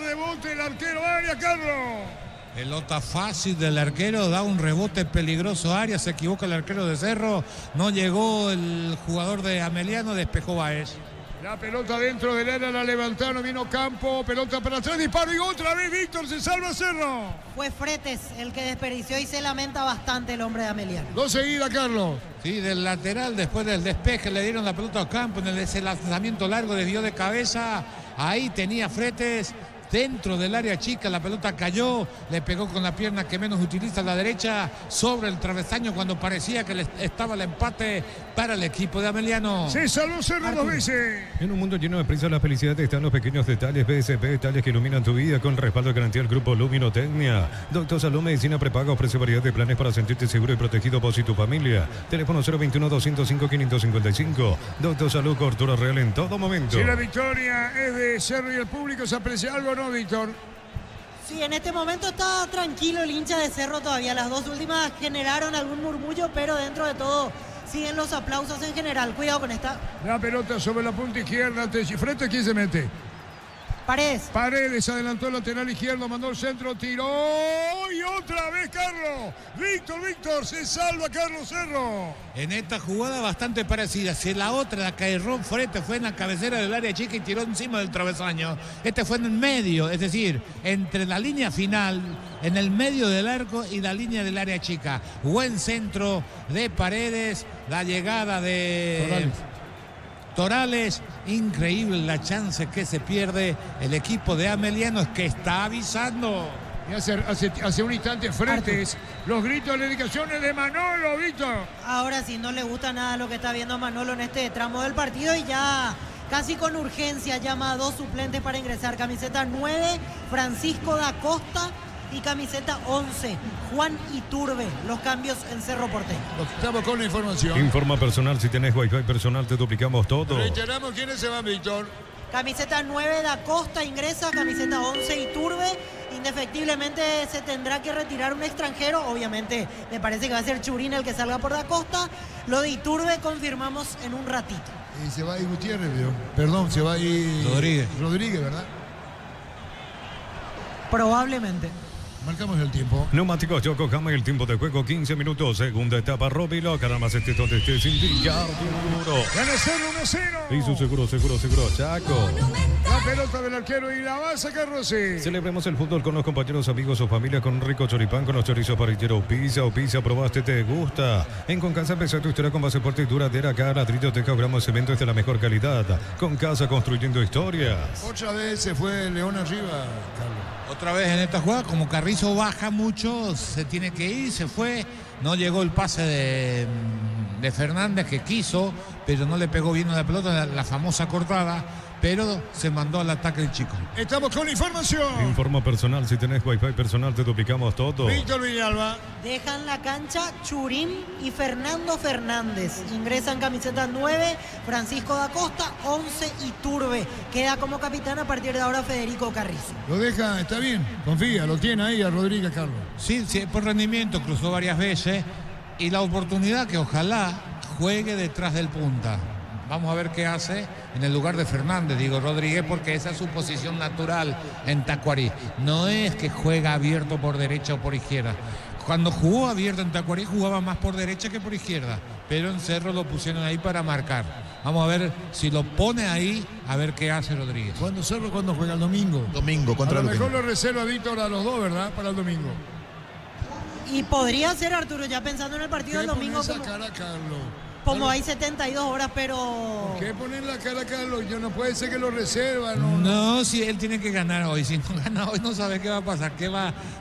rebote el arquero, área, Carlos. Pelota fácil del arquero, da un rebote peligroso área, se equivoca el arquero de Cerro, no llegó el jugador de Ameliano, despejó Baez. La pelota dentro del área, la levantaron, vino Campo, pelota para atrás, disparo y otra vez Víctor, se salva Cerro. Fue Fretes el que desperdició y se lamenta bastante el hombre de Ameliano. Dos seguidas, Carlos. Sí, del lateral, después del despeje, le dieron la pelota a Campo, en ese lanzamiento largo, desvió de cabeza, ahí tenía Fretes, dentro del área chica, la pelota cayó, le pegó con la pierna que menos utiliza, la derecha, sobre el travesaño cuando parecía que estaba el empate para el equipo de Ameliano. Se salvó Cerro 2 veces. En un mundo lleno de prisa, la felicidad está en los pequeños detalles. PSP, detalles que iluminan tu vida con respaldo de garantía del Grupo Luminotecnia. Doctor Salud Medicina Prepaga ofrece variedad de planes para sentirte seguro y protegido vos y tu familia. Teléfono 021-205-555. Doctor Salud, cobertura real en todo momento. Si la victoria es de Cerro y el público, ¿se aprecia algo o no, Víctor? Sí, en este momento está tranquilo el hincha de Cerro todavía. Las dos últimas generaron algún murmullo, pero dentro de todo siguen los aplausos en general. Cuidado con esta. La pelota sobre la punta izquierda. Frente, ¿quién se mete? Paredes. Paredes adelantó el lateral izquierdo, mandó el centro, tiró y otra vez Carlos. Víctor, se salva Carlos Cerro. En esta jugada bastante parecida, si la otra, la que erró Frete, fue en la cabecera del área chica y tiró encima del travesaño. Este fue en el medio, es decir, entre la línea final, en el medio del arco y la línea del área chica. Buen centro de Paredes, la llegada de Torales, increíble la chance que se pierde el equipo de Ameliano, es que está avisando. Y hace un instante Fretes, los gritos de dedicaciones de Manolo, Víctor. Ahora sí, no le gusta nada lo que está viendo Manolo en este tramo del partido y ya casi con urgencia llama a dos suplentes para ingresar. Camiseta 9, Francisco da Costa, y camiseta 11, Juan Iturbe. Los cambios en Cerro Porteño. Estamos con la información. Informa personal, si tenés Wi-Fi personal te duplicamos todo. Reiteramos quiénes se van, Víctor. Camiseta 9 da Costa ingresa, camiseta 11 Iturbe. Indefectiblemente se tendrá que retirar un extranjero. Obviamente me parece que va a ser Churín el que salga por da Costa. Lo de Iturbe confirmamos en un ratito. Y se va a ir Gutiérrez, perdón, se va a ir Rodríguez, ¿verdad? Probablemente. Marcamos el tiempo. Neumáticos Yokohama, el tiempo de juego 15 minutos. Segunda etapa, Robilo. Caramba, este donde esté sin brillar duro. Gana 0-1-0. Hizo seguro, Chaco. La pelota del arquero y la va a sacar Rossi. Celebremos el fútbol con los compañeros, amigos o familia con un rico choripán, con los chorizos parrilleros Pizza. Probaste, te gusta. En Concasa empezó tu historia con base fuerte y duradera. Acá ladrillo, teja o gramos de cemento es de la mejor calidad. Concasa, construyendo historias. Otra vez se fue León arriba, Carlos. Otra vez en esta jugada, como Carrizo baja mucho, se tiene que ir, se fue. No llegó el pase de Fernández que quiso, pero no le pegó bien a la pelota, la famosa cortada, pero se mandó al ataque el chico. Estamos con información. Informa personal, si tenés Wi-Fi personal te duplicamos todo. Víctor Villalba. Dejan la cancha Churín y Fernando Fernández. Ingresan camiseta 9, Francisco da Costa, 11 Iturbe. Queda como capitán a partir de ahora Federico Carrizo. Lo deja, está bien, confía, lo tiene ahí a Rodríguez, Carlos. Sí, por rendimiento, cruzó varias veces y la oportunidad que ojalá juegue detrás del punta. Vamos a ver qué hace en el lugar de Fernández, digo Rodríguez, porque esa es su posición natural en Tacuarí. No es que juega abierto por derecha o por izquierda. Cuando jugó abierto en Tacuarí jugaba más por derecha que por izquierda, pero en Cerro lo pusieron ahí para marcar. Vamos a ver si lo pone ahí, a ver qué hace Rodríguez. ¿Cuándo Cerro? ¿Cuándo juega el domingo? Domingo contra el Luqueño. A lo mejor lo reserva Víctor a los dos, ¿verdad? Para el domingo. Y podría ser, Arturo, ya pensando en el partido del domingo. Esa cara, Carlos? Como hay 72 horas, pero... ¿Por qué poner la cara, Carlos? No puede ser que lo reserva, No, si él tiene que ganar hoy. Si no gana hoy, no sabe qué va a pasar.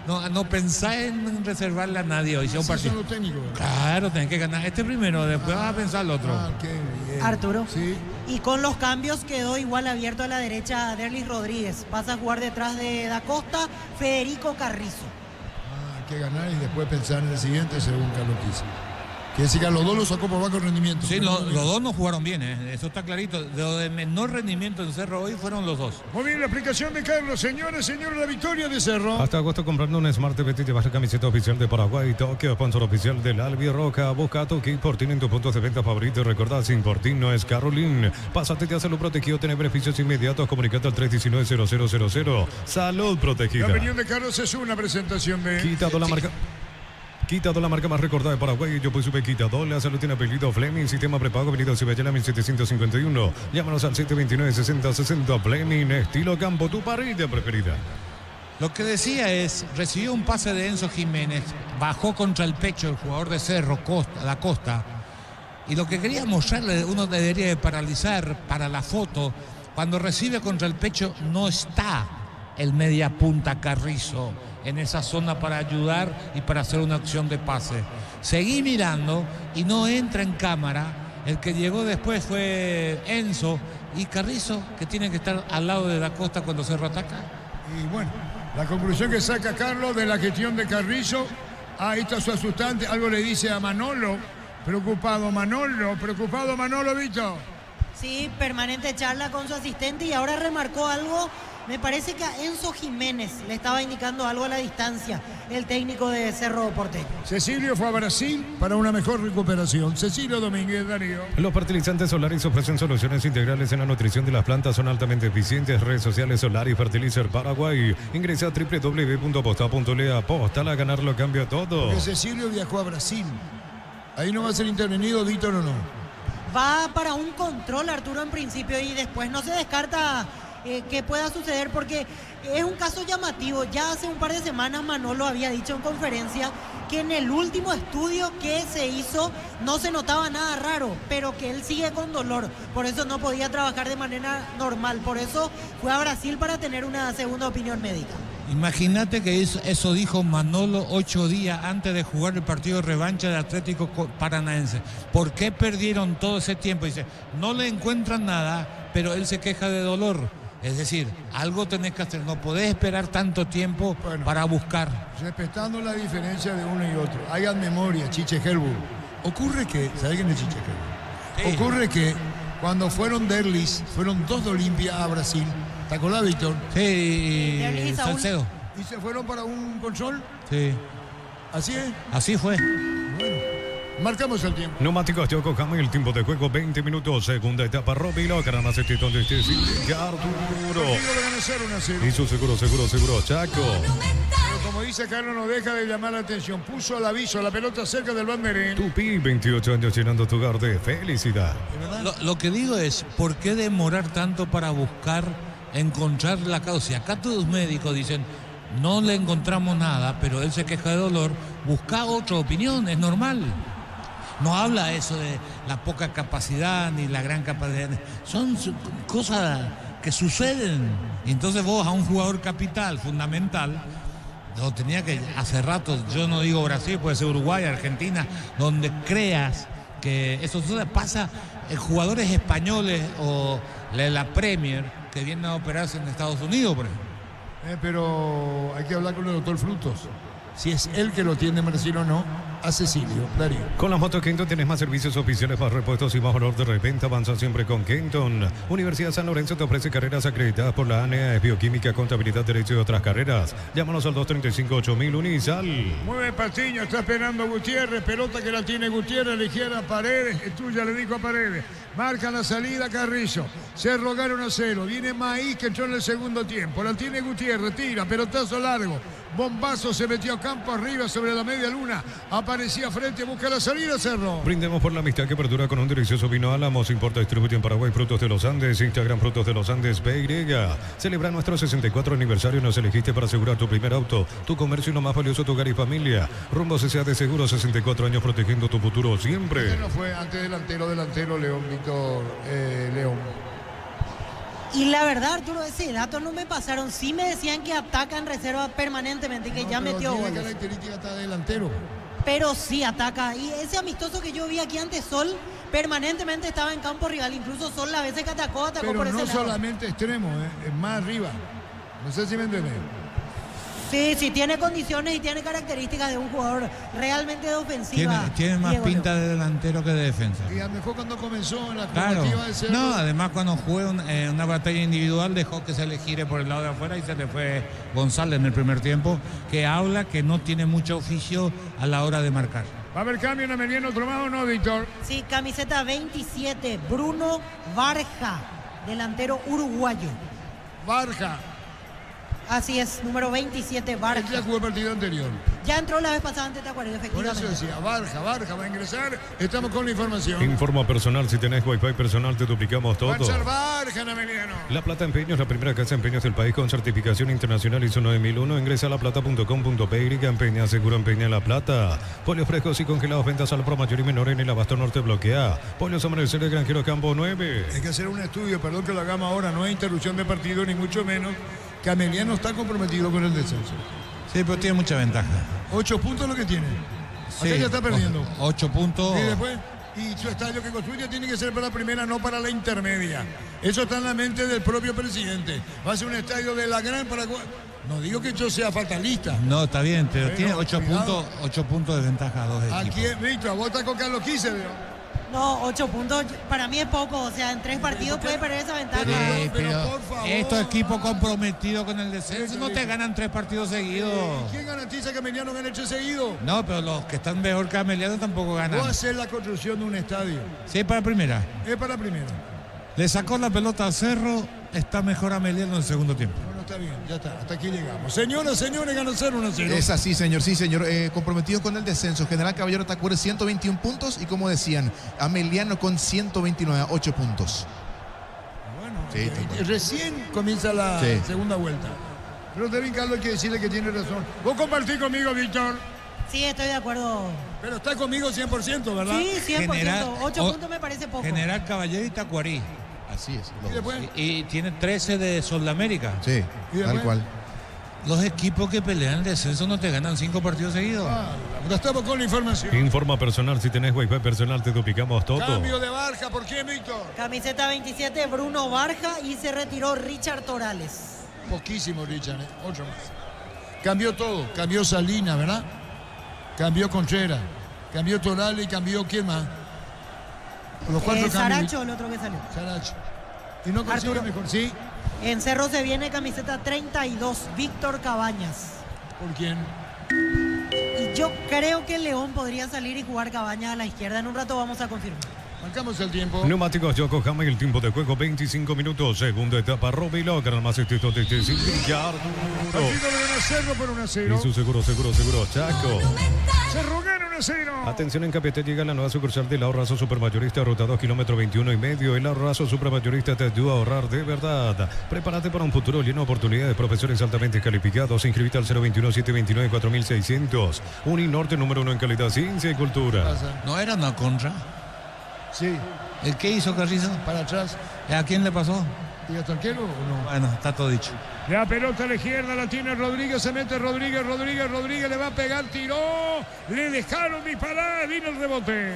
No pensá en reservarle a nadie hoy. Si son los técnicos. Claro, tenés que ganar este primero, después vas a pensar el otro. Qué bien. Arturo. Sí. Y con los cambios quedó igual abierto a la derecha Derlis Rodríguez. Pasa a jugar detrás de Da Costa, Federico Carrizo. Hay que ganar y después pensar en el siguiente, según Carlos quiso. Quiere decir que a los dos los sacó por bajo rendimiento. Sí, los dos no jugaron bien, eso está clarito. Lo de menor rendimiento en Cerro hoy fueron los dos. Muy bien, la explicación de Carlos. Señores, la victoria de Cerro. Hasta agosto comprando un Smart TV te llevas la camiseta oficial de Paraguay, Tokio, sponsor oficial del Albiroca. Busca tu kit Portín en tu puntos de venta favorito y recordad, sin Portín no es Carolín. Pásate ya a Salud Protegido, tener beneficios inmediatos, comunicate al 319-0000. Salud Protegida. La opinión de Carlos es una presentación de... Quitado la marca... Quitado, la marca más recordada de Paraguay. Yo pues supe Quitado. La salud tiene apellido Fleming. Sistema prepago. Avenida Cibellana 1751. Llámanos al 729-6060. Fleming. Estilo campo. Tu parrilla preferida. Lo que decía es, recibió un pase de Enzo Jiménez. Bajó contra el pecho el jugador de Cerro, Da Costa. Y lo que quería mostrarle, uno debería de paralizar para la foto. Cuando recibe contra el pecho, no está el media punta Carrizo en esa zona para ayudar y para hacer una acción de pase. Seguí mirando y no entra en cámara. El que llegó después fue Enzo y Carrizo, que tiene que estar al lado de Da Costa cuando Cerro ataca. Y bueno, la conclusión que saca Carlos de la gestión de Carrizo, ahí está su asustante, algo le dice a Manolo, preocupado Manolo, Víctor. Sí, permanente charla con su asistente y ahora remarcó algo. Me parece que a Enzo Jiménez le estaba indicando algo a la distancia, el técnico de Cerro Porteño. Cecilio fue a Brasil para una mejor recuperación. Cecilio Domínguez, Darío. Los fertilizantes Solaris ofrecen soluciones integrales en la nutrición de las plantas, son altamente eficientes. Redes sociales Solaris Fertilizer Paraguay. Ingresa a www.aposta.le. Aposta a ganar lo cambia todo. Porque Cecilio viajó a Brasil. Ahí no va a ser intervenido, Víctor, ¿o no? Va para un control, Arturo, en principio, y después no se descarta que pueda suceder porque es un caso llamativo. Ya hace un par de semanas Manolo había dicho en conferencia que en el último estudio que se hizo no se notaba nada raro, pero que él sigue con dolor, por eso no podía trabajar de manera normal, por eso fue a Brasil para tener una segunda opinión médica. Imagínate que eso dijo Manolo 8 días antes de jugar el partido de revancha de Atlético Paranaense. ¿Por qué perdieron todo ese tiempo? Dice, no le encuentran nada, pero él se queja de dolor. Es decir, algo tenés que hacer, no podés esperar tanto tiempo para buscar. Respetando la diferencia de uno y otro. Hagan memoria, Chiche Helburg. Ocurre que, ¿sabés quién es Chiche Helburg? Sí. Ocurre que cuando fueron Derlis, fueron 2 de Olimpia a Brasil. ¿Te acordás, Víctor? Sí, y Salcedo. ¿Y se fueron para un control? Sí. ¿Así es? Así fue. Bueno. Marcamos el tiempo. Neumáticos Yokohama, el tiempo de juego 20 minutos. Segunda etapa, Robilo, Caramba, donde esté Arturo. Y su seguro, Chaco. Pero como dice Carlos, no deja de llamar la atención. Puso el aviso, la pelota cerca del banderín. Tupi, 28 años llenando tu hogar de felicidad. Lo que digo es, ¿por qué demorar tanto para buscar, encontrar la causa? Si acá todos los médicos dicen, no le encontramos nada, pero él se queja de dolor, busca otra opinión, es normal. No habla eso de la poca capacidad ni la gran capacidad. Son cosas que suceden. Y entonces vos a un jugador capital, fundamental, lo tenía que hace rato, yo no digo Brasil, puede ser Uruguay, Argentina, donde creas que eso pasa en jugadores españoles o de la Premier que vienen a operarse en Estados Unidos, por ejemplo. Pero hay que hablar con el doctor Frutos. Si es él que lo tiene Brasil o no, a Cecilio, Darío. Con las motos Kenton tienes más servicios oficiales, más repuestos y más valor de reventa. Avanza siempre con Kenton. Universidad San Lorenzo te ofrece carreras acreditadas por la ANEA, bioquímica, contabilidad, derecho y otras carreras. Llámanos al 235-8000 Unisal. Mueve Patiño, está esperando Gutiérrez. Pelota que la tiene Gutiérrez, le izquierda a Paredes. Es tuya, le dijo a Paredes. Marca la salida Carrizo. Se rogaron a 0. Viene Maíz que entró en el segundo tiempo. La tiene Gutiérrez, tira, pelotazo largo. Bombazo, se metió campo arriba sobre la media luna. Aparecía frente, busca la salida, Cerro. Brindemos por la amistad que perdura con un delicioso vino Álamos. Importa, distribuye en Paraguay Frutos de los Andes. Instagram Frutos de los Andes PY. Celebra nuestro 64 aniversario. Nos elegiste para asegurar tu primer auto, tu comercio y lo más valioso, tu hogar y familia. Rumbo CCA de Seguro, 64 años protegiendo tu futuro siempre. No fue antes delantero León, Víctor León. Y la verdad, Arturo, ese dato no me pasaron. Sí me decían que ataca en reserva permanentemente, que ya metió goles. La característica está delantero. Pero sí ataca. Y ese amistoso que yo vi aquí ante Sol, permanentemente estaba en campo rival. Incluso Sol, las veces que atacó pero por ese lado. Pero no solamente extremo, es más arriba. No sé si me entiendes. Sí, tiene condiciones y tiene características de un jugador realmente de ofensiva. Tiene más pinta de delantero que de defensa. Y a lo mejor cuando comenzó en la formativa de Cerro. No, además cuando jugó una batalla individual dejó que se le gire por el lado de afuera y se le fue González en el primer tiempo, que habla que no tiene mucho oficio a la hora de marcar. ¿Va a haber cambio en Emiliano otro más o no, Víctor? Sí, camiseta 27, Bruno Barja, delantero uruguayo. Barja. Así es, número 27, Barja. Ya jugó el partido anterior. Ya entró la vez pasada ante Tacuarembó, efectivamente. Por eso decía, Barja va a ingresar. Estamos con la información. Informa personal, si tenés Wi-Fi personal te duplicamos todo. Barja, Emiliano. La Plata Empeños, la primera casa de empeños del país con certificación internacional ISO 9001. Ingresa a laplata.com.py, empeña, seguro empeña La Plata. Polios frescos y congelados, ventas al pro mayor y menor en el Abasto Norte bloquea. Polios Amanecer de Granjero Campo 9. Hay que hacer un estudio, perdón que lo hagamos ahora, no hay interrupción de partido ni mucho menos. que Ameliano está comprometido con el descenso. Sí, pero tiene mucha ventaja. 8 puntos lo que tiene. Sí, Acá ya está perdiendo. 8 puntos. Y después, y su estadio que construye tiene que ser para la primera, no para la intermedia. Eso está en la mente del propio presidente. Va a ser un estadio de la gran Paraguay. No digo que yo sea fatalista. No, está bien, pero Bueno, tiene 8 cuidado. puntos de ventaja a dos equipos. Aquí, Víctor, vos estás con Carlos Quise, veo. No, 8 puntos para mí es poco. O sea, en 3 partidos puede perder esa ventaja. Sí, pero por favor. estos equipos comprometidos con el descenso no te ganan 3 partidos seguidos. ¿Quién garantiza que Ameliano gane 3 seguidos? No, pero los que están mejor que Ameliano tampoco ganan. Vos hacer la construcción de un estadio. Sí, para primera. Es para primera. Le sacó la pelota a Cerro, está mejor Ameliano en el segundo tiempo. No, está bien, ya está, hasta aquí llegamos. Señoras, señores, ganó 0-1-0. Es así, señor, sí, señor. Comprometido con el descenso. General Caballero Tacuere 121 puntos y como decían, Ameliano con 129, 8 puntos. Bueno, Sí, recién comienza la segunda vuelta. Pero también, Carlos, hay que decirle que tiene razón. Vos compartís conmigo, Víctor. Sí, estoy de acuerdo. Pero está conmigo 100%, ¿verdad? Sí, 100%. General- 8 puntos me parece poco. General Caballero y Tacuarí. Así es. Y después, Y tiene 13 de Sudamérica. Sí, ¿Y después? tal cual. Los equipos que pelean el descenso no te ganan 5 partidos seguidos. ya estamos con la información. Informa personal, si tenés Wi-Fi personal te duplicamos todo. Cambio de Barja, ¿por qué, Víctor? Camiseta 27, Bruno Barja y se retiró Richard Torales. Poquísimo, Richard, ¿eh? Otro más. Cambió todo, cambió Salina, ¿verdad? Cambió Contreras, cambió Torales y cambió ¿quién más? Los 4 cambios. Saracho, el otro que salió. Saracho. Y no consigue Arturo. mejor, ¿sí? En Cerro se viene camiseta 32, Víctor Cabañas. ¿Por quién? Y yo creo que León podría salir y jugar Cabañas a la izquierda. En un rato vamos a confirmar. Marcamos el tiempo. Neumáticos Yokohama y el tiempo de juego 25 minutos. Segunda etapa, Robilo, Canal Más Instituto de Silvillar. Partido de 1-0 por 1-0. Y su seguro, Chaco. Cerro gana 1-0. Atención, en Capital llega la nueva sucursal del Ahorrazo Supermayorista, ruta 2, kilómetro 21 y medio. El Ahorrazo Supermayorista te ayuda a ahorrar de verdad. Prepárate para un futuro lleno de oportunidades. Profesores altamente calificados. Inscribite al 021-729-4600. Uninorte número 1 en calidad, ciencia y cultura. ¿No era una contra? Sí, ¿El qué hizo Carrizo? para atrás. ¿A quién le pasó? ¿Y a Tanquero o no? Bueno, está todo dicho. La pelota a la izquierda la tiene Rodríguez, se mete Rodríguez le va a pegar, tiró, le dejaron disparar, vino el rebote.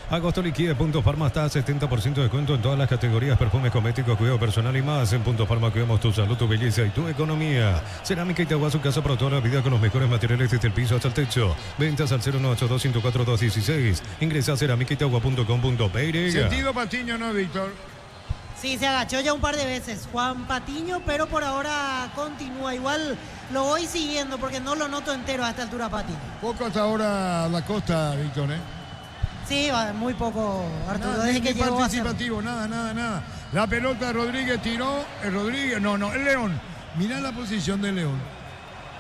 Agosto liquide, Punto Farma está a 70% de descuento en todas las categorías, perfumes, cosméticos, cuidado personal y más. En Punto Farma cuidamos tu salud, tu belleza y tu economía. Cerámica Itagua, su casa para toda la vida con los mejores materiales desde el piso hasta el techo. Ventas al 098-204-216. Ingresa a cerámicaitagua.com.py. Sentido Patiño, ¿no, Víctor? Sí, se agachó ya un par de veces Juan Patiño, pero por ahora continúa. Igual lo voy siguiendo porque no lo noto entero a esta altura Patiño. Poco hasta ahora la costa, Víctor, ¿eh? Sí, muy poco, Arturo, Nada, desde ni que llegó a ser. participativo, nada. La pelota Rodríguez tiró, el León. Mirá la posición de León.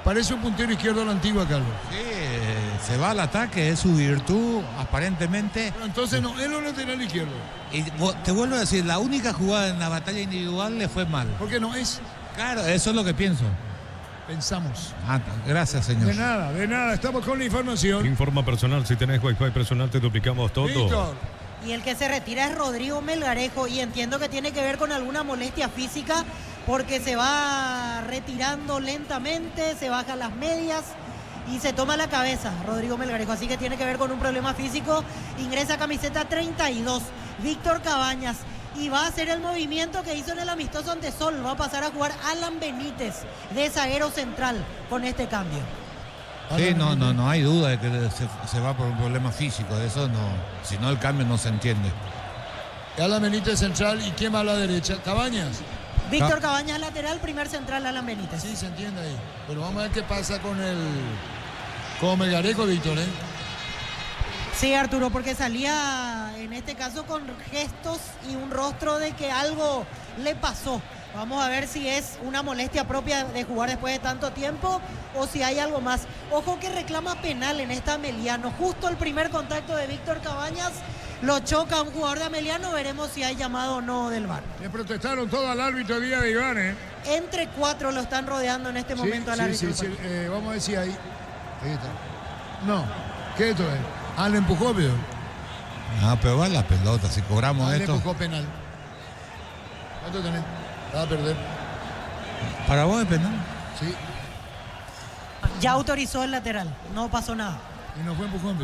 Parece un puntero izquierdo a la antigua, Carlos. Sí, se va al ataque, es su virtud, aparentemente. Pero entonces no, él es un lateral izquierdo. Y te vuelvo a decir, la única jugada en la batalla individual le fue mal. Porque no es, Claro, eso es lo que pienso. pensamos. Gracias, señor. De nada, estamos con la información. Informa personal, si tenés Wi-Fi personal te duplicamos todo. Víctor, Y el que se retira es Rodrigo Melgarejo y entiendo que tiene que ver con alguna molestia física porque se va retirando lentamente, se baja las medias y se toma la cabeza Rodrigo Melgarejo, así que tiene que ver con un problema físico. Ingresa camiseta 32, Víctor Cabañas, y va a hacer el movimiento que hizo en el amistoso ante Sol, va a pasar a jugar Alan Benítez de zaguero central con este cambio. Sí, no hay duda de que se va por un problema físico, de eso no, si no el cambio no se entiende. Alan Benítez central y quién va a la derecha, Cabañas. Víctor Cabañas lateral, primer central Alan Benítez. Sí, se entiende ahí. Pero vamos a ver qué pasa con Melgarejo, Víctor, ¿eh? Sí, Arturo, porque salía en este caso con gestos y un rostro de que algo le pasó. Vamos a ver si es una molestia propia de jugar después de tanto tiempo o si hay algo más. Ojo que reclama penal en esta Ameliano. Justo el primer contacto de Víctor Cabañas lo choca un jugador de Ameliano. Veremos si hay llamado o no del VAR. Le protestaron todo al árbitro Díaz de Iván, ¿eh? Entre 4 lo están rodeando en este momento al árbitro. Sí, vamos a ver si hay. Ahí está. No, ¿qué esto es? Le empujó, pero. Pero va la pelota, si cobramos Le esto. empujó penal. ¿Cuánto tenés? Va a perder. ¿Para vos es penal? Sí. Ya autorizó el lateral, no pasó nada. Y no fue empujón,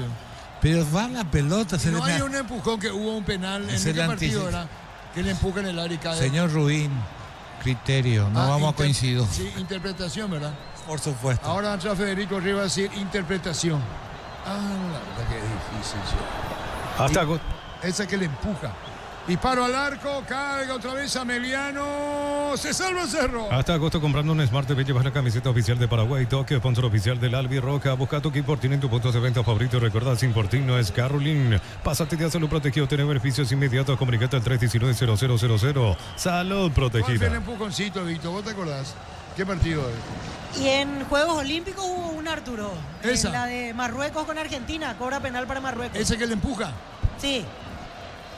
Pero va la pelota. Se no le hay un empujón, que hubo un penal en Es el este partido, antes- ¿verdad? Que le empuja en el área y cae. Señor Rubín, criterio, no vamos a coincidir. Sí, interpretación, ¿verdad? Por supuesto. Ahora va a entrar Federico Rivas a decir interpretación. La verdad que es difícil. Sí. Hasta Esa que le empuja. Disparo al arco, carga otra vez Ameliano. Se salva Cerro. Hasta agosto comprando un Smart TV llevas la camiseta oficial de Paraguay, Tokio, sponsor oficial del Albi Roja. Busca tu equipo, tienen tu puntos de venta favorito. Recuerda, sin por ti no es Carolyn. Pásate de salud protegido, tener beneficios inmediatos. Comunicate al 319-0000. Salud ¿Cuál fue el protegida. empujoncito, Víctor? ¿Vos te acordás? ¿Qué partido es? Y en Juegos Olímpicos hubo un Arturo. Esa. La de Marruecos con Argentina, cobra penal para Marruecos. Ese que le empuja. Sí,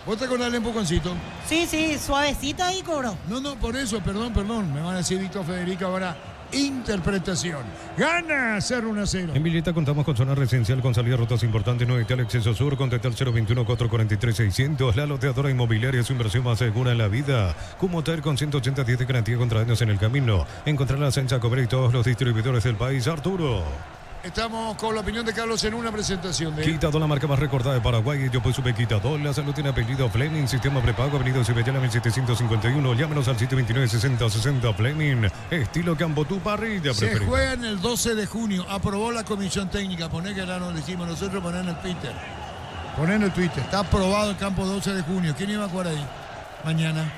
¿Vos te acordás del empujoncito? sí, suavecita y cobró. No, por eso, perdón. Me van a decir Víctor Federico ahora. Interpretación. Gana Cerro 1-0. En Villeta contamos con zona residencial con salida a rutas importantes, no el acceso sur, contacta al 021-443-600. La loteadora inmobiliaria, su inversión más segura en la vida. Cumoter con 180 días de garantía contra daños en el camino. Encontrarlas en Chacobre y todos los distribuidores del país. Arturo. Estamos con la opinión de Carlos en una presentación de... Quitador, la marca más recordada de Paraguay. Yo pues supe Quitador. La salud tiene apellido Fleming. Sistema prepago, avenida Cibellana 1751. Llámenos al 729-6060 Fleming. Estilo Cambotú, parrilla Se preferida. juega en el 12 de junio. Aprobó la comisión técnica. Poné que ahora nos decimos nosotros, poner en el Twitter. Poner en el Twitter. Está aprobado el campo 12 de junio. ¿Quién iba a jugar ahí? Mañana.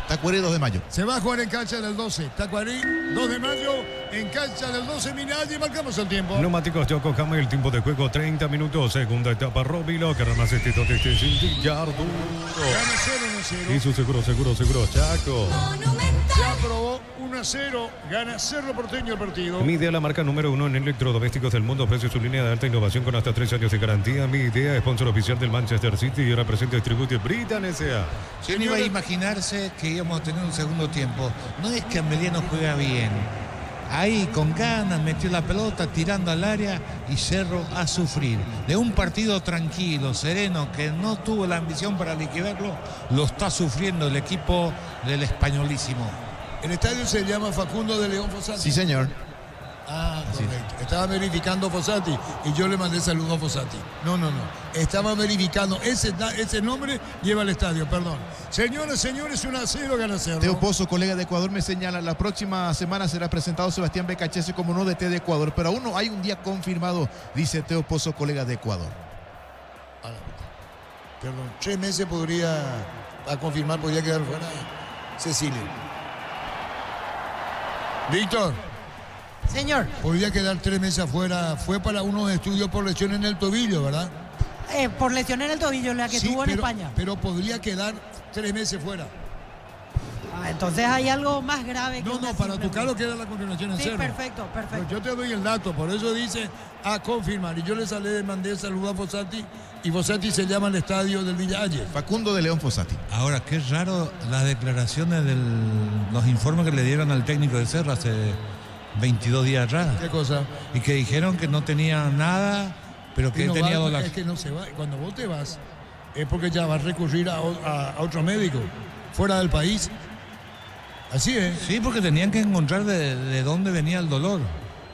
Tacuarí 2 de mayo. Se va a jugar en cancha del 12. Tacuarí, 2 de mayo, en cancha del 12. Mirad y marcamos el tiempo. Neumáticos Yokohama, el tiempo de juego 30 minutos. Segunda etapa, Robilo, que remás este tote este Arturo. Gana 0-1-0. Y su seguro, Chaco. Se aprobó 1-0. Gana Cerro Porteño el partido. Mi idea, la marca número 1 en electrodomésticos del mundo, ofrece su línea de alta innovación con hasta 3 años de garantía. Mi idea, sponsor oficial del Manchester City y representa Distributed Britain S.A. ¿Quién iba a imaginarse que íbamos a tener un segundo tiempo? No es que Ameliano juega bien. Ahí con ganas metió la pelota tirando al área y Cerro a sufrir. De un partido tranquilo, sereno, que no tuvo la ambición para liquidarlo, lo está sufriendo el equipo del españolísimo. El estadio se llama Facundo de León Fossati. Sí, señor. Correcto. Estaba verificando Fossati y yo le mandé saludo a Fossati. No. Estaba verificando. Ese nombre lleva al estadio, perdón. Señores, 1-0 gana Cerro. Teo Pozo, colega de Ecuador, me señala, la próxima semana será presentado Sebastián Becachese como nuevo DT de Ecuador, pero aún no hay un día confirmado, dice Teo Pozo, colega de Ecuador. Perdón, 3 meses podría, a confirmar, podría quedar fuera Cecilia. Víctor. Señor. Podría quedar 3 meses afuera. Fue para unos estudios por lesión en el tobillo, ¿verdad? Por lesión en el tobillo, la que tuvo en España. Pero podría quedar 3 meses fuera. Entonces hay algo más grave. No, para tu caso queda la confirmación en Sí, Cerro. perfecto. Pues yo te doy el dato, por eso dice a confirmar. Y yo le mandé saludo a Fossati y Fossati se llama el estadio del Villa Ayes. Facundo de León Fossati. Ahora, qué raro las declaraciones de los informes que le dieron al técnico de Cerro hace 22 días atrás. ¿Qué cosa? Y que dijeron que no tenía nada, pero que Y no tenía va, dólar. es que no se va. Cuando vos te vas, es porque ya vas a recurrir a otro médico fuera del país. Así es. Sí, porque tenían que encontrar de dónde venía el dolor.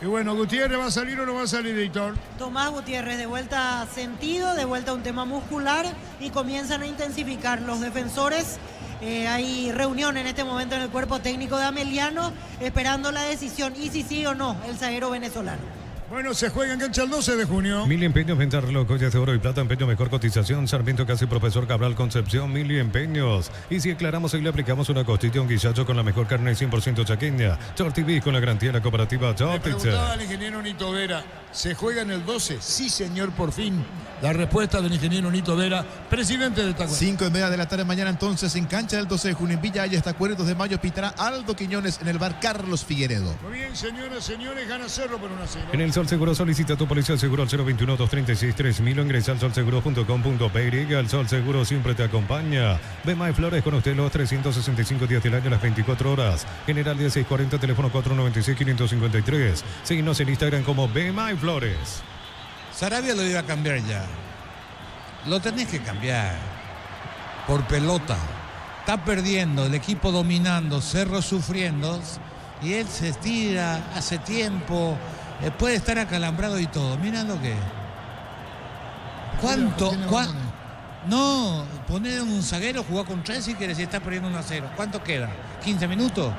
Y bueno, ¿Gutiérrez va a salir o no va a salir, Víctor? Tomás Gutiérrez, de vuelta sentido, de vuelta a un tema muscular y comienzan a intensificar los defensores. Hay reunión en este momento en el cuerpo técnico de Ameliano, esperando la decisión y si sí o no el zaguero venezolano. Bueno, se juega en cancha el 12 de junio. Mil empeños, venta reloj, joyas de oro y plata, empeño, mejor cotización. Sarmiento Casi, Profesor Cabral, Concepción, Mil empeños. Y si aclaramos, ahí le aplicamos una costilla, un guisacho con la mejor carne 100% chaqueña. Tortiví con la garantía de la cooperativa Le Tortix. preguntaba al ingeniero Nito Vera, ¿se juega en el 12? Sí, señor, por fin. La respuesta del ingeniero Nito Vera, presidente de Tacuarí. 5:30 de la tarde mañana entonces en cancha del 12 de junio en Villa Ayes, Tacuarí 2 de mayo, pitará Aldo Quiñones en el bar Carlos Figueredo. Muy bien, señoras, señores, gana Cerro por 1-0. En el Sol Seguro solicita tu póliza de seguro al 021-236-3000 o ingresa al solseguro.com.py. El Sol Seguro siempre te acompaña. Bemay Flores con usted los 365 días del año, las 24 horas. General 1640, teléfono 496-553. Síguenos en Instagram como Bemay Flores. Sarabia lo iba a cambiar ya. Lo tenés que cambiar. Por pelota. Está perdiendo, el equipo dominando, Cerro sufriendo. y él se estira, hace tiempo, puede estar acalambrado y todo. Mirá lo que... No, poner un zaguero, jugar con 3 y que si está perdiendo 1-0. ¿Cuánto queda? ¿15 minutos?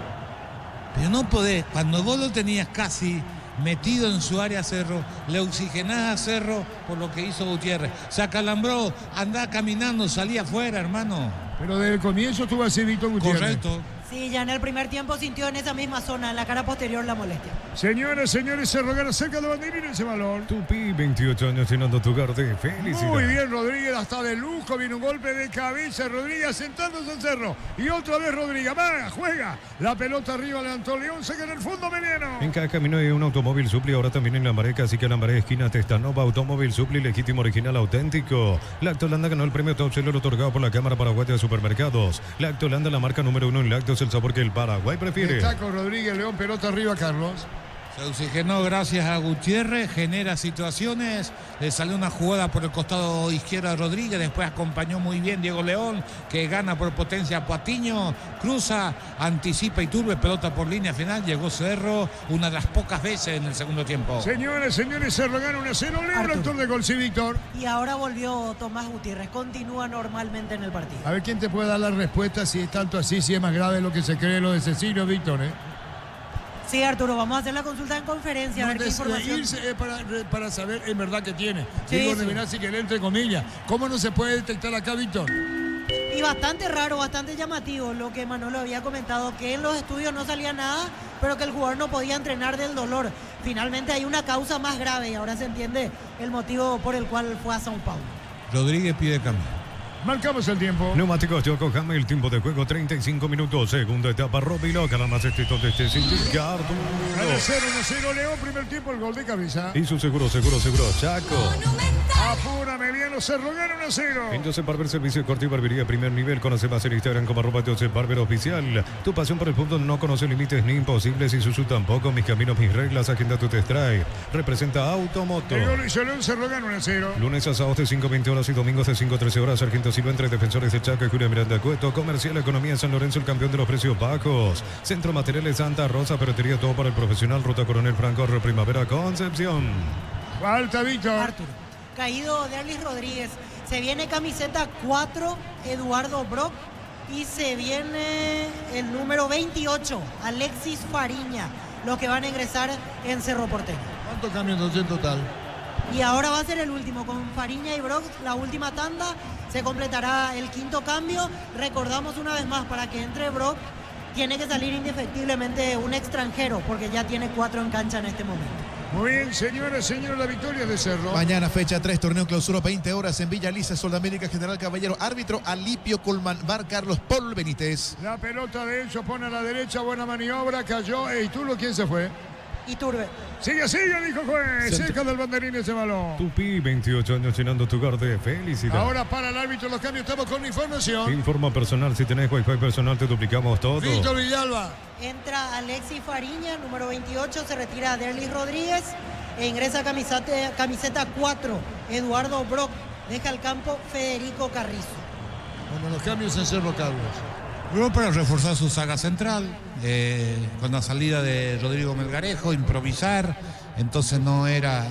Pero no podés, cuando vos lo tenías casi metido en su área Cerro, le oxigenás a Cerro por lo que hizo Gutiérrez. Se acalambró, andá caminando, salía afuera, hermano. Pero desde el comienzo estuvo así Víctor Gutiérrez. Correcto. Sí, ya en el primer tiempo sintió en esa misma zona, en la cara posterior, la molestia. Señoras, señores, Cerro gana cerca de banderín ese balón. Tupi, 28 años llenando tu hogar de felicidad. Muy bien, Rodríguez, hasta de lujo. Viene un golpe de cabeza. Rodríguez sentándose en Cerro. Y otra vez Rodríguez. Va, juega. La pelota arriba, levantó León. Se queda en el fondo mediano. En cada camino hay un automóvil Supli, ahora también en Lambaré, así que Lambaré, esquina Testanova, automóvil Supli, legítimo, original, auténtico. Lacto Holanda ganó el premio Top Seller otorgado por la Cámara Paraguaya de Supermercados. Lacto Holanda, la marca número 1 en lácteos, el sabor que el Paraguay prefiere. Está con Rodríguez, León, pelota arriba, Carlos. Se oxigenó gracias a Gutiérrez, genera situaciones, le salió una jugada por el costado izquierdo a Rodríguez, después acompañó muy bien Diego León, que gana por potencia a Patiño, cruza, anticipa Iturbe, pelota por línea final, llegó Cerro, una de las pocas veces en el segundo tiempo. Señores, Cerro gana 1-0, Leo, el autor de gol, sí, Víctor. Y ahora volvió Tomás Gutiérrez, continúa normalmente en el partido. A ver quién te puede dar la respuesta, si es tanto así, si es más grave lo que se cree lo de Cecilio, Víctor, Sí, Arturo, vamos a hacer la consulta en conferencia, a ver qué información. Irse para saber en verdad qué tiene. Sí, Digo, sí. Nevenazzi, que le entre comillas. ¿Cómo no se puede detectar acá, Víctor? Y bastante raro, bastante llamativo lo que Manolo había comentado, que en los estudios no salía nada, pero que el jugador no podía entrenar del dolor. Finalmente hay una causa más grave y ahora se entiende el motivo por el cual fue a São Paulo. Rodríguez pide cambio. Marcamos el tiempo. Neumáticos Yokohama, el tiempo de juego 35 minutos. Segunda etapa, Robilo, gana más éxito de este sindicato. 1-0, León, primer tiempo, el gol de cabeza. Y su seguro, Chaco. Apura, mediano, Cerro gana 1-0. En Josep Barber, servicio de corte y barbería primer nivel. Conoce más en Instagram como @JosepBarber_oficial. Tu pasión por el fútbol no conoce límites ni imposibles y Susu tampoco. Mis caminos, mis reglas, agenda tu test drive. Representa Automoto. El gol hizo León, Cerro gana 1-0. Lunes a sábados de 5:20 horas y domingos de 5:13 horas. Sargento Silva entre defensores de Chaco y Julia Miranda Cueto. Comercial Economía San Lorenzo, el campeón de los precios bajos. Centro Materiales Santa Rosa, ferretería todo para el profesional. Ruta Coronel Franco, Primavera, Concepción. Falta, Víctor. Arturo. Caído de Arlis Rodríguez. Se viene camiseta 4, Eduardo Brock. Y se viene el número 28, Alexis Fariña. Los que van a ingresar en Cerro Porteño. ¿Cuántos cambios entonces en total? Y ahora va a ser el último, con Fariña y Brock, la última tanda. Se completará el quinto cambio. Recordamos una vez más, para que entre Brock, tiene que salir indefectiblemente un extranjero, porque ya tiene 4 en cancha en este momento. Muy bien, señores, la victoria de Cerro. Mañana fecha 3, torneo clausura 20 horas en Villa Lisa, Sudamérica, General Caballero. Árbitro Alipio Colman, VAR Carlos Paul Benítez. La pelota de Enzo pone a la derecha, buena maniobra, cayó. ¿Y tú quién se fue? Iturbe. Sigue, dijo juez. Cerca del banderín ese balón. Tupi, 28 años llenando tu hogar de felicidad. Ahora para el árbitro los cambios, estamos con información. Informa personal, si tenés Wi-Fi personal te duplicamos todo. Víctor Villalba. Entra Alexis Fariña, número 28, se retira Derlis Rodríguez e ingresa camiseta 4, Eduardo Brock. Deja el campo Federico Carrizo. Bueno, los cambios en Cerro, Carlos. Luego para reforzar su saga central, con la salida de Rodrigo Melgarejo, improvisar, entonces no era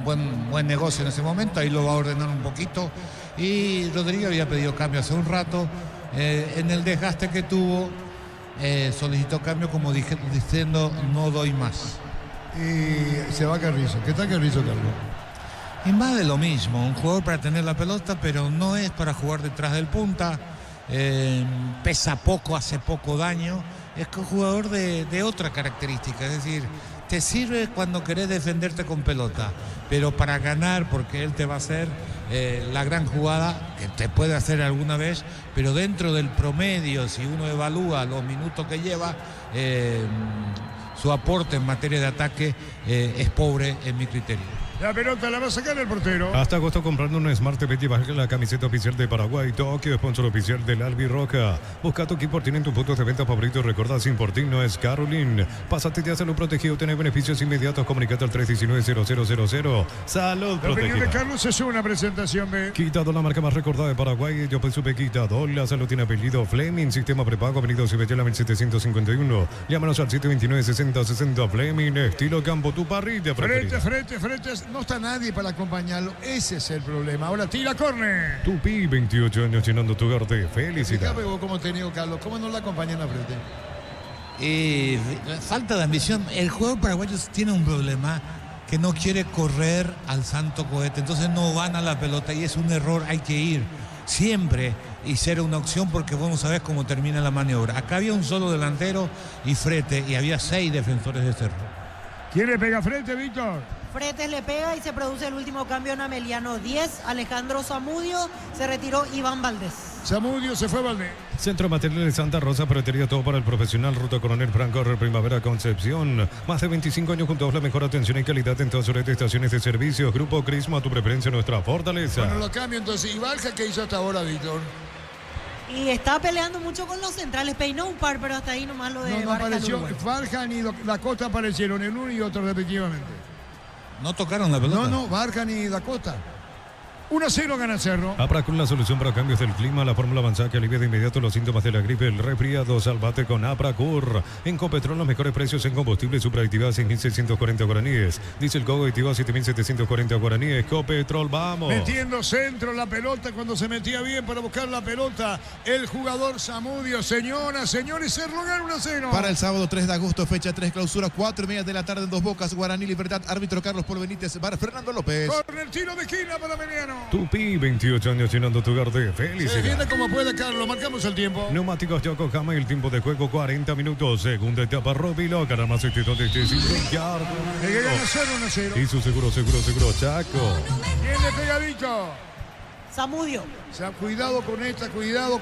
buen negocio en ese momento, ahí lo va a ordenar un poquito. Y Rodrigo había pedido cambio hace un rato, en el desgaste que tuvo, solicitó cambio como diciendo no doy más. Y se va Carrizo. ¿Qué tal Carrizo, Carlos? Y más de lo mismo, un jugador para tener la pelota, pero no es para jugar detrás del punta. Pesa poco, hace poco daño. Es que un jugador de otra característica, es decir, te sirve cuando querés defenderte con pelota, pero para ganar, porque él te va a hacer la gran jugada que te puede hacer alguna vez, pero dentro del promedio, si uno evalúa los minutos que lleva, su aporte en materia de ataque es pobre en mi criterio. La pelota la va a sacar el portero. Hasta agosto comprando un Smart TV y baja la camiseta oficial de Paraguay. Tokio, sponsor oficial del Albirroja. Busca tu equipo, tienen tus puntos de venta favoritos. Recuerda, sin por ti no es Carolyn. Pásate de salud protegido, tener beneficios inmediatos. Comunicate al 319-0000. Salud La opinión de protegida. Carlos es una presentación B. Quitado, la marca más recordada de Paraguay. Yo pues supe Quitado. La salud tiene apellido Fleming. Sistema prepago, Avenida Cibetela 1751. Llámanos al 729-6060 Fleming. Estilo campo, tu parrilla preferida. Frente. No está nadie para acompañarlo. Ese es el problema. Ahora tira córner. Tupi, 28 años llenando tu hogar de felicidad. Fíjate vos cómo tenía Carlos. ¿Cómo no la acompañan a frente? Falta de ambición. El jugador paraguayo tiene un problema, que no quiere correr al santo cohete, entonces no van a la pelota y es un error. Hay que ir siempre y ser una opción, porque vos no sabés cómo termina la maniobra. Acá había un solo delantero y Frete, y había 6 defensores de Cerro. ¿Quién le pega frente, Víctor? Fretes le pega y se produce el último cambio en Ameliano. 10, Alejandro Zamudio, se retiró Iván Valdés. Zamudio se fue Valdés. Centro Material de Santa Rosa, pretería todo para el profesional. Ruta Coronel Franco, Primavera Concepción. Más de 25 años juntos, la mejor atención y calidad en todas sus estaciones de servicios. Grupo Crisma, tu preferencia, nuestra fortaleza. Bueno, lo cambio entonces. ¿Y Barja qué hizo hasta ahora, Víctor? Y está peleando mucho con los centrales. Peinó un par, pero hasta ahí nomás lo de No Barca apareció. Uruguay. Barja ni Dakota aparecieron, el uno y otro respectivamente. ¿No tocaron la pelota? No, Barja ni Dakota. 1-0 gana Cerro. Apracul, la solución para cambios del clima, la fórmula avanzada que alivia de inmediato los síntomas de la gripe, el resfriado. Salvate con Apracur. En Copetrol, los mejores precios en combustible. Superactivada 6.640 guaraníes. Diesel Cogo activado 7.740 guaraníes. Copetrol, vamos. Metiendo centro la pelota cuando se metía bien para buscar la pelota. El jugador Zamudio. Señoras, señores, Cerro gana 1-0. Para el sábado 3 de agosto, fecha 3, clausura 4:30 de la tarde en Dos Bocas, Guaraní Libertad. Árbitro Carlos Paul Benítez, VAR Fernando López. Corre el tiro de esquina para Meliano. Tupi, 28 años llenando tu hogar de Se felicidad. defiende como puede, Carlos. Marcamos el tiempo. Neumáticos Yokohama, el tiempo de juego 40 minutos. Segunda etapa, Robilo. Ganar más éxito de este Ricardo. El que gana Cerro 1-0. Y su seguro, Chaco. ¿Quién le pega, Víctor? Zamudio. O sea, cuidado con esta, cuidado.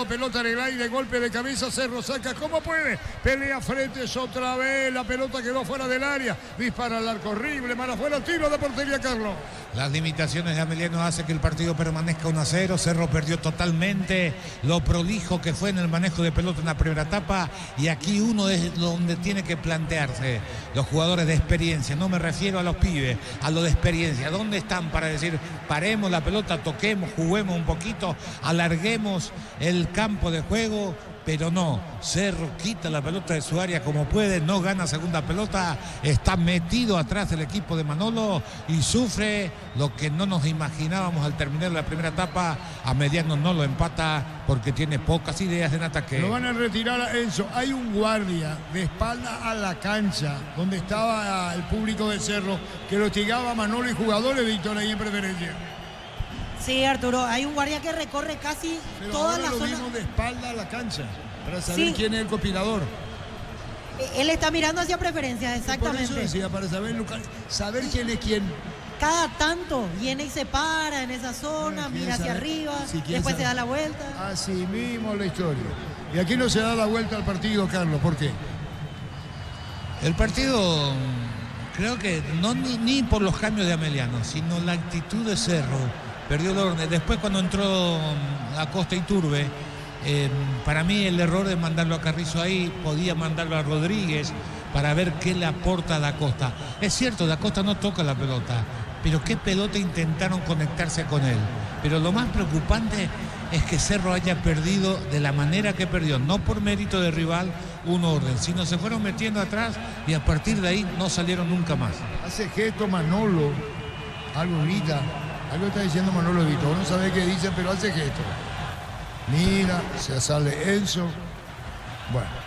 Pelota en el aire, golpe de cabeza, Cerro saca como puede. Pelea Fretes otra vez, la pelota quedó fuera del área. Dispara al arco horrible, para afuera, tiro de portería, Carlos. Las limitaciones de Ameliano hacen que el partido permanezca 1-0. Cerro perdió totalmente lo prolijo que fue en el manejo de pelota en la primera etapa. Y aquí uno es donde tiene que plantearse los jugadores de experiencia. No me refiero a los pibes, a los de experiencia. ¿Dónde están para decir, paremos la pelota, toquemos, juguemos un poquito, alarguemos el campo de juego? Pero no, Cerro quita la pelota de su área como puede, no gana segunda pelota, está metido atrás el equipo de Manolo y sufre lo que no nos imaginábamos al terminar la primera etapa. Ameliano no lo empata porque tiene pocas ideas en ataque. Lo van a retirar a Enzo. Hay un guardia de espalda a la cancha donde estaba el público de Cerro que lo hostigaba a Manolo y jugadores, Víctor, ahí en preferencia. Sí, Arturo, hay un guardia que recorre casi Pero toda ahora la lo zona. vimos de espalda a la cancha para saber Sí. quién es el copilador. Él está mirando hacia preferencias, Por exactamente. eso decía, para saber quién es quién. Cada tanto viene y se para en esa zona, ¿Quiere mira hacia saber? arriba, Si quiere después se saber. da la vuelta. Así mismo la historia. Y aquí no se da la vuelta al partido, Carlos. ¿Por qué? El partido, creo que no ni por los cambios de Ameliano, sino la actitud de Cerro. Perdió el orden. Después cuando entró Acosta y Turbe, para mí el error de mandarlo a Carrizo ahí, podía mandarlo a Rodríguez para ver qué le aporta a Da Costa. Es cierto, Da Costa no toca la pelota, pero qué pelota intentaron conectarse con él. Pero lo más preocupante es que Cerro haya perdido de la manera que perdió, no por mérito de rival, un orden, sino se fueron metiendo atrás y a partir de ahí no salieron nunca más. Hace gesto Manolo, algo grita, algo está diciendo Manolo Vito. Vos no sabés qué dice, pero hace gesto. Mira, se sale Enzo. Bueno.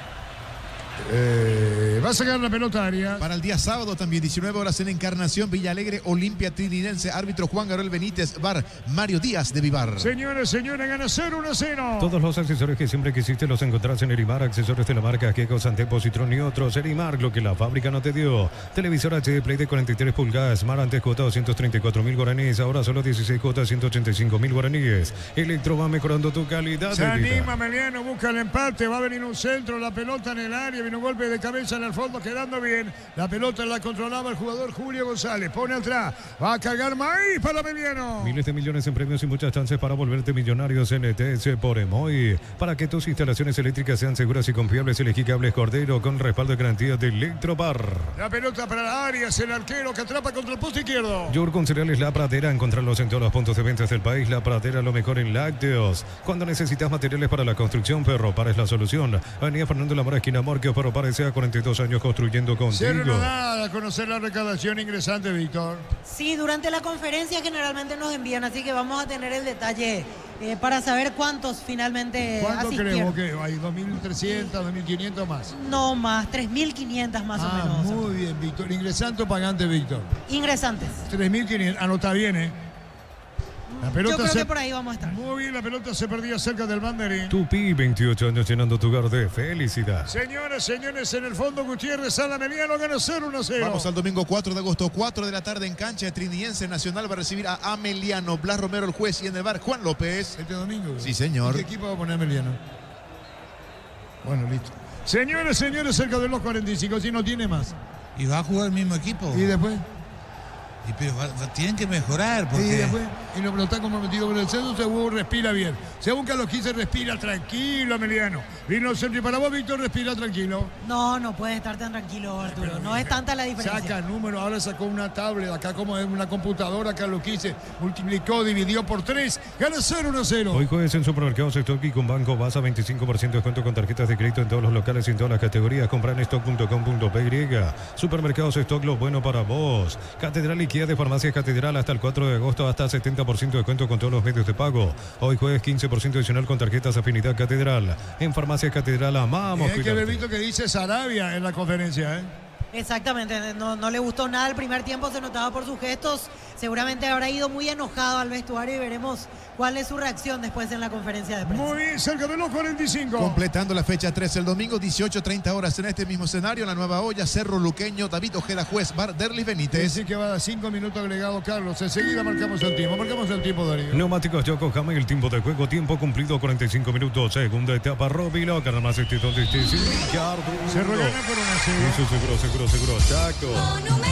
Va a sacar la pelota área. Para el día sábado también, 19 horas en Encarnación, Villa Alegre, Olimpia Trinitense, árbitro Juan Gabriel Benítez, VAR Mario Díaz de Vivar. Señores, gana 0-1-0. Todos los accesorios que siempre quisiste los encontrás en Erimar, accesorios de la marca Gecko, Santepo, Citrón y otros. Erimar, lo que la fábrica no te dio. Televisor HD Play de 43 pulgadas, Smart, antes cuota 234.000 guaraníes, ahora solo 16 cuotas, 185.000 guaraníes. Electro va mejorando tu calidad Se de vida. anima Meliano, busca el empate, va a venir un centro, la pelota en el área, viene un golpe de cabeza en el fondo, quedando bien. La pelota la controlaba el jugador Julio González. Pone atrás, va a cargar Maíz para Meliano. Miles de millones en premios y muchas chances para volverte millonarios en ETS por Emoy. Para que tus instalaciones eléctricas sean seguras y confiables, elegí Cables Cordero con respaldo de garantía de Electropar. La pelota para la Arias, el arquero que atrapa contra el poste izquierdo. Yogur con cereales La Pradera, encontrarlos en todos los puntos de ventas del país. La Pradera, lo mejor en lácteos. Cuando necesitas materiales para la construcción, Ferropar es la solución. Avenida Fernando Lamora, esquina Morquio. Ferropar S.A. 42 años construyendo contigo. Cero nada a conocer la recaudación ingresante, Víctor. Sí, durante la conferencia generalmente nos envían, así que vamos a tener el detalle para saber cuántos finalmente ¿Cuánto asistieron. creemos que hay? ¿2.300, 2.500 más? No más, 3.500 más o menos. Muy bien, Víctor. ¿Ingresante o pagante, Víctor? Ingresantes. 3.500. Anota bien, ¿eh? La pelota Yo creo que por ahí vamos a estar. Muy bien, la pelota se perdía cerca del banderín. Tupi, 28 años llenando tu hogar de felicidad. Señoras, señores, en el fondo Gutiérrez Sala Meliano gana 0-1-0. Vamos al domingo 4 de agosto, 4 de la tarde en cancha. Triniense Nacional va a recibir a Ameliano. Blas Romero el juez y en el bar Juan López. Este domingo. Sí, señor. ¿Qué equipo va a poner Ameliano? Bueno, listo. Señores, señores, cerca de los 45, si no tiene más. ¿Y va a jugar el mismo equipo? ¿Y después? Pero tienen que mejorar porque... Y después, y no está comprometido con el centro, según respira bien. Según Carlos Quise, respira tranquilo, Ameliano. Vino el centro y para vos, Víctor, respira tranquilo. No puede estar tan tranquilo, Arturo. No es tanta la diferencia. Saca números, ahora sacó una tablet, acá como es una computadora, Carlos Quise, multiplicó, dividió por 3, gana 0-1-0. Hoy jueves en Supermercados Stock y con Banco vas a 25% de descuento con tarjetas de crédito en todos los locales y en todas las categorías. Compra en stock.com.py. Supermercados Stock, lo bueno para vos. Catedral y de Farmacias Catedral hasta el 4 de agosto, hasta 70% de descuento con todos los medios de pago. Hoy jueves 15% adicional con tarjetas Afinidad Catedral. En Farmacias Catedral amamos. Hay que ver, Víctor, que dice Sarabia en la conferencia, ¿eh? Exactamente, no le gustó nada el primer tiempo, se notaba por sus gestos. Seguramente habrá ido muy enojado al vestuario y veremos cuál es su reacción después en la conferencia de prensa. Muy bien, cerca de los 45. Completando la fecha 3 el domingo, 18:30 horas en este mismo escenario, la Nueva Olla, Cerro Luqueño, David Ojeda, juez, bar Derlis Benítez. Dice que va a dar 5 minutos agregado, Carlos. Enseguida marcamos el tiempo, Darío. Neumáticos Yokohama, el tiempo de juego, tiempo cumplido 45 minutos. Segunda etapa, Robilo, gana más este donde esté. Cerro gana por 1-0. Eso seguro, Chaco.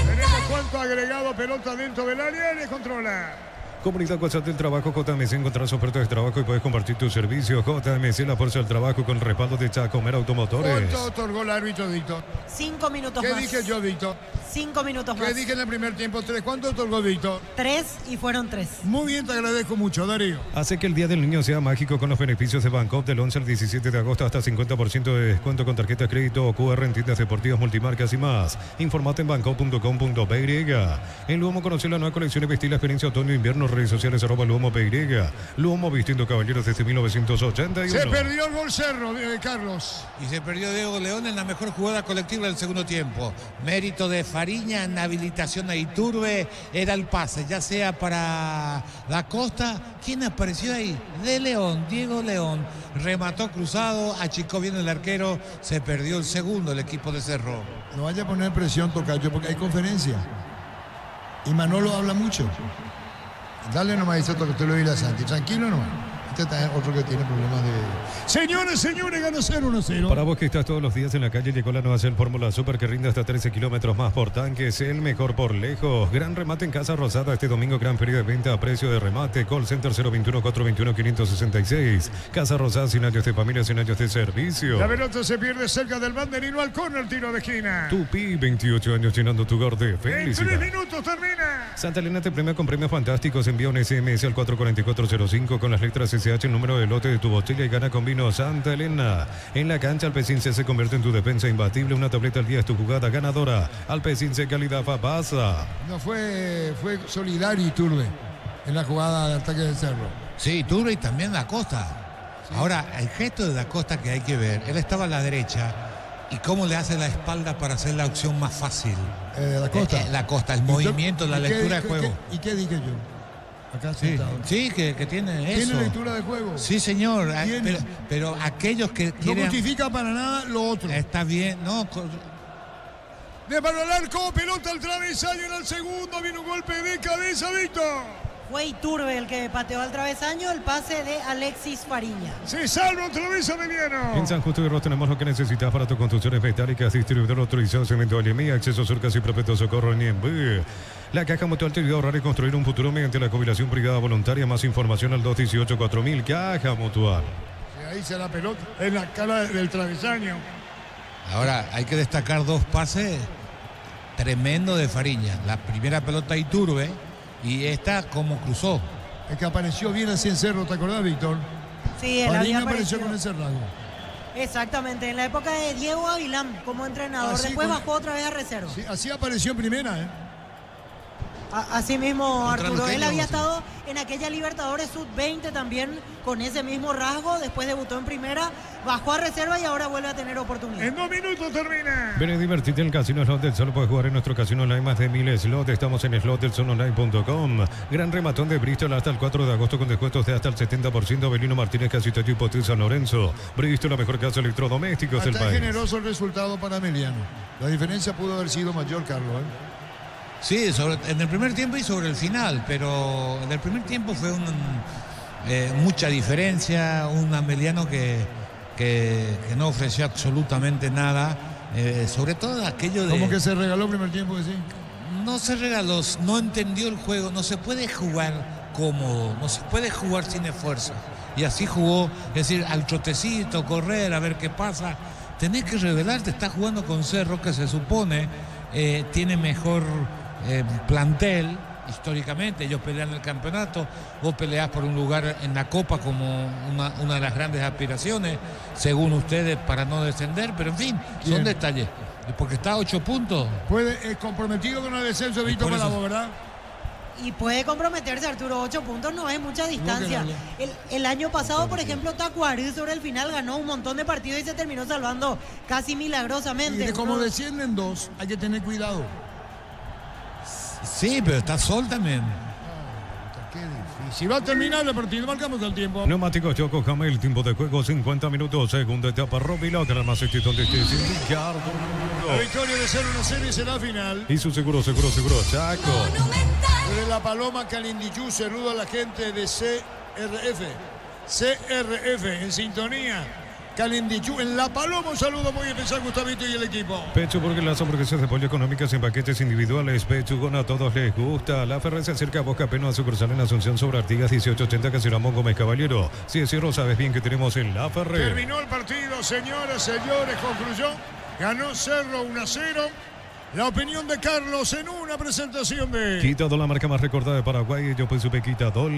Veremos cuánto agregado, pelota dentro del área y le controla. Comunidad WhatsApp del Trabajo JMC, encontrarás ofertas de trabajo y puedes compartir tus servicios. JMC, la fuerza del trabajo con respaldo de Chacomer Automotores. ¿Cuánto otorgó el árbitro, Víctor? 5 minutos ¿Qué más. dije yo, Víctor? 5 minutos más. ¿Qué dije en el primer tiempo? 3. ¿Cuánto otorgó Víctor? 3 y fueron 3. Muy bien, te agradezco mucho, Darío. Hace que el Día del Niño sea mágico con los beneficios de Bancoop del 11 al 17 de agosto, hasta 50% de descuento con tarjetas crédito o QR en tiendas deportivas, multimarcas y más. Informate en bancoop.com.py. En Luomo conoció la nueva colección y vestir la experiencia otoño-invierno. Redes sociales @LuomoPY. Luomo vistiendo caballeros desde 1981. Se perdió el gol Cerro, Carlos. Y se perdió Diego León en la mejor jugada colectiva del segundo tiempo. Mérito de Fariña en habilitación a Iturbe. Era el pase, ya sea para Da Costa. ¿Quién apareció ahí? De León, Diego León. Remató cruzado, achicó bien el arquero. Se perdió el segundo el equipo de Cerro. No vaya a poner presión, Tocayo, porque hay conferencia. Y Manolo habla mucho. Dale nomás, dice que te lo diga a Santi. Tranquilo nomás. Este también otro que tiene problemas de... Señores, gana 0-1-0. Para vos que estás todos los días en la calle, llegó la nueva Cell Fórmula Super que rinde hasta 13 kilómetros más por tanque. Es el mejor por lejos. Gran remate en Casa Rosada este domingo. Gran feria de venta a precio de remate. Call Center 021-421-566. Casa Rosada, 100 años de familia, 100 años de servicio. La pelota se pierde cerca del banderino. Halcón el tiro de esquina. Tupi, 28 años llenando tu hogar de felicidad. En 3 minutos termina. Santa Elena te premia con premios fantásticos. Envía un SMS al 44405 con las letras SH, el número de lote de tu botella y gana con vino Santa Elena. En la cancha, Alpecince se convierte en tu defensa imbatible. Una tableta al día es tu jugada ganadora. Alpecince, calidad pasa. No fue solidario Iturbe en la jugada de ataque del Cerro. Sí, Iturbe y también Da Costa. Sí. Ahora, el gesto de Da Costa que hay que ver. Él estaba a la derecha. ¿Y cómo le hace la espalda para hacer la opción más fácil? La Costa. La Costa, el movimiento, la lectura de juego. ¿Y qué dije yo? Acá sí, que tiene eso. ¿Tiene lectura de juego? Sí, señor. Pero aquellos que quieren... No justifica para nada lo otro. Está bien, ¿no? De para el arco, pelota al travesaño en el segundo. Viene un golpe de cabeza, Víctor. Fue Iturbe el que pateó al travesaño, el pase de Alexis Fariña. Se salva otra vez Emiliano. En San Justo de Ros tenemos lo que necesitas para tus construcciones metálicas, distribuidor autorizado, cemento Alemía, acceso surcas y perpetuo socorro en Niembú. La Caja Mutual te ayuda a ahorrar y construir un futuro mediante la jubilación privada voluntaria. Más información al 218-4000. Caja Mutual. Ahí se la pelota en la cara del travesaño. Ahora hay que destacar dos pases tremendos de Fariña. La primera pelota Iturbe y esta como cruzó. Es que apareció bien así en Cerro, ¿te acordás, Víctor? Sí, él Fariña había apareció aparecido. con ese rasgo. Exactamente, en la época de Diego Avilán como entrenador. Así Después con- bajó otra vez a reserva. Sí, así apareció en primera, ¿eh? Así mismo, Contra Arturo. los Él había Teños, estado en aquella Libertadores Sub-20 también con ese mismo rasgo. Después debutó en primera, bajó a reserva y ahora vuelve a tener oportunidad. En 2 minutos termina. Ven y divertirte en el Casino Slot del Sol. Puedes jugar en nuestro casino online más de 1000 slots. Estamos en slotdelsononline.com. Gran rematón de Bristol hasta el 4 de agosto con descuentos de hasta el 70%. Belino Martínez, Casito y Potés San Lorenzo. Bristol, la mejor casa de electrodomésticos del Está país. generoso el resultado para Emiliano. La diferencia pudo haber sido mayor, Carlos, ¿eh? Sí, en el primer tiempo y sobre el final, pero en el primer tiempo fue mucha diferencia, un Emiliano que no ofreció absolutamente nada, sobre todo aquello de... Como que se regaló el primer tiempo, sí. No se regaló, no entendió el juego, no se puede jugar cómodo, no se puede jugar sin esfuerzo. Y así jugó, es decir, al trotecito, correr, a ver qué pasa. Tenés que revelarte, estás jugando con Cerro, que se supone tiene mejor plantel históricamente. Ellos pelean el campeonato, vos peleás por un lugar en la Copa como una de las grandes aspiraciones, según ustedes, para no descender, pero en fin, Bien. son detalles. Porque está a 8 puntos. Puede, comprometido con el descenso de Víctor por eso- Malabo, ¿verdad? Y puede comprometerse, Arturo. 8 puntos no es mucha distancia. No, El año pasado, por ejemplo, Tacuarí sobre el final ganó un montón de partidos y se terminó salvando casi Y milagrosamente. de como Uno- descienden dos, hay que tener cuidado. Sí, pero está Sol también. Qué difícil. Va a terminar el partido, marcamos el tiempo. Neumáticos Yokohama, el tiempo de juego 50 minutos, segunda etapa, Robilo, más donde estés, Ricardo. La victoria de 0-1 será final. Y su seguro, Chaco. Desde La Paloma, Calindichú, saludo a la gente de CRF. CRF en sintonía. Calindichú en La Paloma, un saludo muy especial, Gustavito y el equipo. Pecho porque las hamburguesas de pollo económicas en paquetes individuales. Pechugón, a todos les gusta. La Ferrer se acerca a Boca Peno a sucursal en Asunción sobre Artigas 1880, Casilamo Gómez Caballero. Si es cierto, sabes bien que tenemos en La Ferrer. Terminó el partido, señoras, señores, concluyó. Ganó Cerro 1-0. La opinión de Carlos en una presentación de... Quitado, la marca más recordada de Paraguay. Yo pues supe Quitado.